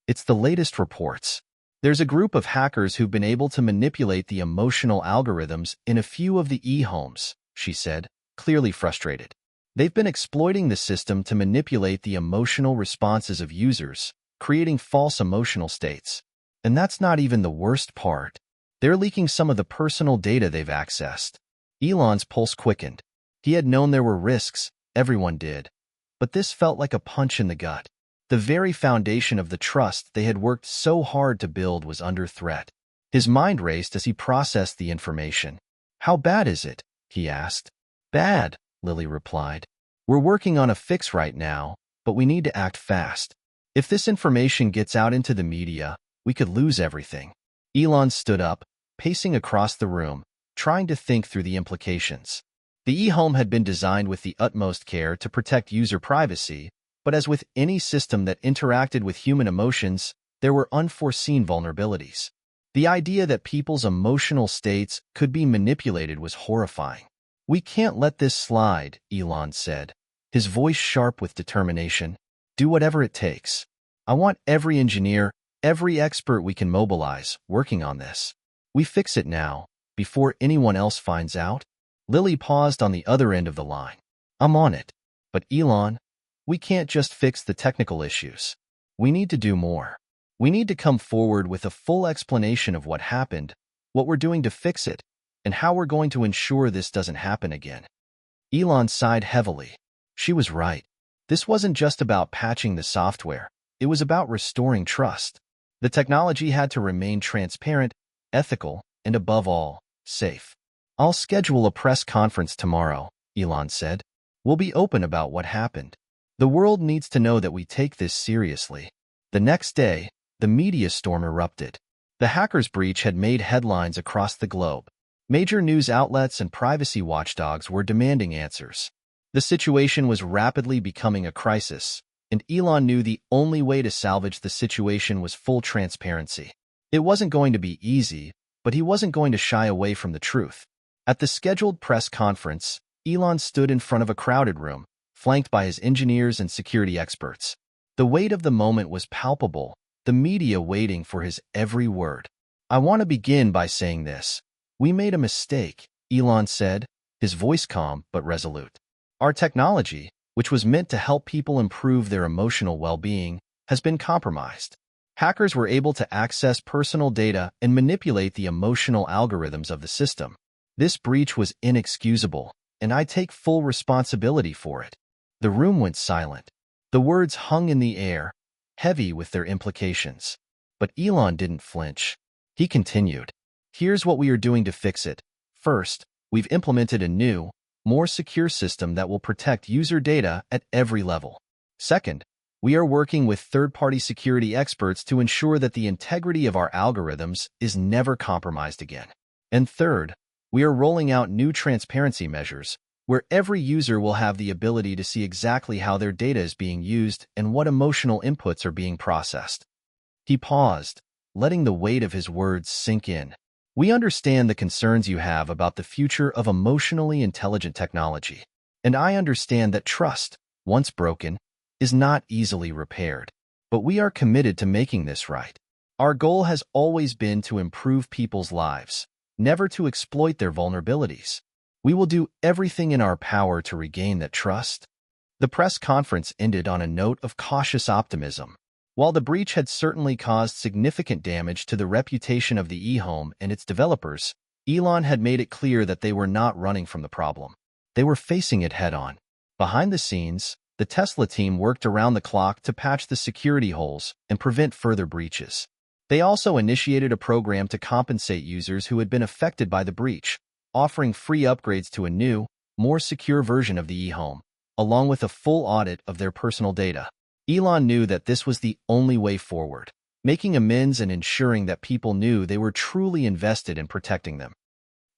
"It's the latest reports. There's a group of hackers who've been able to manipulate the emotional algorithms in a few of the e-homes," she said, clearly frustrated. "They've been exploiting the system to manipulate the emotional responses of users, creating false emotional states. And that's not even the worst part. They're leaking some of the personal data they've accessed." Elon's pulse quickened. He had known there were risks, everyone did. But this felt like a punch in the gut. The very foundation of the trust they had worked so hard to build was under threat. His mind raced as he processed the information. "How bad is it?" he asked. "Bad," Lily replied. "We're working on a fix right now, but we need to act fast. If this information gets out into the media, we could lose everything." Elon stood up, pacing across the room, trying to think through the implications. The e-home had been designed with the utmost care to protect user privacy, but as with any system that interacted with human emotions, there were unforeseen vulnerabilities. The idea that people's emotional states could be manipulated was horrifying. "We can't let this slide," Elon said, his voice sharp with determination. "Do whatever it takes. I want every engineer, every expert we can mobilize, working on this. We fix it now, before anyone else finds out." Lily paused on the other end of the line. "I'm on it. But Elon, we can't just fix the technical issues. We need to do more. We need to come forward with a full explanation of what happened, what we're doing to fix it, and how we're going to ensure this doesn't happen again." Elon sighed heavily. She was right. This wasn't just about patching the software. It was about restoring trust. The technology had to remain transparent, ethical, and above all, safe. "I'll schedule a press conference tomorrow," Elon said. "We'll be open about what happened. The world needs to know that we take this seriously." The next day, the media storm erupted. The hackers' breach had made headlines across the globe. Major news outlets and privacy watchdogs were demanding answers. The situation was rapidly becoming a crisis, and Elon knew the only way to salvage the situation was full transparency. It wasn't going to be easy, but he wasn't going to shy away from the truth. At the scheduled press conference, Elon stood in front of a crowded room, flanked by his engineers and security experts. The weight of the moment was palpable, the media waiting for his every word. "I want to begin by saying this. We made a mistake," Elon said, his voice calm but resolute. "Our technology, which was meant to help people improve their emotional well-being, has been compromised. Hackers were able to access personal data and manipulate the emotional algorithms of the system. This breach was inexcusable, and I take full responsibility for it. The room went silent. The words hung in the air, heavy with their implications. But Elon didn't flinch. He continued. Here's what we are doing to fix it. First, we've implemented a new, more secure system that will protect user data at every level. Second, we are working with third-party security experts to ensure that the integrity of our algorithms is never compromised again. And third, we are rolling out new transparency measures, where every user will have the ability to see exactly how their data is being used and what emotional inputs are being processed. He paused, letting the weight of his words sink in. We understand the concerns you have about the future of emotionally intelligent technology, and I understand that trust, once broken, is not easily repaired. But we are committed to making this right. Our goal has always been to improve people's lives, never to exploit their vulnerabilities. We will do everything in our power to regain that trust. The press conference ended on a note of cautious optimism. While the breach had certainly caused significant damage to the reputation of the e-home and its developers, Elon had made it clear that they were not running from the problem. They were facing it head-on. Behind the scenes, the Tesla team worked around the clock to patch the security holes and prevent further breaches. They also initiated a program to compensate users who had been affected by the breach, offering free upgrades to a new, more secure version of the e-home, along with a full audit of their personal data. Elon knew that this was the only way forward, making amends and ensuring that people knew they were truly invested in protecting them.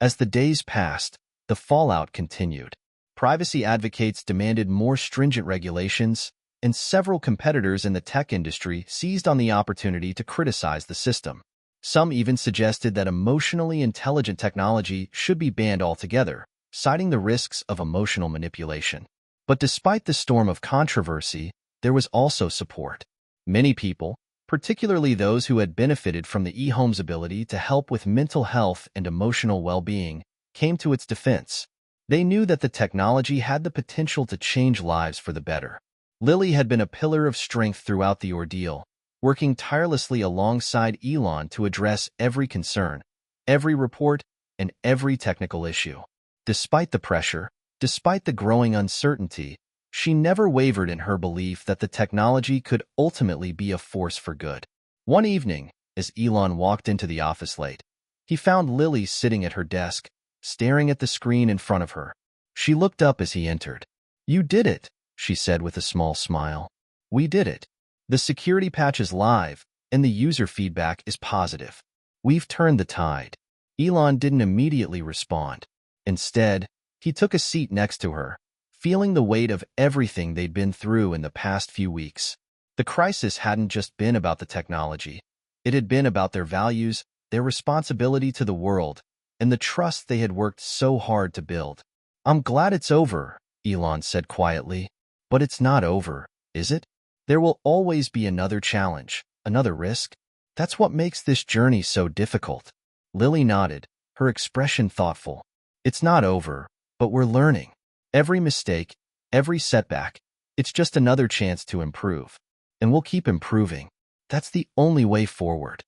As the days passed, the fallout continued. Privacy advocates demanded more stringent regulations, and several competitors in the tech industry seized on the opportunity to criticize the system. Some even suggested that emotionally intelligent technology should be banned altogether, citing the risks of emotional manipulation. But despite the storm of controversy, there was also support. Many people, particularly those who had benefited from the e-home's ability to help with mental health and emotional well-being, came to its defense. They knew that the technology had the potential to change lives for the better. Lily had been a pillar of strength throughout the ordeal, working tirelessly alongside Elon to address every concern, every report, and every technical issue. Despite the pressure, despite the growing uncertainty, she never wavered in her belief that the technology could ultimately be a force for good. One evening, as Elon walked into the office late, he found Lily sitting at her desk, staring at the screen in front of her. She looked up as he entered. "You did it," she said with a small smile. "We did it. The security patch is live, and the user feedback is positive. We've turned the tide." Elon didn't immediately respond. Instead, he took a seat next to her, feeling the weight of everything they'd been through in the past few weeks. The crisis hadn't just been about the technology. It had been about their values, their responsibility to the world, and the trust they had worked so hard to build. "I'm glad it's over," Elon said quietly. "But it's not over, is it? There will always be another challenge, another risk. That's what makes this journey so difficult." Lily nodded, her expression thoughtful. "It's not over, but we're learning. Every mistake, every setback, it's just another chance to improve. And we'll keep improving. That's the only way forward."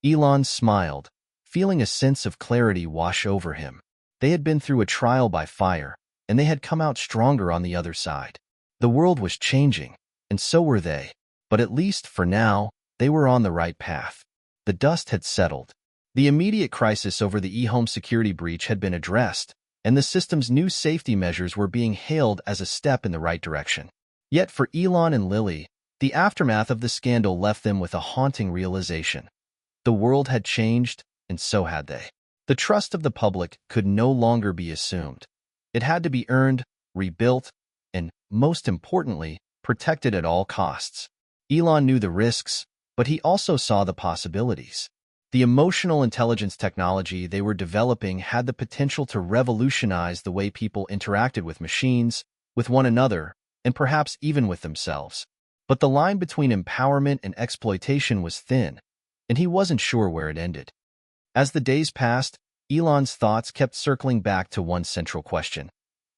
Elon smiled, feeling a sense of clarity wash over him. They had been through a trial by fire, and they had come out stronger on the other side. The world was changing, and so were they. But at least, for now, they were on the right path. The dust had settled. The immediate crisis over the e-home security breach had been addressed, and the system's new safety measures were being hailed as a step in the right direction. Yet for Elon and Lily, the aftermath of the scandal left them with a haunting realization. The world had changed, and so had they. The trust of the public could no longer be assumed. It had to be earned, rebuilt, and, most importantly, protected at all costs. Elon knew the risks, but he also saw the possibilities. The emotional intelligence technology they were developing had the potential to revolutionize the way people interacted with machines, with one another, and perhaps even with themselves. But the line between empowerment and exploitation was thin, and he wasn't sure where it ended. As the days passed, Elon's thoughts kept circling back to one central question.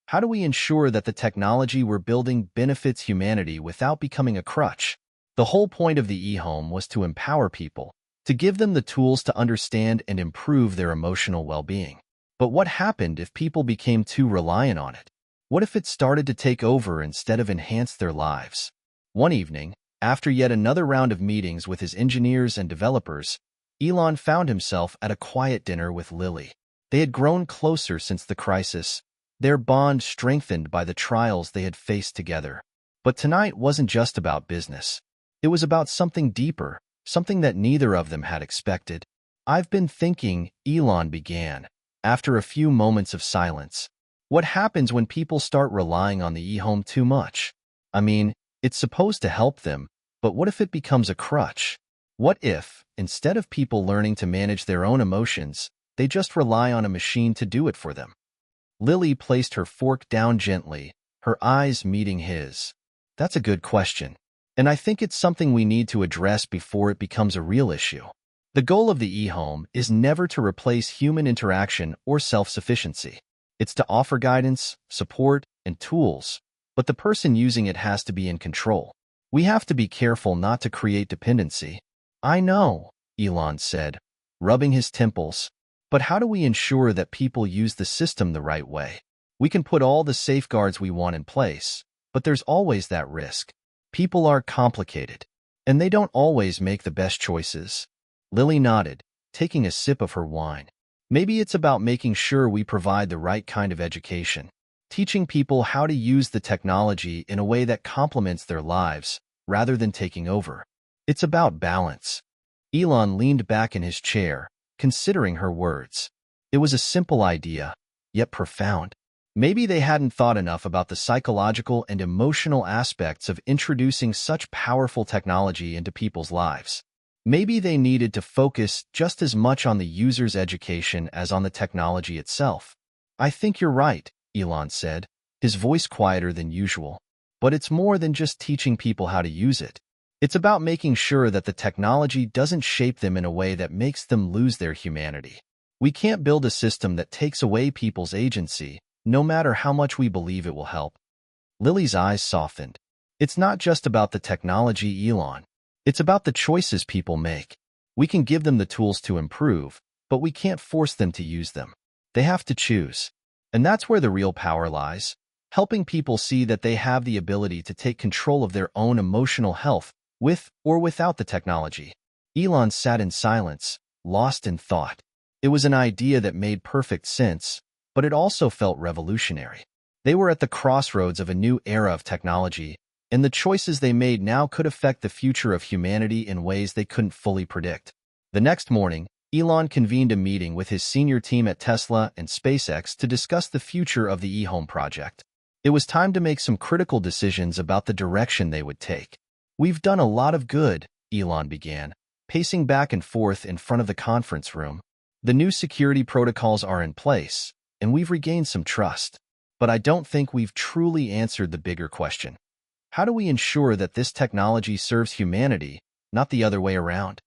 How do we ensure that the technology we're building benefits humanity without becoming a crutch? The whole point of the e-home was to empower people, to give them the tools to understand and improve their emotional well-being. But what happened if people became too reliant on it? What if it started to take over instead of enhance their lives? One evening, after yet another round of meetings with his engineers and developers, Elon found himself at a quiet dinner with Lily. They had grown closer since the crisis, their bond strengthened by the trials they had faced together. But tonight wasn't just about business. It was about something deeper, something that neither of them had expected. "I've been thinking," Elon began, after a few moments of silence. "What happens when people start relying on the e-home too much? I mean, it's supposed to help them, but what if it becomes a crutch? What if, instead of people learning to manage their own emotions, they just rely on a machine to do it for them?" Lily placed her fork down gently, her eyes meeting his. "That's a good question. And I think it's something we need to address before it becomes a real issue. The goal of the e-home is never to replace human interaction or self-sufficiency. It's to offer guidance, support, and tools, but the person using it has to be in control. We have to be careful not to create dependency." "I know," Elon said, rubbing his temples. "But how do we ensure that people use the system the right way? We can put all the safeguards we want in place, but there's always that risk. People are complicated, and they don't always make the best choices." Lily nodded, taking a sip of her wine. "Maybe it's about making sure we provide the right kind of education, teaching people how to use the technology in a way that complements their lives, rather than taking over. It's about balance." Elon leaned back in his chair, considering her words. It was a simple idea, yet profound. Maybe they hadn't thought enough about the psychological and emotional aspects of introducing such powerful technology into people's lives. Maybe they needed to focus just as much on the user's education as on the technology itself. "I think you're right," Elon said, his voice quieter than usual. "But it's more than just teaching people how to use it. It's about making sure that the technology doesn't shape them in a way that makes them lose their humanity. We can't build a system that takes away people's agency, no matter how much we believe it will help." Lily's eyes softened. "It's not just about the technology, Elon. It's about the choices people make. We can give them the tools to improve, but we can't force them to use them. They have to choose. And that's where the real power lies, helping people see that they have the ability to take control of their own emotional health, with or without the technology." Elon sat in silence, lost in thought. It was an idea that made perfect sense, but it also felt revolutionary. They were at the crossroads of a new era of technology, and the choices they made now could affect the future of humanity in ways they couldn't fully predict. The next morning, Elon convened a meeting with his senior team at Tesla and SpaceX to discuss the future of the e-home project. It was time to make some critical decisions about the direction they would take. "We've done a lot of good," Elon began, pacing back and forth in front of the conference room. "The new security protocols are in place, and we've regained some trust. But I don't think we've truly answered the bigger question. How do we ensure that this technology serves humanity, not the other way around?"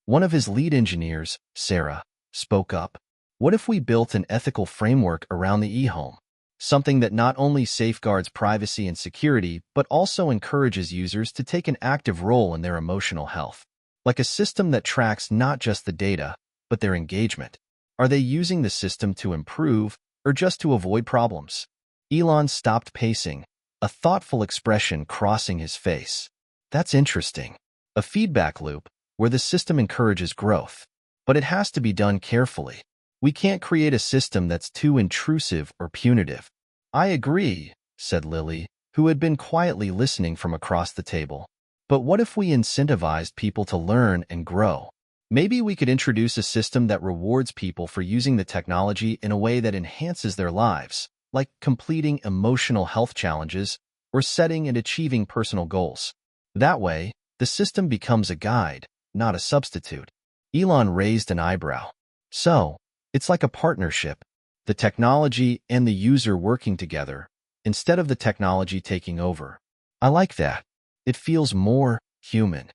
One of his lead engineers, Sarah, spoke up. "What if we built an ethical framework around the e-home? Something that not only safeguards privacy and security, but also encourages users to take an active role in their emotional health. Like a system that tracks not just the data, but their engagement. Are they using the system to improve, or just to avoid problems?" Elon stopped pacing, a thoughtful expression crossing his face. "That's interesting. A feedback loop, where the system encourages growth. But it has to be done carefully. We can't create a system that's too intrusive or punitive." "I agree," said Lily, who had been quietly listening from across the table. "But what if we incentivized people to learn and grow? Maybe we could introduce a system that rewards people for using the technology in a way that enhances their lives, like completing emotional health challenges or setting and achieving personal goals. That way, the system becomes a guide, not a substitute." Elon raised an eyebrow. "So, it's like a partnership, the technology and the user working together, instead of the technology taking over. I like that. It feels more human."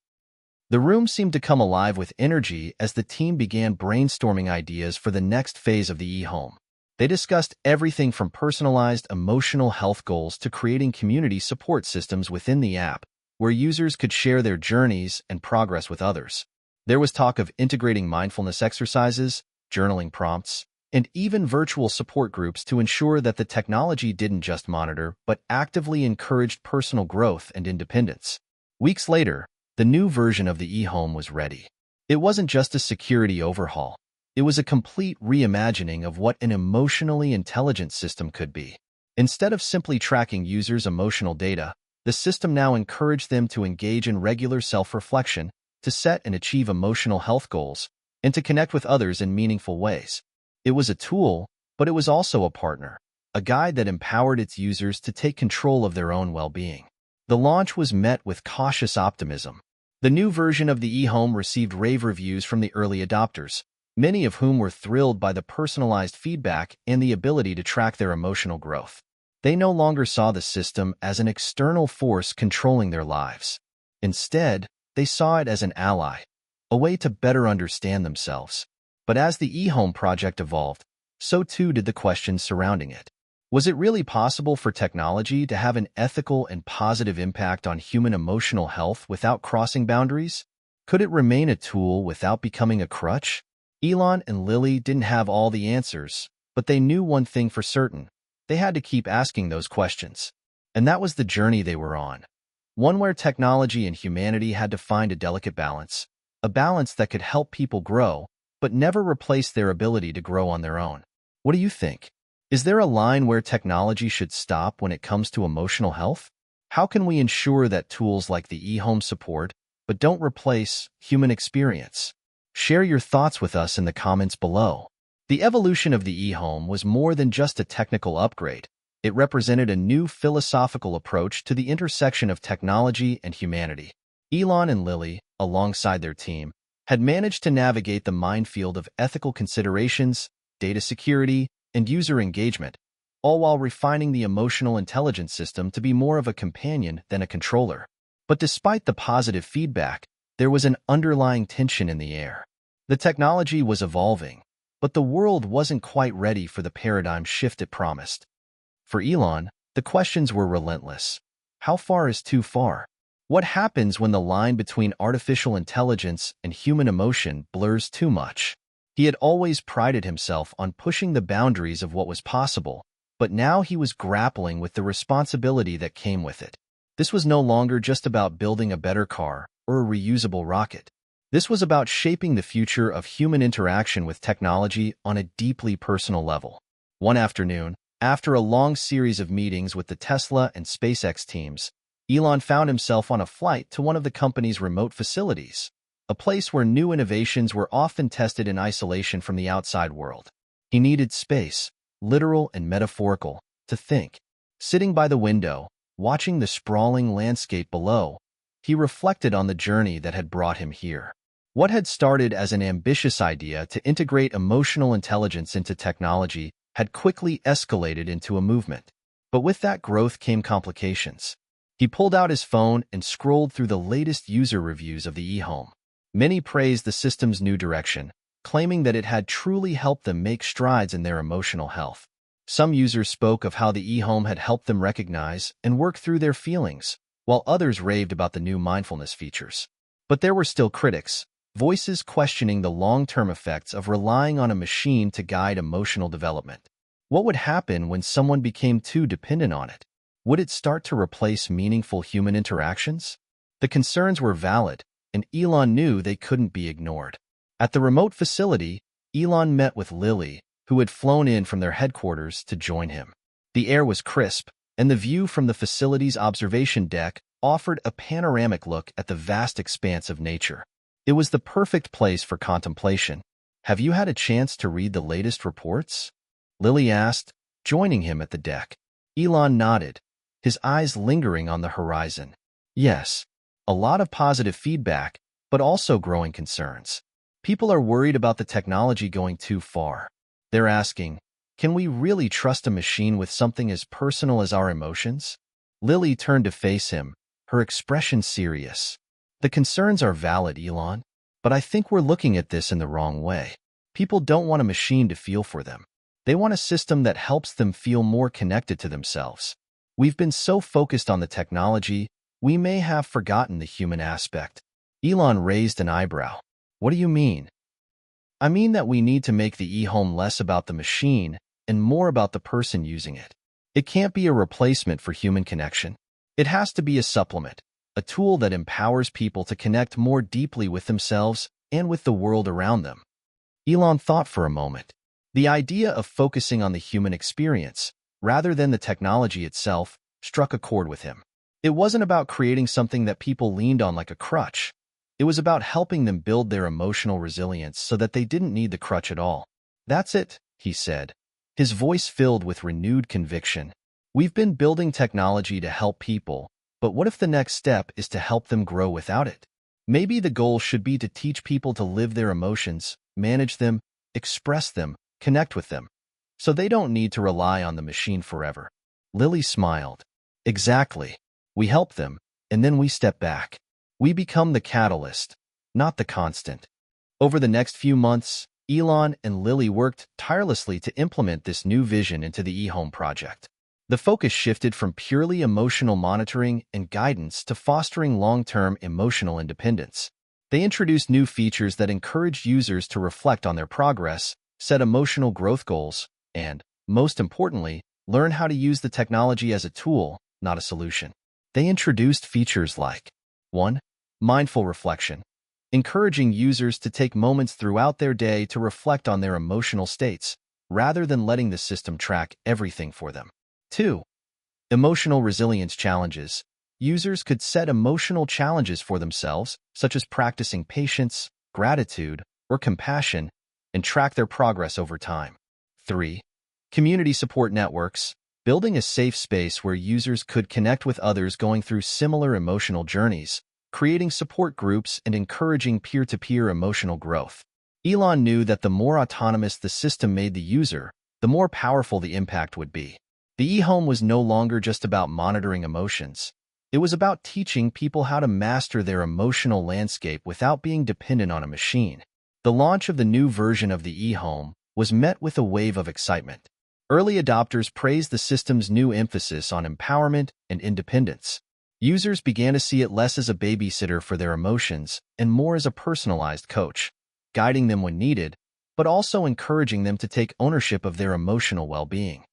The room seemed to come alive with energy as the team began brainstorming ideas for the next phase of the e-home. They discussed everything from personalized emotional health goals to creating community support systems within the app, where users could share their journeys and progress with others. There was talk of integrating mindfulness exercises, journaling prompts, and even virtual support groups to ensure that the technology didn't just monitor, but actively encouraged personal growth and independence. Weeks later, the new version of the eHome was ready. It wasn't just a security overhaul. It was a complete reimagining of what an emotionally intelligent system could be. Instead of simply tracking users' emotional data, the system now encouraged them to engage in regular self-reflection, to set and achieve emotional health goals, and to connect with others in meaningful ways. It was a tool, but it was also a partner, a guide that empowered its users to take control of their own well-being. The launch was met with cautious optimism. The new version of the eHome received rave reviews from the early adopters, many of whom were thrilled by the personalized feedback and the ability to track their emotional growth. They no longer saw the system as an external force controlling their lives. Instead, they saw it as an ally, a way to better understand themselves. But as the eHome project evolved, so too did the questions surrounding it. Was it really possible for technology to have an ethical and positive impact on human emotional health without crossing boundaries? Could it remain a tool without becoming a crutch? Elon and Lily didn't have all the answers, but they knew one thing for certain. They had to keep asking those questions. And that was the journey they were on. One where technology and humanity had to find a delicate balance, a balance that could help people grow, but never replace their ability to grow on their own. What do you think? Is there a line where technology should stop when it comes to emotional health? How can we ensure that tools like the eHome support, but don't replace human experience? Share your thoughts with us in the comments below. The evolution of the eHome was more than just a technical upgrade. It represented a new philosophical approach to the intersection of technology and humanity. Elon and Lily, alongside their team, had managed to navigate the minefield of ethical considerations, data security, and user engagement, all while refining the emotional intelligence system to be more of a companion than a controller. But despite the positive feedback, there was an underlying tension in the air. The technology was evolving, but the world wasn't quite ready for the paradigm shift it promised. For Elon, the questions were relentless. How far is too far? What happens when the line between artificial intelligence and human emotion blurs too much? He had always prided himself on pushing the boundaries of what was possible, but now he was grappling with the responsibility that came with it. This was no longer just about building a better car or a reusable rocket. This was about shaping the future of human interaction with technology on a deeply personal level. One afternoon, after a long series of meetings with the Tesla and SpaceX teams, Elon found himself on a flight to one of the company's remote facilities, a place where new innovations were often tested in isolation from the outside world. He needed space, literal and metaphorical, to think. Sitting by the window, watching the sprawling landscape below, he reflected on the journey that had brought him here. What had started as an ambitious idea to integrate emotional intelligence into technology had quickly escalated into a movement. But with that growth came complications. He pulled out his phone and scrolled through the latest user reviews of the eHome. Many praised the system's new direction, claiming that it had truly helped them make strides in their emotional health. Some users spoke of how the eHome had helped them recognize and work through their feelings, while others raved about the new mindfulness features. But there were still critics, voices questioning the long-term effects of relying on a machine to guide emotional development. What would happen when someone became too dependent on it? Would it start to replace meaningful human interactions? The concerns were valid, and Elon knew they couldn't be ignored. At the remote facility, Elon met with Lily, who had flown in from their headquarters to join him. The air was crisp, and the view from the facility's observation deck offered a panoramic look at the vast expanse of nature. It was the perfect place for contemplation. "Have you had a chance to read the latest reports?" Lily asked, joining him at the deck. Elon nodded, his eyes lingering on the horizon. "Yes, a lot of positive feedback, but also growing concerns. People are worried about the technology going too far. They're asking, can we really trust a machine with something as personal as our emotions?" Lily turned to face him, her expression serious. "The concerns are valid, Elon, but I think we're looking at this in the wrong way. People don't want a machine to feel for them. They want a system that helps them feel more connected to themselves. We've been so focused on the technology We may have forgotten the human aspect. Elon raised an eyebrow. What do you mean? I mean that we need to make the e-home less about the machine and more about the person using it. It can't be a replacement for human connection. It has to be a supplement, a tool that empowers people to connect more deeply with themselves and with the world around them. Elon thought for a moment. The idea of focusing on the human experience, rather than the technology itself, struck a chord with him. It wasn't about creating something that people leaned on like a crutch. It was about helping them build their emotional resilience so that they didn't need the crutch at all. That's it, he said, his voice filled with renewed conviction. We've been building technology to help people, but what if the next step is to help them grow without it? Maybe the goal should be to teach people to live their emotions, manage them, express them, connect with them, so they don't need to rely on the machine forever. Lily smiled. Exactly. We help them, and then we step back. We become the catalyst, not the constant. Over the next few months, Elon and Lily worked tirelessly to implement this new vision into the e-home project. The focus shifted from purely emotional monitoring and guidance to fostering long-term emotional independence. They introduced new features that encouraged users to reflect on their progress, set emotional growth goals, and, most importantly, learn how to use the technology as a tool, not a solution. They introduced features like 1. Mindful reflection, encouraging users to take moments throughout their day to reflect on their emotional states, rather than letting the system track everything for them. 2. Emotional resilience challenges. Users could set emotional challenges for themselves, such as practicing patience, gratitude, or compassion, and track their progress over time. 3. Community support networks, building a safe space where users could connect with others going through similar emotional journeys, creating support groups and encouraging peer-to-peer emotional growth. Elon knew that the more autonomous the system made the user, the more powerful the impact would be. The e-home was no longer just about monitoring emotions. It was about teaching people how to master their emotional landscape without being dependent on a machine. The launch of the new version of the e-home was met with a wave of excitement. Early adopters praised the system's new emphasis on empowerment and independence. Users began to see it less as a babysitter for their emotions and more as a personalized coach, guiding them when needed, but also encouraging them to take ownership of their emotional well-being.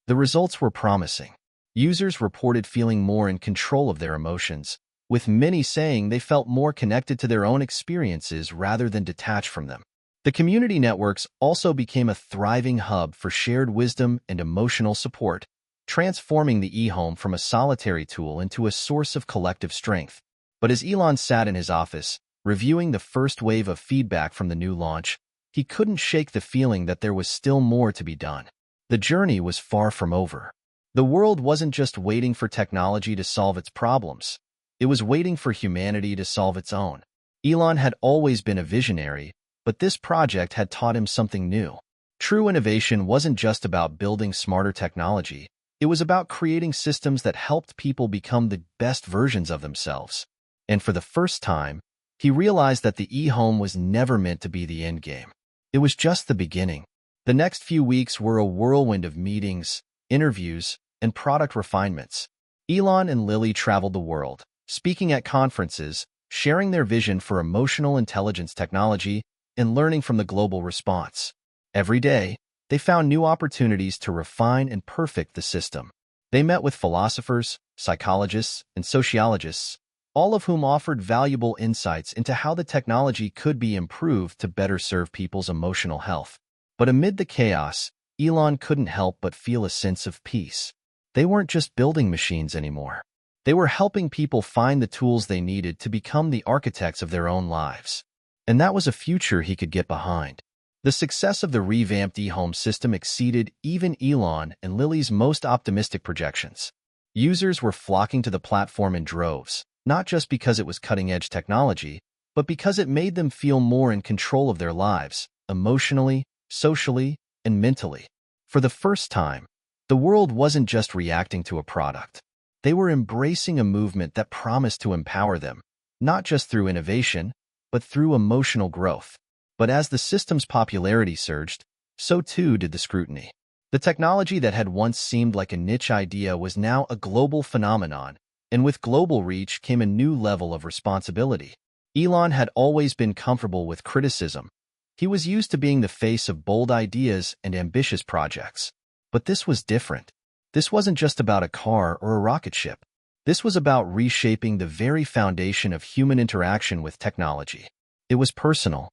The results were promising. Users reported feeling more in control of their emotions, with many saying they felt more connected to their own experiences rather than detached from them. The community networks also became a thriving hub for shared wisdom and emotional support, transforming the e-home from a solitary tool into a source of collective strength. But as Elon sat in his office, reviewing the first wave of feedback from the new launch, he couldn't shake the feeling that there was still more to be done. The journey was far from over. The world wasn't just waiting for technology to solve its problems. It was waiting for humanity to solve its own. Elon had always been a visionary, but this project had taught him something new. True innovation wasn't just about building smarter technology. It was about creating systems that helped people become the best versions of themselves. And for the first time, he realized that the e-home was never meant to be the end game. It was just the beginning. The next few weeks were a whirlwind of meetings, interviews, and product refinements. Elon and Lily traveled the world, speaking at conferences, sharing their vision for emotional intelligence technology, and learning from the global response. Every day, they found new opportunities to refine and perfect the system. They met with philosophers, psychologists, and sociologists, all of whom offered valuable insights into how the technology could be improved to better serve people's emotional health. But amid the chaos, Elon couldn't help but feel a sense of peace. They weren't just building machines anymore. They were helping people find the tools they needed to become the architects of their own lives. And that was a future he could get behind. The success of the revamped e-home system exceeded even Elon and Lily's most optimistic projections. Users were flocking to the platform in droves, not just because it was cutting-edge technology, but because it made them feel more in control of their lives, emotionally, socially, and mentally. For the first time, the world wasn't just reacting to a product. They were embracing a movement that promised to empower them, not just through innovation, but through emotional growth. But as the system's popularity surged, so too did the scrutiny. The technology that had once seemed like a niche idea was now a global phenomenon, And with global reach came a new level of responsibility. Elon had always been comfortable with criticism. He was used to being the face of bold ideas and ambitious projects. But this was different. This wasn't just about a car or a rocket ship. This was about reshaping the very foundation of human interaction with technology. It was personal.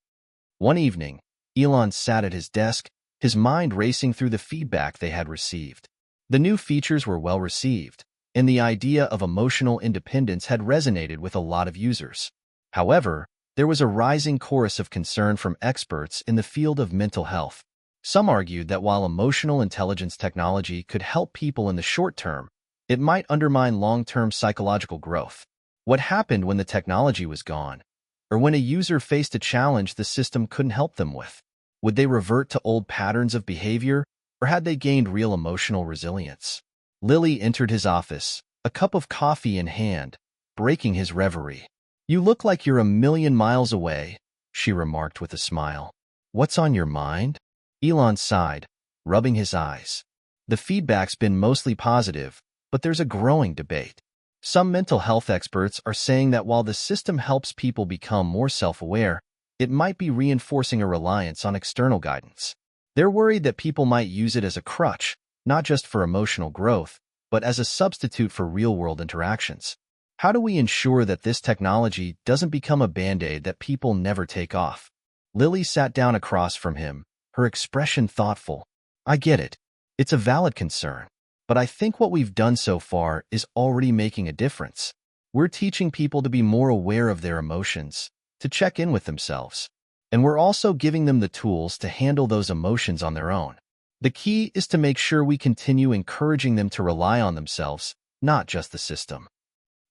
One evening, Elon sat at his desk, his mind racing through the feedback they had received. The new features were well received, and the idea of emotional independence had resonated with a lot of users. However, there was a rising chorus of concern from experts in the field of mental health. Some argued that while emotional intelligence technology could help people in the short term, it might undermine long-term psychological growth. What happened when the technology was gone? Or when a user faced a challenge the system couldn't help them with? Would they revert to old patterns of behavior, or had they gained real emotional resilience? Lily entered his office, a cup of coffee in hand, breaking his reverie. "You look like you're a million miles away," she remarked with a smile. "What's on your mind?" Elon sighed, rubbing his eyes. "The feedback's been mostly positive, but there's a growing debate. Some mental health experts are saying that while the system helps people become more self-aware, it might be reinforcing a reliance on external guidance. They're worried that people might use it as a crutch, not just for emotional growth, but as a substitute for real-world interactions. How do we ensure that this technology doesn't become a band-aid that people never take off?" Lily sat down across from him, her expression thoughtful. "I get it. It's a valid concern. But I think what we've done so far is already making a difference. We're teaching people to be more aware of their emotions, to check in with themselves. And we're also giving them the tools to handle those emotions on their own. The key is to make sure we continue encouraging them to rely on themselves, not just the system."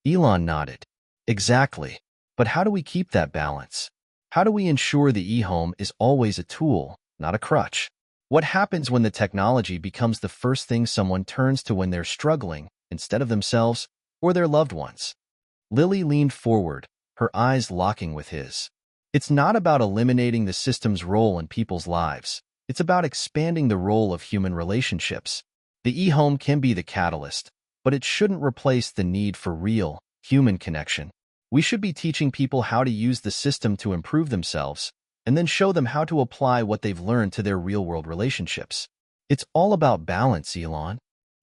Elon nodded. "Exactly. But how do we keep that balance? How do we ensure the e-home is always a tool, not a crutch? What happens when the technology becomes the first thing someone turns to when they're struggling, instead of themselves or their loved ones?" Lily leaned forward, her eyes locking with his. "It's not about eliminating the system's role in people's lives. It's about expanding the role of human relationships. The e-home can be the catalyst, but it shouldn't replace the need for real, human connection. We should be teaching people how to use the system to improve themselves, and then show them how to apply what they've learned to their real-world relationships. It's all about balance, Elon."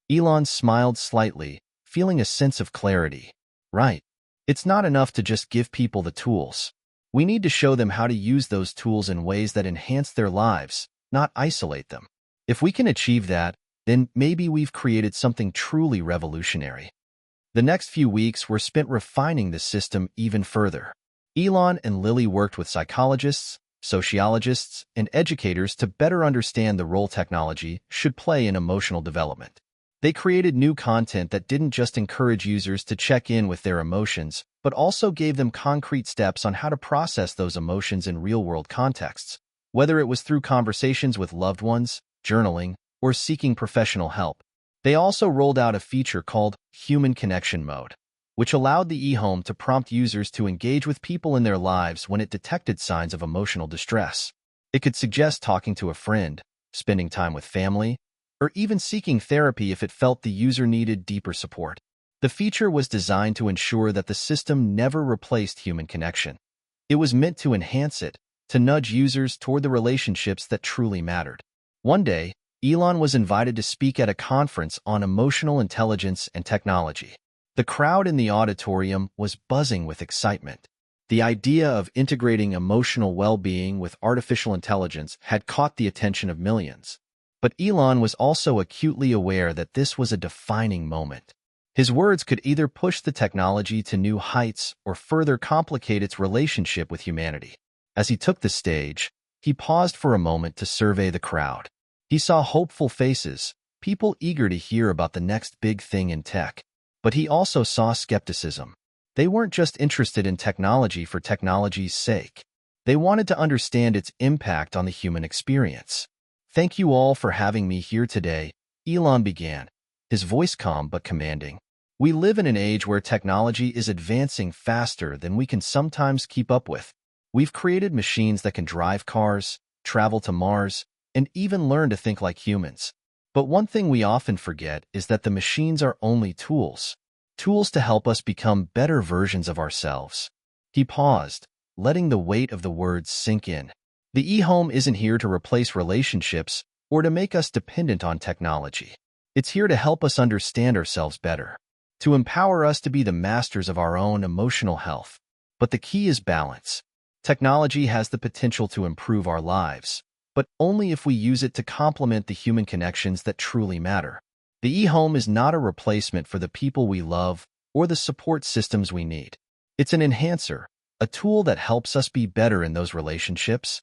Elon smiled slightly, feeling a sense of clarity. "Right. It's not enough to just give people the tools. We need to show them how to use those tools in ways that enhance their lives, not isolate them. If we can achieve that, then maybe we've created something truly revolutionary." The next few weeks were spent refining the system even further. Elon and Lily worked with psychologists, sociologists, and educators to better understand the role technology should play in emotional development. They created new content that didn't just encourage users to check in with their emotions, but also gave them concrete steps on how to process those emotions in real-world contexts, whether it was through conversations with loved ones, journaling, or seeking professional help. They also rolled out a feature called Human Connection Mode, which allowed the e-home to prompt users to engage with people in their lives when it detected signs of emotional distress. It could suggest talking to a friend, spending time with family, or even seeking therapy if it felt the user needed deeper support. The feature was designed to ensure that the system never replaced human connection. It was meant to enhance it, to nudge users toward the relationships that truly mattered. One day, Elon was invited to speak at a conference on emotional intelligence and technology. The crowd in the auditorium was buzzing with excitement. The idea of integrating emotional well-being with artificial intelligence had caught the attention of millions. But Elon was also acutely aware that this was a defining moment. His words could either push the technology to new heights or further complicate its relationship with humanity. As he took the stage, he paused for a moment to survey the crowd. He saw hopeful faces, people eager to hear about the next big thing in tech. But he also saw skepticism. They weren't just interested in technology for technology's sake. They wanted to understand its impact on the human experience. "Thank you all for having me here today," Elon began, his voice calm but commanding. "We live in an age where technology is advancing faster than we can sometimes keep up with. We've created machines that can drive cars, travel to Mars, and even learn to think like humans. But one thing we often forget is that the machines are only tools. tools to help us become better versions of ourselves. He paused, letting the weight of the words sink in. The e-home isn't here to replace relationships or to make us dependent on technology. It's here to help us understand ourselves better, to empower us to be the masters of our own emotional health. But the key is balance. Technology has the potential to improve our lives, but only if we use it to complement the human connections that truly matter. The e-home is not a replacement for the people we love or the support systems we need. It's an enhancer, a tool that helps us be better in those relationships.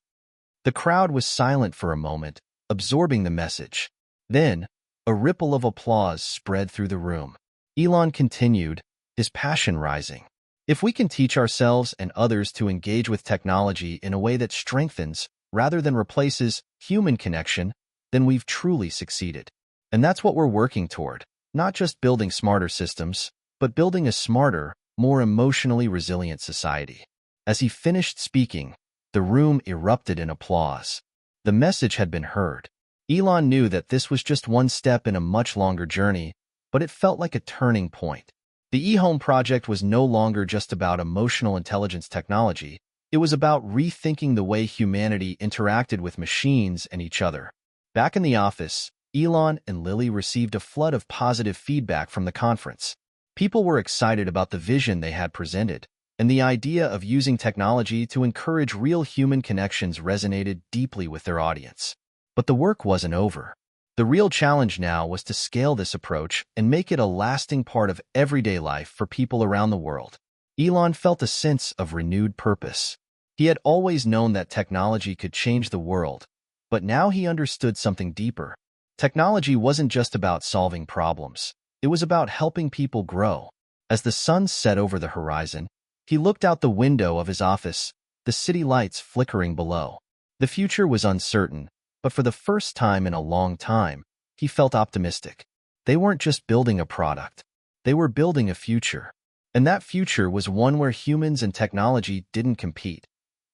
The crowd was silent for a moment, absorbing the message. Then, a ripple of applause spread through the room. Elon continued, his passion rising. If we can teach ourselves and others to engage with technology in a way that strengthens, rather than replaces, human connection, then we've truly succeeded. And that's what we're working toward, not just building smarter systems, but building a smarter, more emotionally resilient society. As he finished speaking, the room erupted in applause. The message had been heard. Elon knew that this was just one step in a much longer journey, but it felt like a turning point. The eHome project was no longer just about emotional intelligence technology. It was about rethinking the way humanity interacted with machines and each other. Back in the office, Elon and Lily received a flood of positive feedback from the conference. People were excited about the vision they had presented, and the idea of using technology to encourage real human connections resonated deeply with their audience. But the work wasn't over. The real challenge now was to scale this approach and make it a lasting part of everyday life for people around the world. Elon felt a sense of renewed purpose. He had always known that technology could change the world, but now he understood something deeper. Technology wasn't just about solving problems. It was about helping people grow. As the sun set over the horizon, he looked out the window of his office, the city lights flickering below. The future was uncertain, but for the first time in a long time, he felt optimistic. They weren't just building a product. They were building a future. And that future was one where humans and technology didn't compete.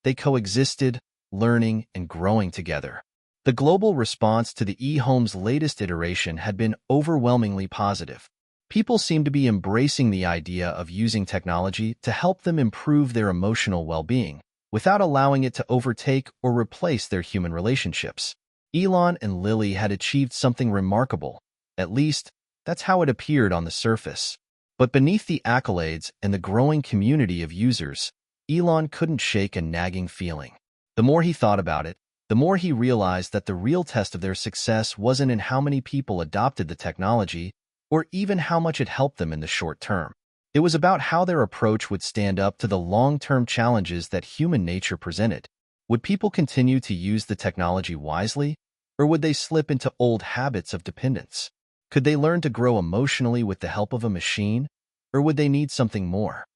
They coexisted, learning and growing together. The global response to the eHome's latest iteration had been overwhelmingly positive. People seemed to be embracing the idea of using technology to help them improve their emotional well-being, without allowing it to overtake or replace their human relationships. Elon and Lily had achieved something remarkable. At least, that's how it appeared on the surface. But beneath the accolades and the growing community of users, Elon couldn't shake a nagging feeling. The more he thought about it, the more he realized that the real test of their success wasn't in how many people adopted the technology, or even how much it helped them in the short term. It was about how their approach would stand up to the long-term challenges that human nature presented. Would people continue to use the technology wisely, or would they slip into old habits of dependence? Could they learn to grow emotionally with the help of a machine, or would they need something more?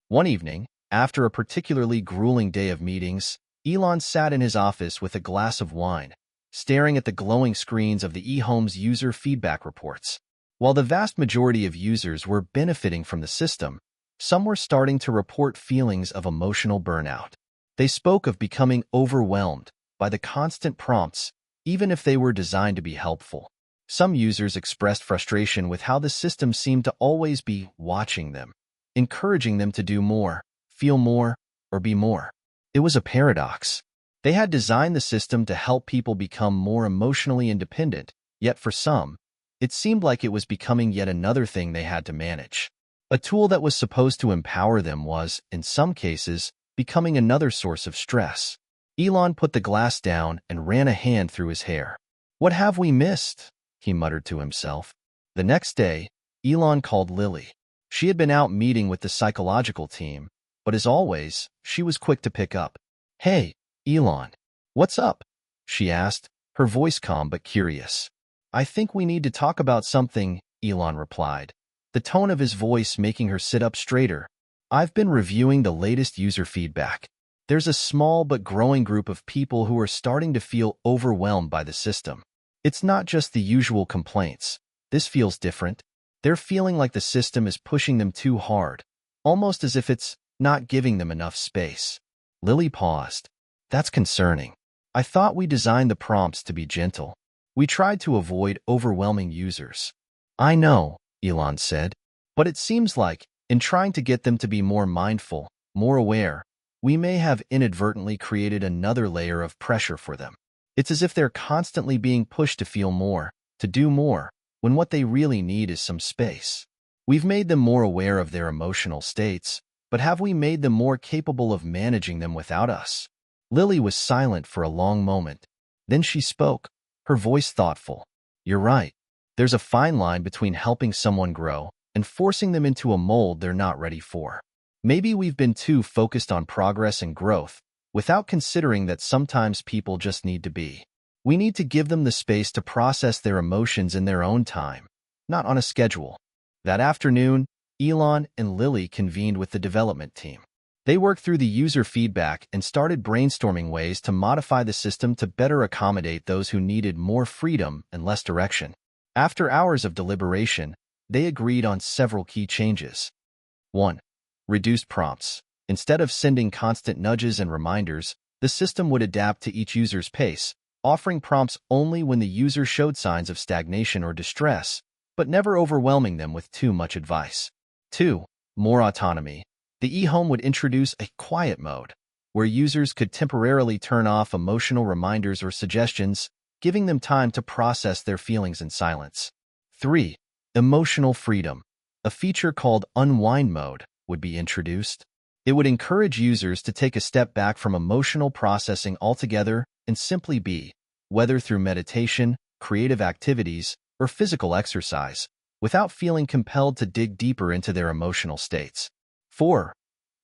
One evening, after a particularly grueling day of meetings, Elon sat in his office with a glass of wine, staring at the glowing screens of the eHome's user feedback reports. While the vast majority of users were benefiting from the system, some were starting to report feelings of emotional burnout. They spoke of becoming overwhelmed by the constant prompts, even if they were designed to be helpful. Some users expressed frustration with how the system seemed to always be watching them, encouraging them to do more, feel more, or be more. It was a paradox. They had designed the system to help people become more emotionally independent, yet for some, it seemed like it was becoming yet another thing they had to manage. A tool that was supposed to empower them was, in some cases, becoming another source of stress. Elon put the glass down and ran a hand through his hair. "What have we missed?" he muttered to himself. The next day, Elon called Lily. She had been out meeting with the psychological team, but as always, she was quick to pick up. "Hey, Elon, what's up?" she asked, her voice calm but curious. "I think we need to talk about something," Elon replied, the tone of his voice making her sit up straighter. "I've been reviewing the latest user feedback. There's a small but growing group of people who are starting to feel overwhelmed by the system. It's not just the usual complaints. This feels different. They're feeling like the system is pushing them too hard, almost as if it's not giving them enough space." Lily paused. "That's concerning. I thought we designed the prompts to be gentle. We tried to avoid overwhelming users." "I know," Elon said. But it seems like, in trying to get them to be more mindful, more aware, we may have inadvertently created another layer of pressure for them. It's as if they're constantly being pushed to feel more, to do more, when what they really need is some space. We've made them more aware of their emotional states, but have we made them more capable of managing them without us? Lily was silent for a long moment. Then she spoke, her voice thoughtful. You're right. There's a fine line between helping someone grow and forcing them into a mold they're not ready for. Maybe we've been too focused on progress and growth, without considering that sometimes people just need to be. We need to give them the space to process their emotions in their own time, not on a schedule. That afternoon, Elon and Lily convened with the development team. They worked through the user feedback and started brainstorming ways to modify the system to better accommodate those who needed more freedom and less direction. After hours of deliberation, they agreed on several key changes. 1. Reduced prompts. Instead of sending constant nudges and reminders, the system would adapt to each user's pace, offering prompts only when the user showed signs of stagnation or distress, but never overwhelming them with too much advice. 2. More autonomy. The e-home would introduce a quiet mode, where users could temporarily turn off emotional reminders or suggestions, giving them time to process their feelings in silence. 3. Emotional freedom. A feature called Unwind Mode would be introduced. It would encourage users to take a step back from emotional processing altogether and simply be, whether through meditation, creative activities, or physical exercise, without feeling compelled to dig deeper into their emotional states. 4.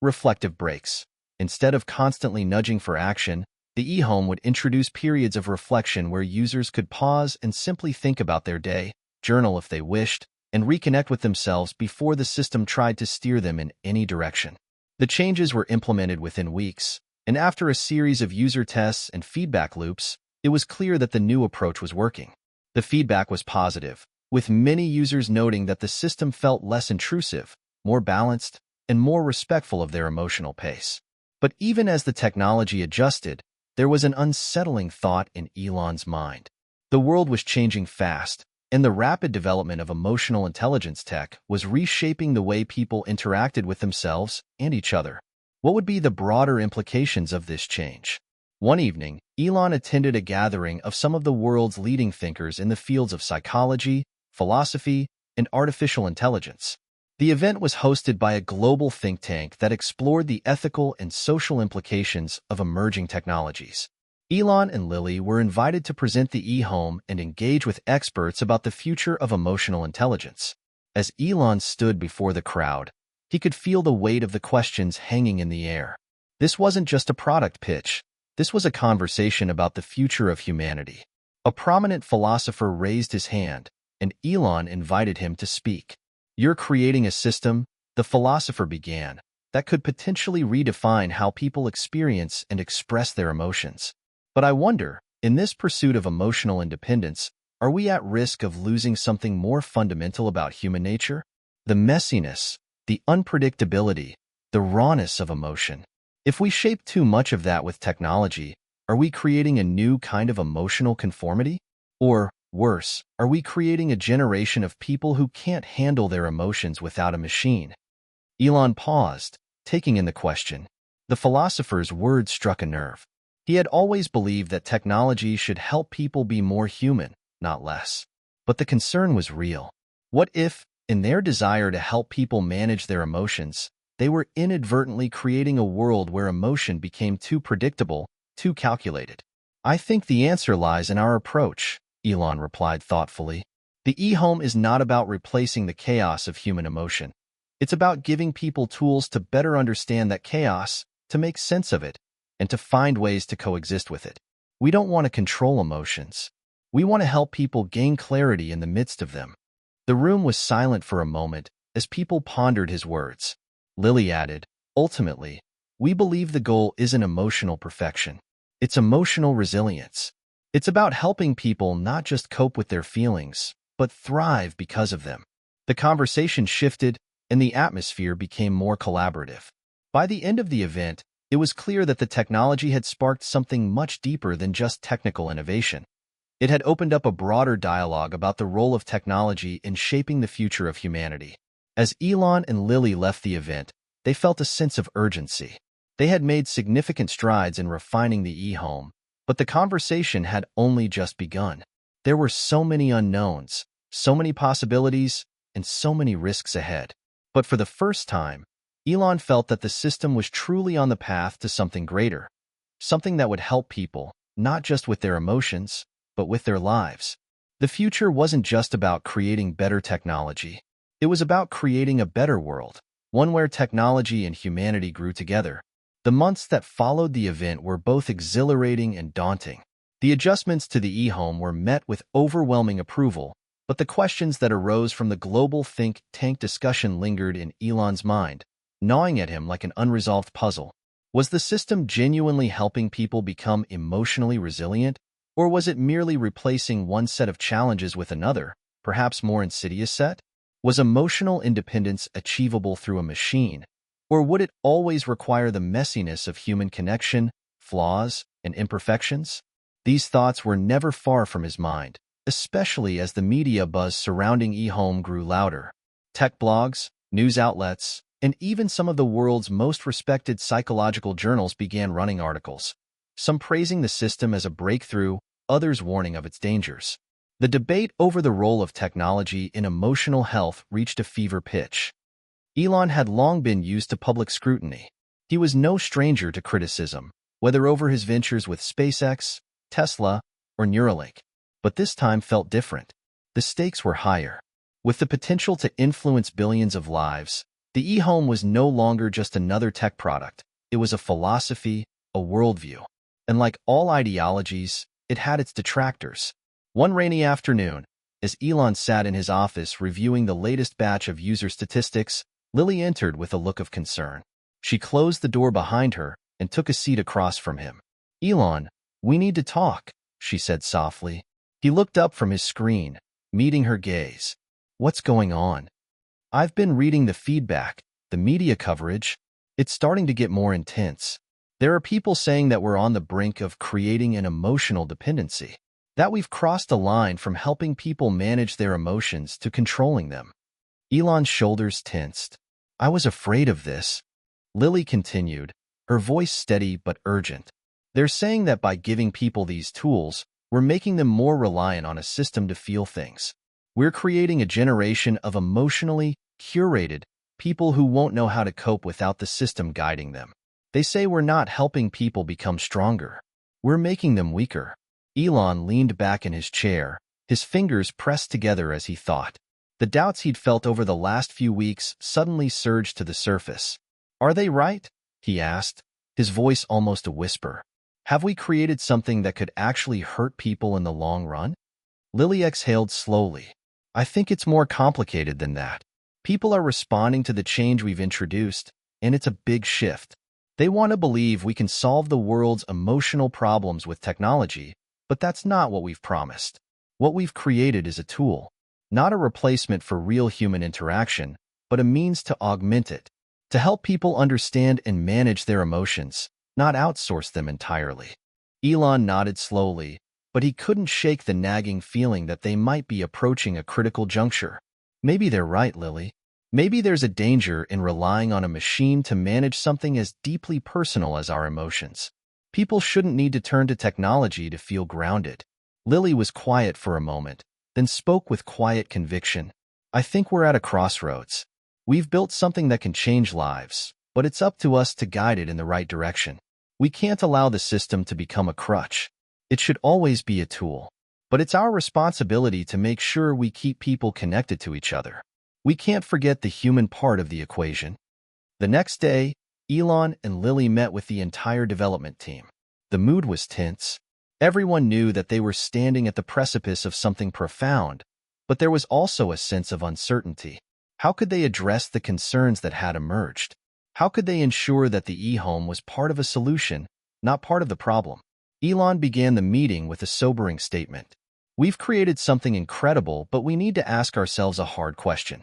Reflective breaks. Instead of constantly nudging for action, the e-home would introduce periods of reflection where users could pause and simply think about their day, journal if they wished, and reconnect with themselves before the system tried to steer them in any direction. The changes were implemented within weeks, and after a series of user tests and feedback loops, it was clear that the new approach was working. The feedback was positive, with many users noting that the system felt less intrusive, more balanced, and more respectful of their emotional pace. But even as the technology adjusted, there was an unsettling thought in Elon's mind. The world was changing fast, and the rapid development of emotional intelligence tech was reshaping the way people interacted with themselves and each other. What would be the broader implications of this change? One evening, Elon attended a gathering of some of the world's leading thinkers in the fields of psychology, philosophy, and artificial intelligence. The event was hosted by a global think tank that explored the ethical and social implications of emerging technologies. Elon and Lily were invited to present the e-home and engage with experts about the future of emotional intelligence. As Elon stood before the crowd, he could feel the weight of the questions hanging in the air. This wasn't just a product pitch. This was a conversation about the future of humanity. A prominent philosopher raised his hand, and Elon invited him to speak. You're creating a system, the philosopher began, that could potentially redefine how people experience and express their emotions. But I wonder, in this pursuit of emotional independence, are we at risk of losing something more fundamental about human nature? The messiness, the unpredictability, the rawness of emotion. If we shape too much of that with technology, are we creating a new kind of emotional conformity? Or, worse, are we creating a generation of people who can't handle their emotions without a machine? Elon paused, taking in the question. The philosopher's words struck a nerve. He had always believed that technology should help people be more human, not less. But the concern was real. What if, in their desire to help people manage their emotions, they were inadvertently creating a world where emotion became too predictable, too calculated? I think the answer lies in our approach, Elon replied thoughtfully. The e-home is not about replacing the chaos of human emotion. It's about giving people tools to better understand that chaos, to make sense of it, and to find ways to coexist with it. We don't want to control emotions. We want to help people gain clarity in the midst of them. The room was silent for a moment as people pondered his words. Lily added, ultimately, we believe the goal isn't emotional perfection. It's emotional resilience. It's about helping people not just cope with their feelings, but thrive because of them. The conversation shifted, and the atmosphere became more collaborative. By the end of the event, it was clear that the technology had sparked something much deeper than just technical innovation. It had opened up a broader dialogue about the role of technology in shaping the future of humanity. As Elon and Lily left the event, they felt a sense of urgency. They had made significant strides in refining the e-home, but the conversation had only just begun. There were so many unknowns, so many possibilities, and so many risks ahead. But for the first time, Elon felt that the system was truly on the path to something greater, something that would help people, not just with their emotions, but with their lives. The future wasn't just about creating better technology. It was about creating a better world, one where technology and humanity grew together. The months that followed the event were both exhilarating and daunting. The adjustments to the e-home were met with overwhelming approval, but the questions that arose from the global think tank discussion lingered in Elon's mind, gnawing at him like an unresolved puzzle. Was the system genuinely helping people become emotionally resilient, or was it merely replacing one set of challenges with another, perhaps more insidious set? Was emotional independence achievable through a machine, or would it always require the messiness of human connection, flaws, and imperfections? These thoughts were never far from his mind, especially as the media buzz surrounding e-home grew louder. Tech blogs, news outlets, and even some of the world's most respected psychological journals began running articles, some praising the system as a breakthrough, others warning of its dangers. The debate over the role of technology in emotional health reached a fever pitch. Elon had long been used to public scrutiny. He was no stranger to criticism, whether over his ventures with SpaceX, Tesla, or Neuralink. But this time felt different. The stakes were higher. With the potential to influence billions of lives, the e-home was no longer just another tech product. It was a philosophy, a worldview. And like all ideologies, it had its detractors. One rainy afternoon, as Elon sat in his office reviewing the latest batch of user statistics, Lily entered with a look of concern. She closed the door behind her and took a seat across from him. "Elon, we need to talk," she said softly. He looked up from his screen, meeting her gaze. "What's going on?" "I've been reading the feedback, the media coverage. It's starting to get more intense. There are people saying that we're on the brink of creating an emotional dependency, that we've crossed a line from helping people manage their emotions to controlling them." Elon's shoulders tensed. "I was afraid of this," Lily continued, her voice steady but urgent. "They're saying that by giving people these tools, we're making them more reliant on a system to feel things. We're creating a generation of emotionally curated people who won't know how to cope without the system guiding them. They say we're not helping people become stronger. We're making them weaker." Elon leaned back in his chair, his fingers pressed together as he thought. The doubts he'd felt over the last few weeks suddenly surged to the surface. "Are they right?" he asked, his voice almost a whisper. "Have we created something that could actually hurt people in the long run?" Lily exhaled slowly. "I think it's more complicated than that. People are responding to the change we've introduced, and it's a big shift. They want to believe we can solve the world's emotional problems with technology, but that's not what we've promised. What we've created is a tool, not a replacement for real human interaction, but a means to augment it, to help people understand and manage their emotions, not outsource them entirely." Elon nodded slowly, but he couldn't shake the nagging feeling that they might be approaching a critical juncture. "Maybe they're right, Lily. Maybe there's a danger in relying on a machine to manage something as deeply personal as our emotions. People shouldn't need to turn to technology to feel grounded." Lily was quiet for a moment, then spoke with quiet conviction. "I think we're at a crossroads. We've built something that can change lives, but it's up to us to guide it in the right direction. We can't allow the system to become a crutch. It should always be a tool. But it's our responsibility to make sure we keep people connected to each other. We can't forget the human part of the equation." The next day, Elon and Lily met with the entire development team. The mood was tense. Everyone knew that they were standing at the precipice of something profound, but there was also a sense of uncertainty. How could they address the concerns that had emerged? How could they ensure that the e-home was part of a solution, not part of the problem? Elon began the meeting with a sobering statement. "We've created something incredible, but we need to ask ourselves a hard question.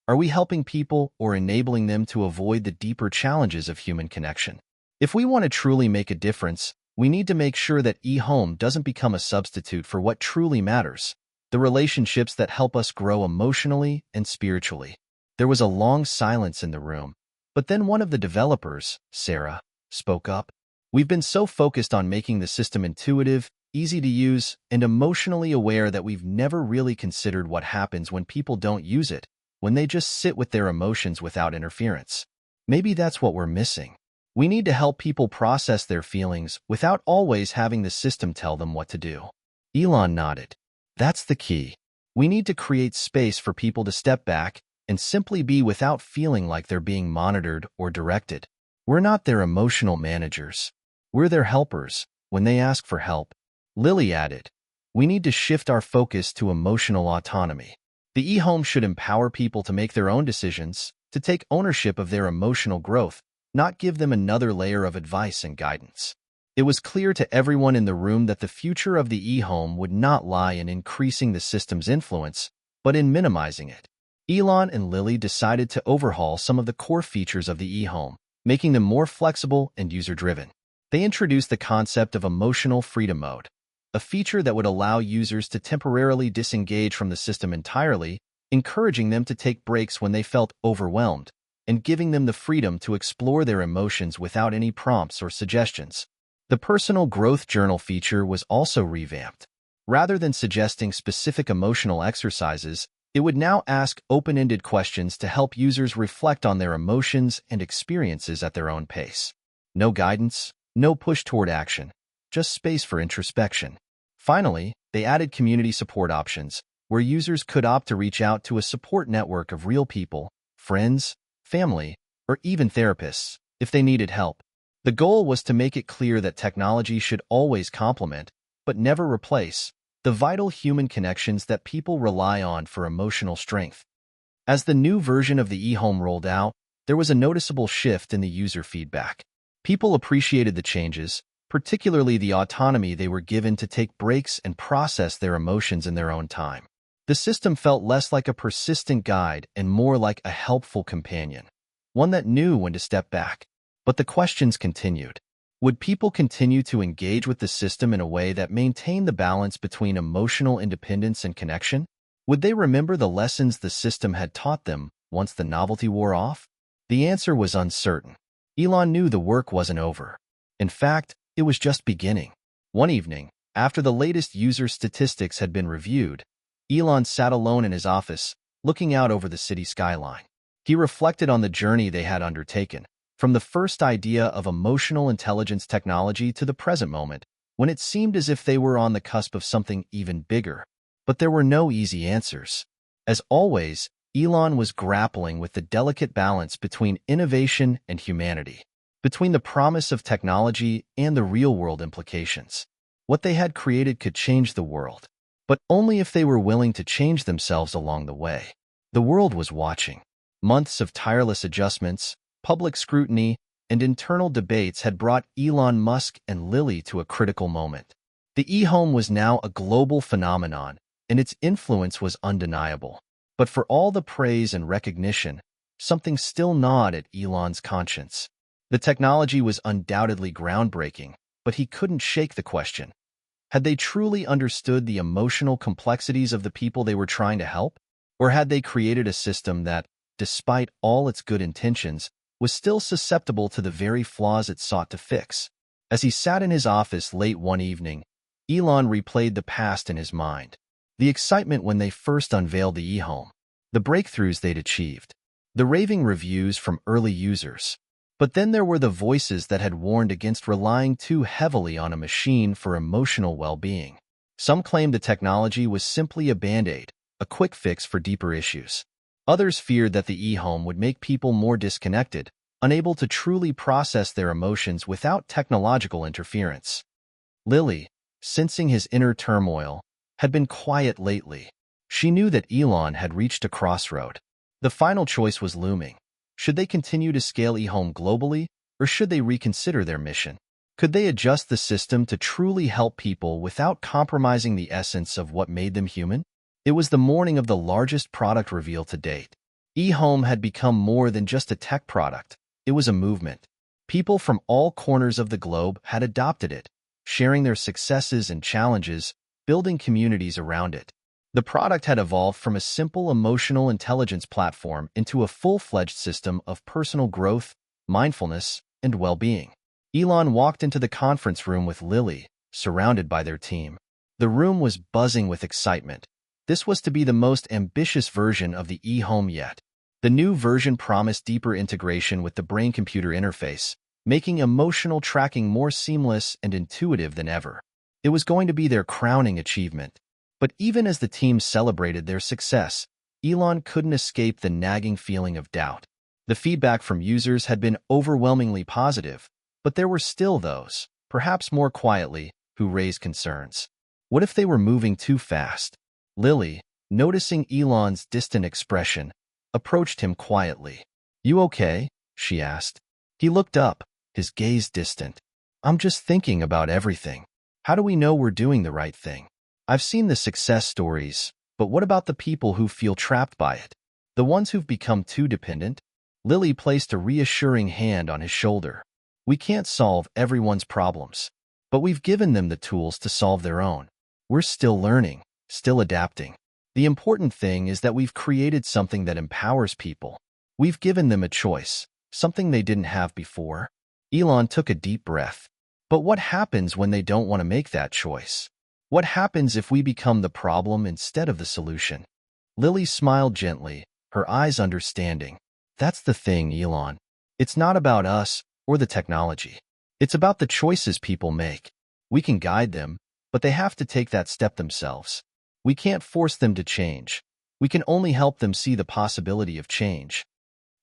Are we helping people or enabling them to avoid the deeper challenges of human connection? If we want to truly make a difference, we need to make sure that e-home doesn't become a substitute for what truly matters, the relationships that help us grow emotionally and spiritually." There was a long silence in the room, but then one of the developers, Sarah, spoke up. We've been so focused on making the system intuitive, easy to use, and emotionally aware that we've never really considered what happens when people don't use it, when they just sit with their emotions without interference. Maybe that's what we're missing. We need to help people process their feelings without always having the system tell them what to do. Elon nodded. That's the key. We need to create space for people to step back and simply be without feeling like they're being monitored or directed. We're not their emotional managers. We're their helpers when they ask for help. Lily added, we need to shift our focus to emotional autonomy. The e-home should empower people to make their own decisions, to take ownership of their emotional growth, not give them another layer of advice and guidance. It was clear to everyone in the room that the future of the e-home would not lie in increasing the system's influence, but in minimizing it. Elon and Lily decided to overhaul some of the core features of the e-home, making them more flexible and user-driven. They introduced the concept of emotional freedom mode, a feature that would allow users to temporarily disengage from the system entirely, encouraging them to take breaks when they felt overwhelmed, and giving them the freedom to explore their emotions without any prompts or suggestions. The personal growth journal feature was also revamped. Rather than suggesting specific emotional exercises, it would now ask open-ended questions to help users reflect on their emotions and experiences at their own pace. No guidance, no push toward action, just space for introspection. Finally, they added community support options, where users could opt to reach out to a support network of real people, friends, family, or even therapists, if they needed help. The goal was to make it clear that technology should always complement, but never replace, the vital human connections that people rely on for emotional strength. As the new version of the e-home rolled out, there was a noticeable shift in the user feedback. People appreciated the changes, particularly the autonomy they were given to take breaks and process their emotions in their own time. The system felt less like a persistent guide and more like a helpful companion, one that knew when to step back. But the questions continued. Would people continue to engage with the system in a way that maintained the balance between emotional independence and connection? Would they remember the lessons the system had taught them once the novelty wore off? The answer was uncertain. Elon knew the work wasn't over. In fact, it was just beginning. One evening, after the latest user statistics had been reviewed, Elon sat alone in his office, looking out over the city skyline. He reflected on the journey they had undertaken, from the first idea of emotional intelligence technology to the present moment, when it seemed as if they were on the cusp of something even bigger. But there were no easy answers. As always, Elon was grappling with the delicate balance between innovation and humanity, between the promise of technology and the real-world implications. What they had created could change the world, but only if they were willing to change themselves along the way. The world was watching. Months of tireless adjustments, public scrutiny, and internal debates had brought Elon Musk and Lily to a critical moment. The e-home was now a global phenomenon, and its influence was undeniable. But for all the praise and recognition, something still gnawed at Elon's conscience. The technology was undoubtedly groundbreaking, but he couldn't shake the question. Had they truly understood the emotional complexities of the people they were trying to help? Or had they created a system that, despite all its good intentions, was still susceptible to the very flaws it sought to fix? As he sat in his office late one evening, Elon replayed the past in his mind. The excitement when they first unveiled the e-home, the breakthroughs they'd achieved, the raving reviews from early users. But then there were the voices that had warned against relying too heavily on a machine for emotional well-being. Some claimed the technology was simply a band-aid, a quick fix for deeper issues. Others feared that the e-home would make people more disconnected, unable to truly process their emotions without technological interference. Lily, sensing his inner turmoil, had been quiet lately. She knew that Elon had reached a crossroad. The final choice was looming. Should they continue to scale e-home globally, or should they reconsider their mission? Could they adjust the system to truly help people without compromising the essence of what made them human? It was the morning of the largest product reveal to date. E-home had become more than just a tech product. It was a movement. People from all corners of the globe had adopted it, sharing their successes and challenges, building communities around it. The product had evolved from a simple emotional intelligence platform into a full-fledged system of personal growth, mindfulness, and well-being. Elon walked into the conference room with Lily, surrounded by their team. The room was buzzing with excitement. This was to be the most ambitious version of the e-home yet. The new version promised deeper integration with the brain-computer interface, making emotional tracking more seamless and intuitive than ever. It was going to be their crowning achievement. But even as the team celebrated their success, Elon couldn't escape the nagging feeling of doubt. The feedback from users had been overwhelmingly positive, but there were still those, perhaps more quietly, who raised concerns. What if they were moving too fast? Lily, noticing Elon's distant expression, approached him quietly. "You okay?" she asked. He looked up, his gaze distant. "I'm just thinking about everything. How do we know we're doing the right thing? I've seen the success stories, but what about the people who feel trapped by it? The ones who've become too dependent?" Lily placed a reassuring hand on his shoulder. "We can't solve everyone's problems, but we've given them the tools to solve their own. We're still learning, still adapting. The important thing is that we've created something that empowers people. We've given them a choice, something they didn't have before." Elon took a deep breath. But what happens when they don't want to make that choice? What happens if we become the problem instead of the solution? Lily smiled gently, her eyes understanding. "That's the thing, Elon. It's not about us or the technology. It's about the choices people make. We can guide them, but they have to take that step themselves. We can't force them to change. We can only help them see the possibility of change."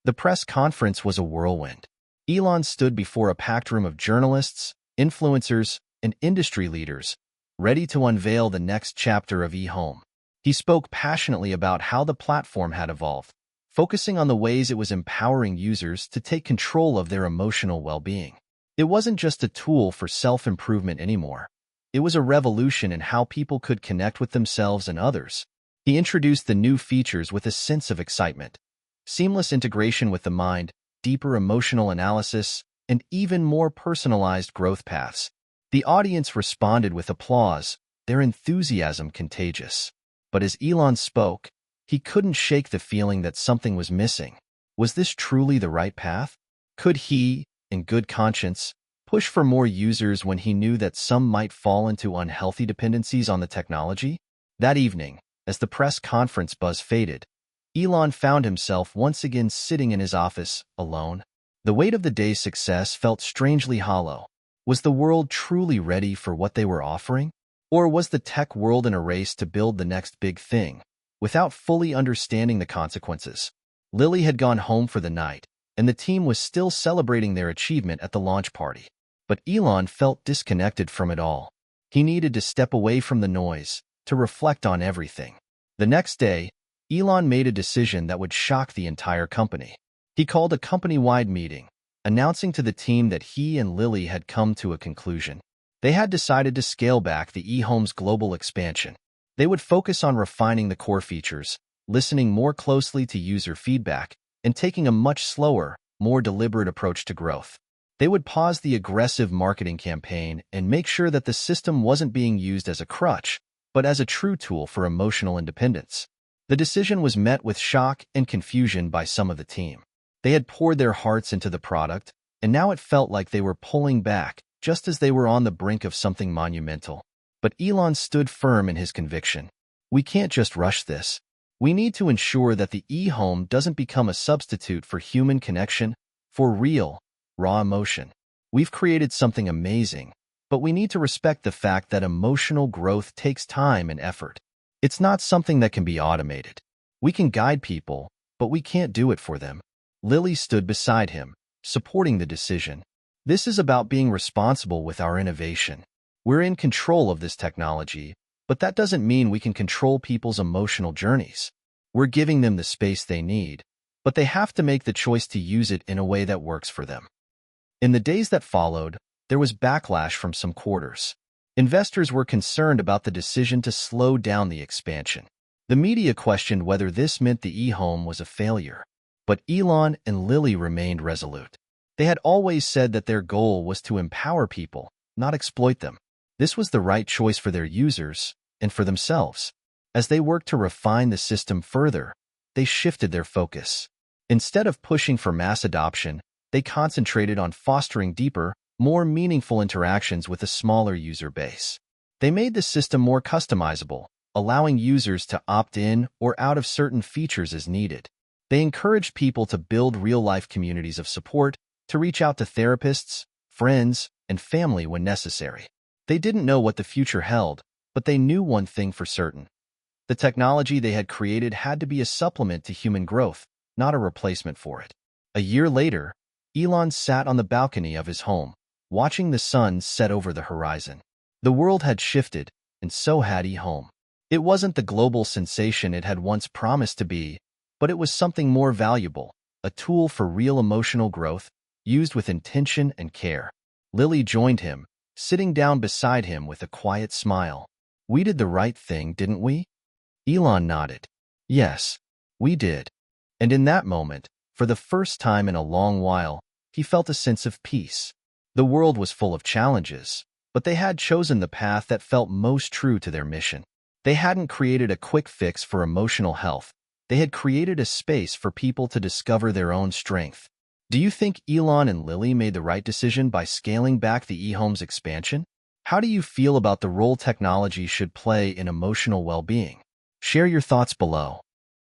The press conference was a whirlwind. Elon stood before a packed room of journalists, influencers, and industry leaders, ready to unveil the next chapter of eHome. He spoke passionately about how the platform had evolved, focusing on the ways it was empowering users to take control of their emotional well-being. It wasn't just a tool for self-improvement anymore. It was a revolution in how people could connect with themselves and others. He introduced the new features with a sense of excitement. Seamless integration with the mind, deeper emotional analysis, and even more personalized growth paths. The audience responded with applause, their enthusiasm contagious. But as Elon spoke, he couldn't shake the feeling that something was missing. Was this truly the right path? Could he, in good conscience, push for more users when he knew that some might fall into unhealthy dependencies on the technology? That evening, as the press conference buzz faded, Elon found himself once again sitting in his office, alone. The weight of the day's success felt strangely hollow. Was the world truly ready for what they were offering? Or was the tech world in a race to build the next big thing, without fully understanding the consequences? Lily had gone home for the night, and the team was still celebrating their achievement at the launch party. But Elon felt disconnected from it all. He needed to step away from the noise, to reflect on everything. The next day, Elon made a decision that would shock the entire company. He called a company-wide meeting, announcing to the team that he and Lily had come to a conclusion. They had decided to scale back the eHome's global expansion. They would focus on refining the core features, listening more closely to user feedback, and taking a much slower, more deliberate approach to growth. They would pause the aggressive marketing campaign and make sure that the system wasn't being used as a crutch, but as a true tool for emotional independence. The decision was met with shock and confusion by some of the team. They had poured their hearts into the product, and now it felt like they were pulling back, just as they were on the brink of something monumental. But Elon stood firm in his conviction. "We can't just rush this. We need to ensure that the eHome doesn't become a substitute for human connection, for real, raw emotion. We've created something amazing, but we need to respect the fact that emotional growth takes time and effort. It's not something that can be automated. We can guide people, but we can't do it for them." Lily stood beside him, supporting the decision. "This is about being responsible with our innovation. We're in control of this technology, but that doesn't mean we can control people's emotional journeys. We're giving them the space they need, but they have to make the choice to use it in a way that works for them." In the days that followed, there was backlash from some quarters. Investors were concerned about the decision to slow down the expansion. The media questioned whether this meant the eHome was a failure. But Elon and Lily remained resolute. They had always said that their goal was to empower people, not exploit them. This was the right choice for their users and for themselves. As they worked to refine the system further, they shifted their focus. Instead of pushing for mass adoption, they concentrated on fostering deeper, more meaningful interactions with a smaller user base. They made the system more customizable, allowing users to opt in or out of certain features as needed. They encouraged people to build real-life communities of support, to reach out to therapists, friends, and family when necessary. They didn't know what the future held, but they knew one thing for certain. The technology they had created had to be a supplement to human growth, not a replacement for it. A year later, Elon sat on the balcony of his home, watching the sun set over the horizon. The world had shifted, and so had home. It wasn't the global sensation it had once promised to be, but it was something more valuable, a tool for real emotional growth, used with intention and care. Lily joined him, sitting down beside him with a quiet smile. "We did the right thing, didn't we?" Elon nodded. "Yes, we did." And in that moment, for the first time in a long while, he felt a sense of peace. The world was full of challenges, but they had chosen the path that felt most true to their mission. They hadn't created a quick fix for emotional health. They had created a space for people to discover their own strength. Do you think Elon and Lily made the right decision by scaling back the eHome's expansion? How do you feel about the role technology should play in emotional well-being? Share your thoughts below.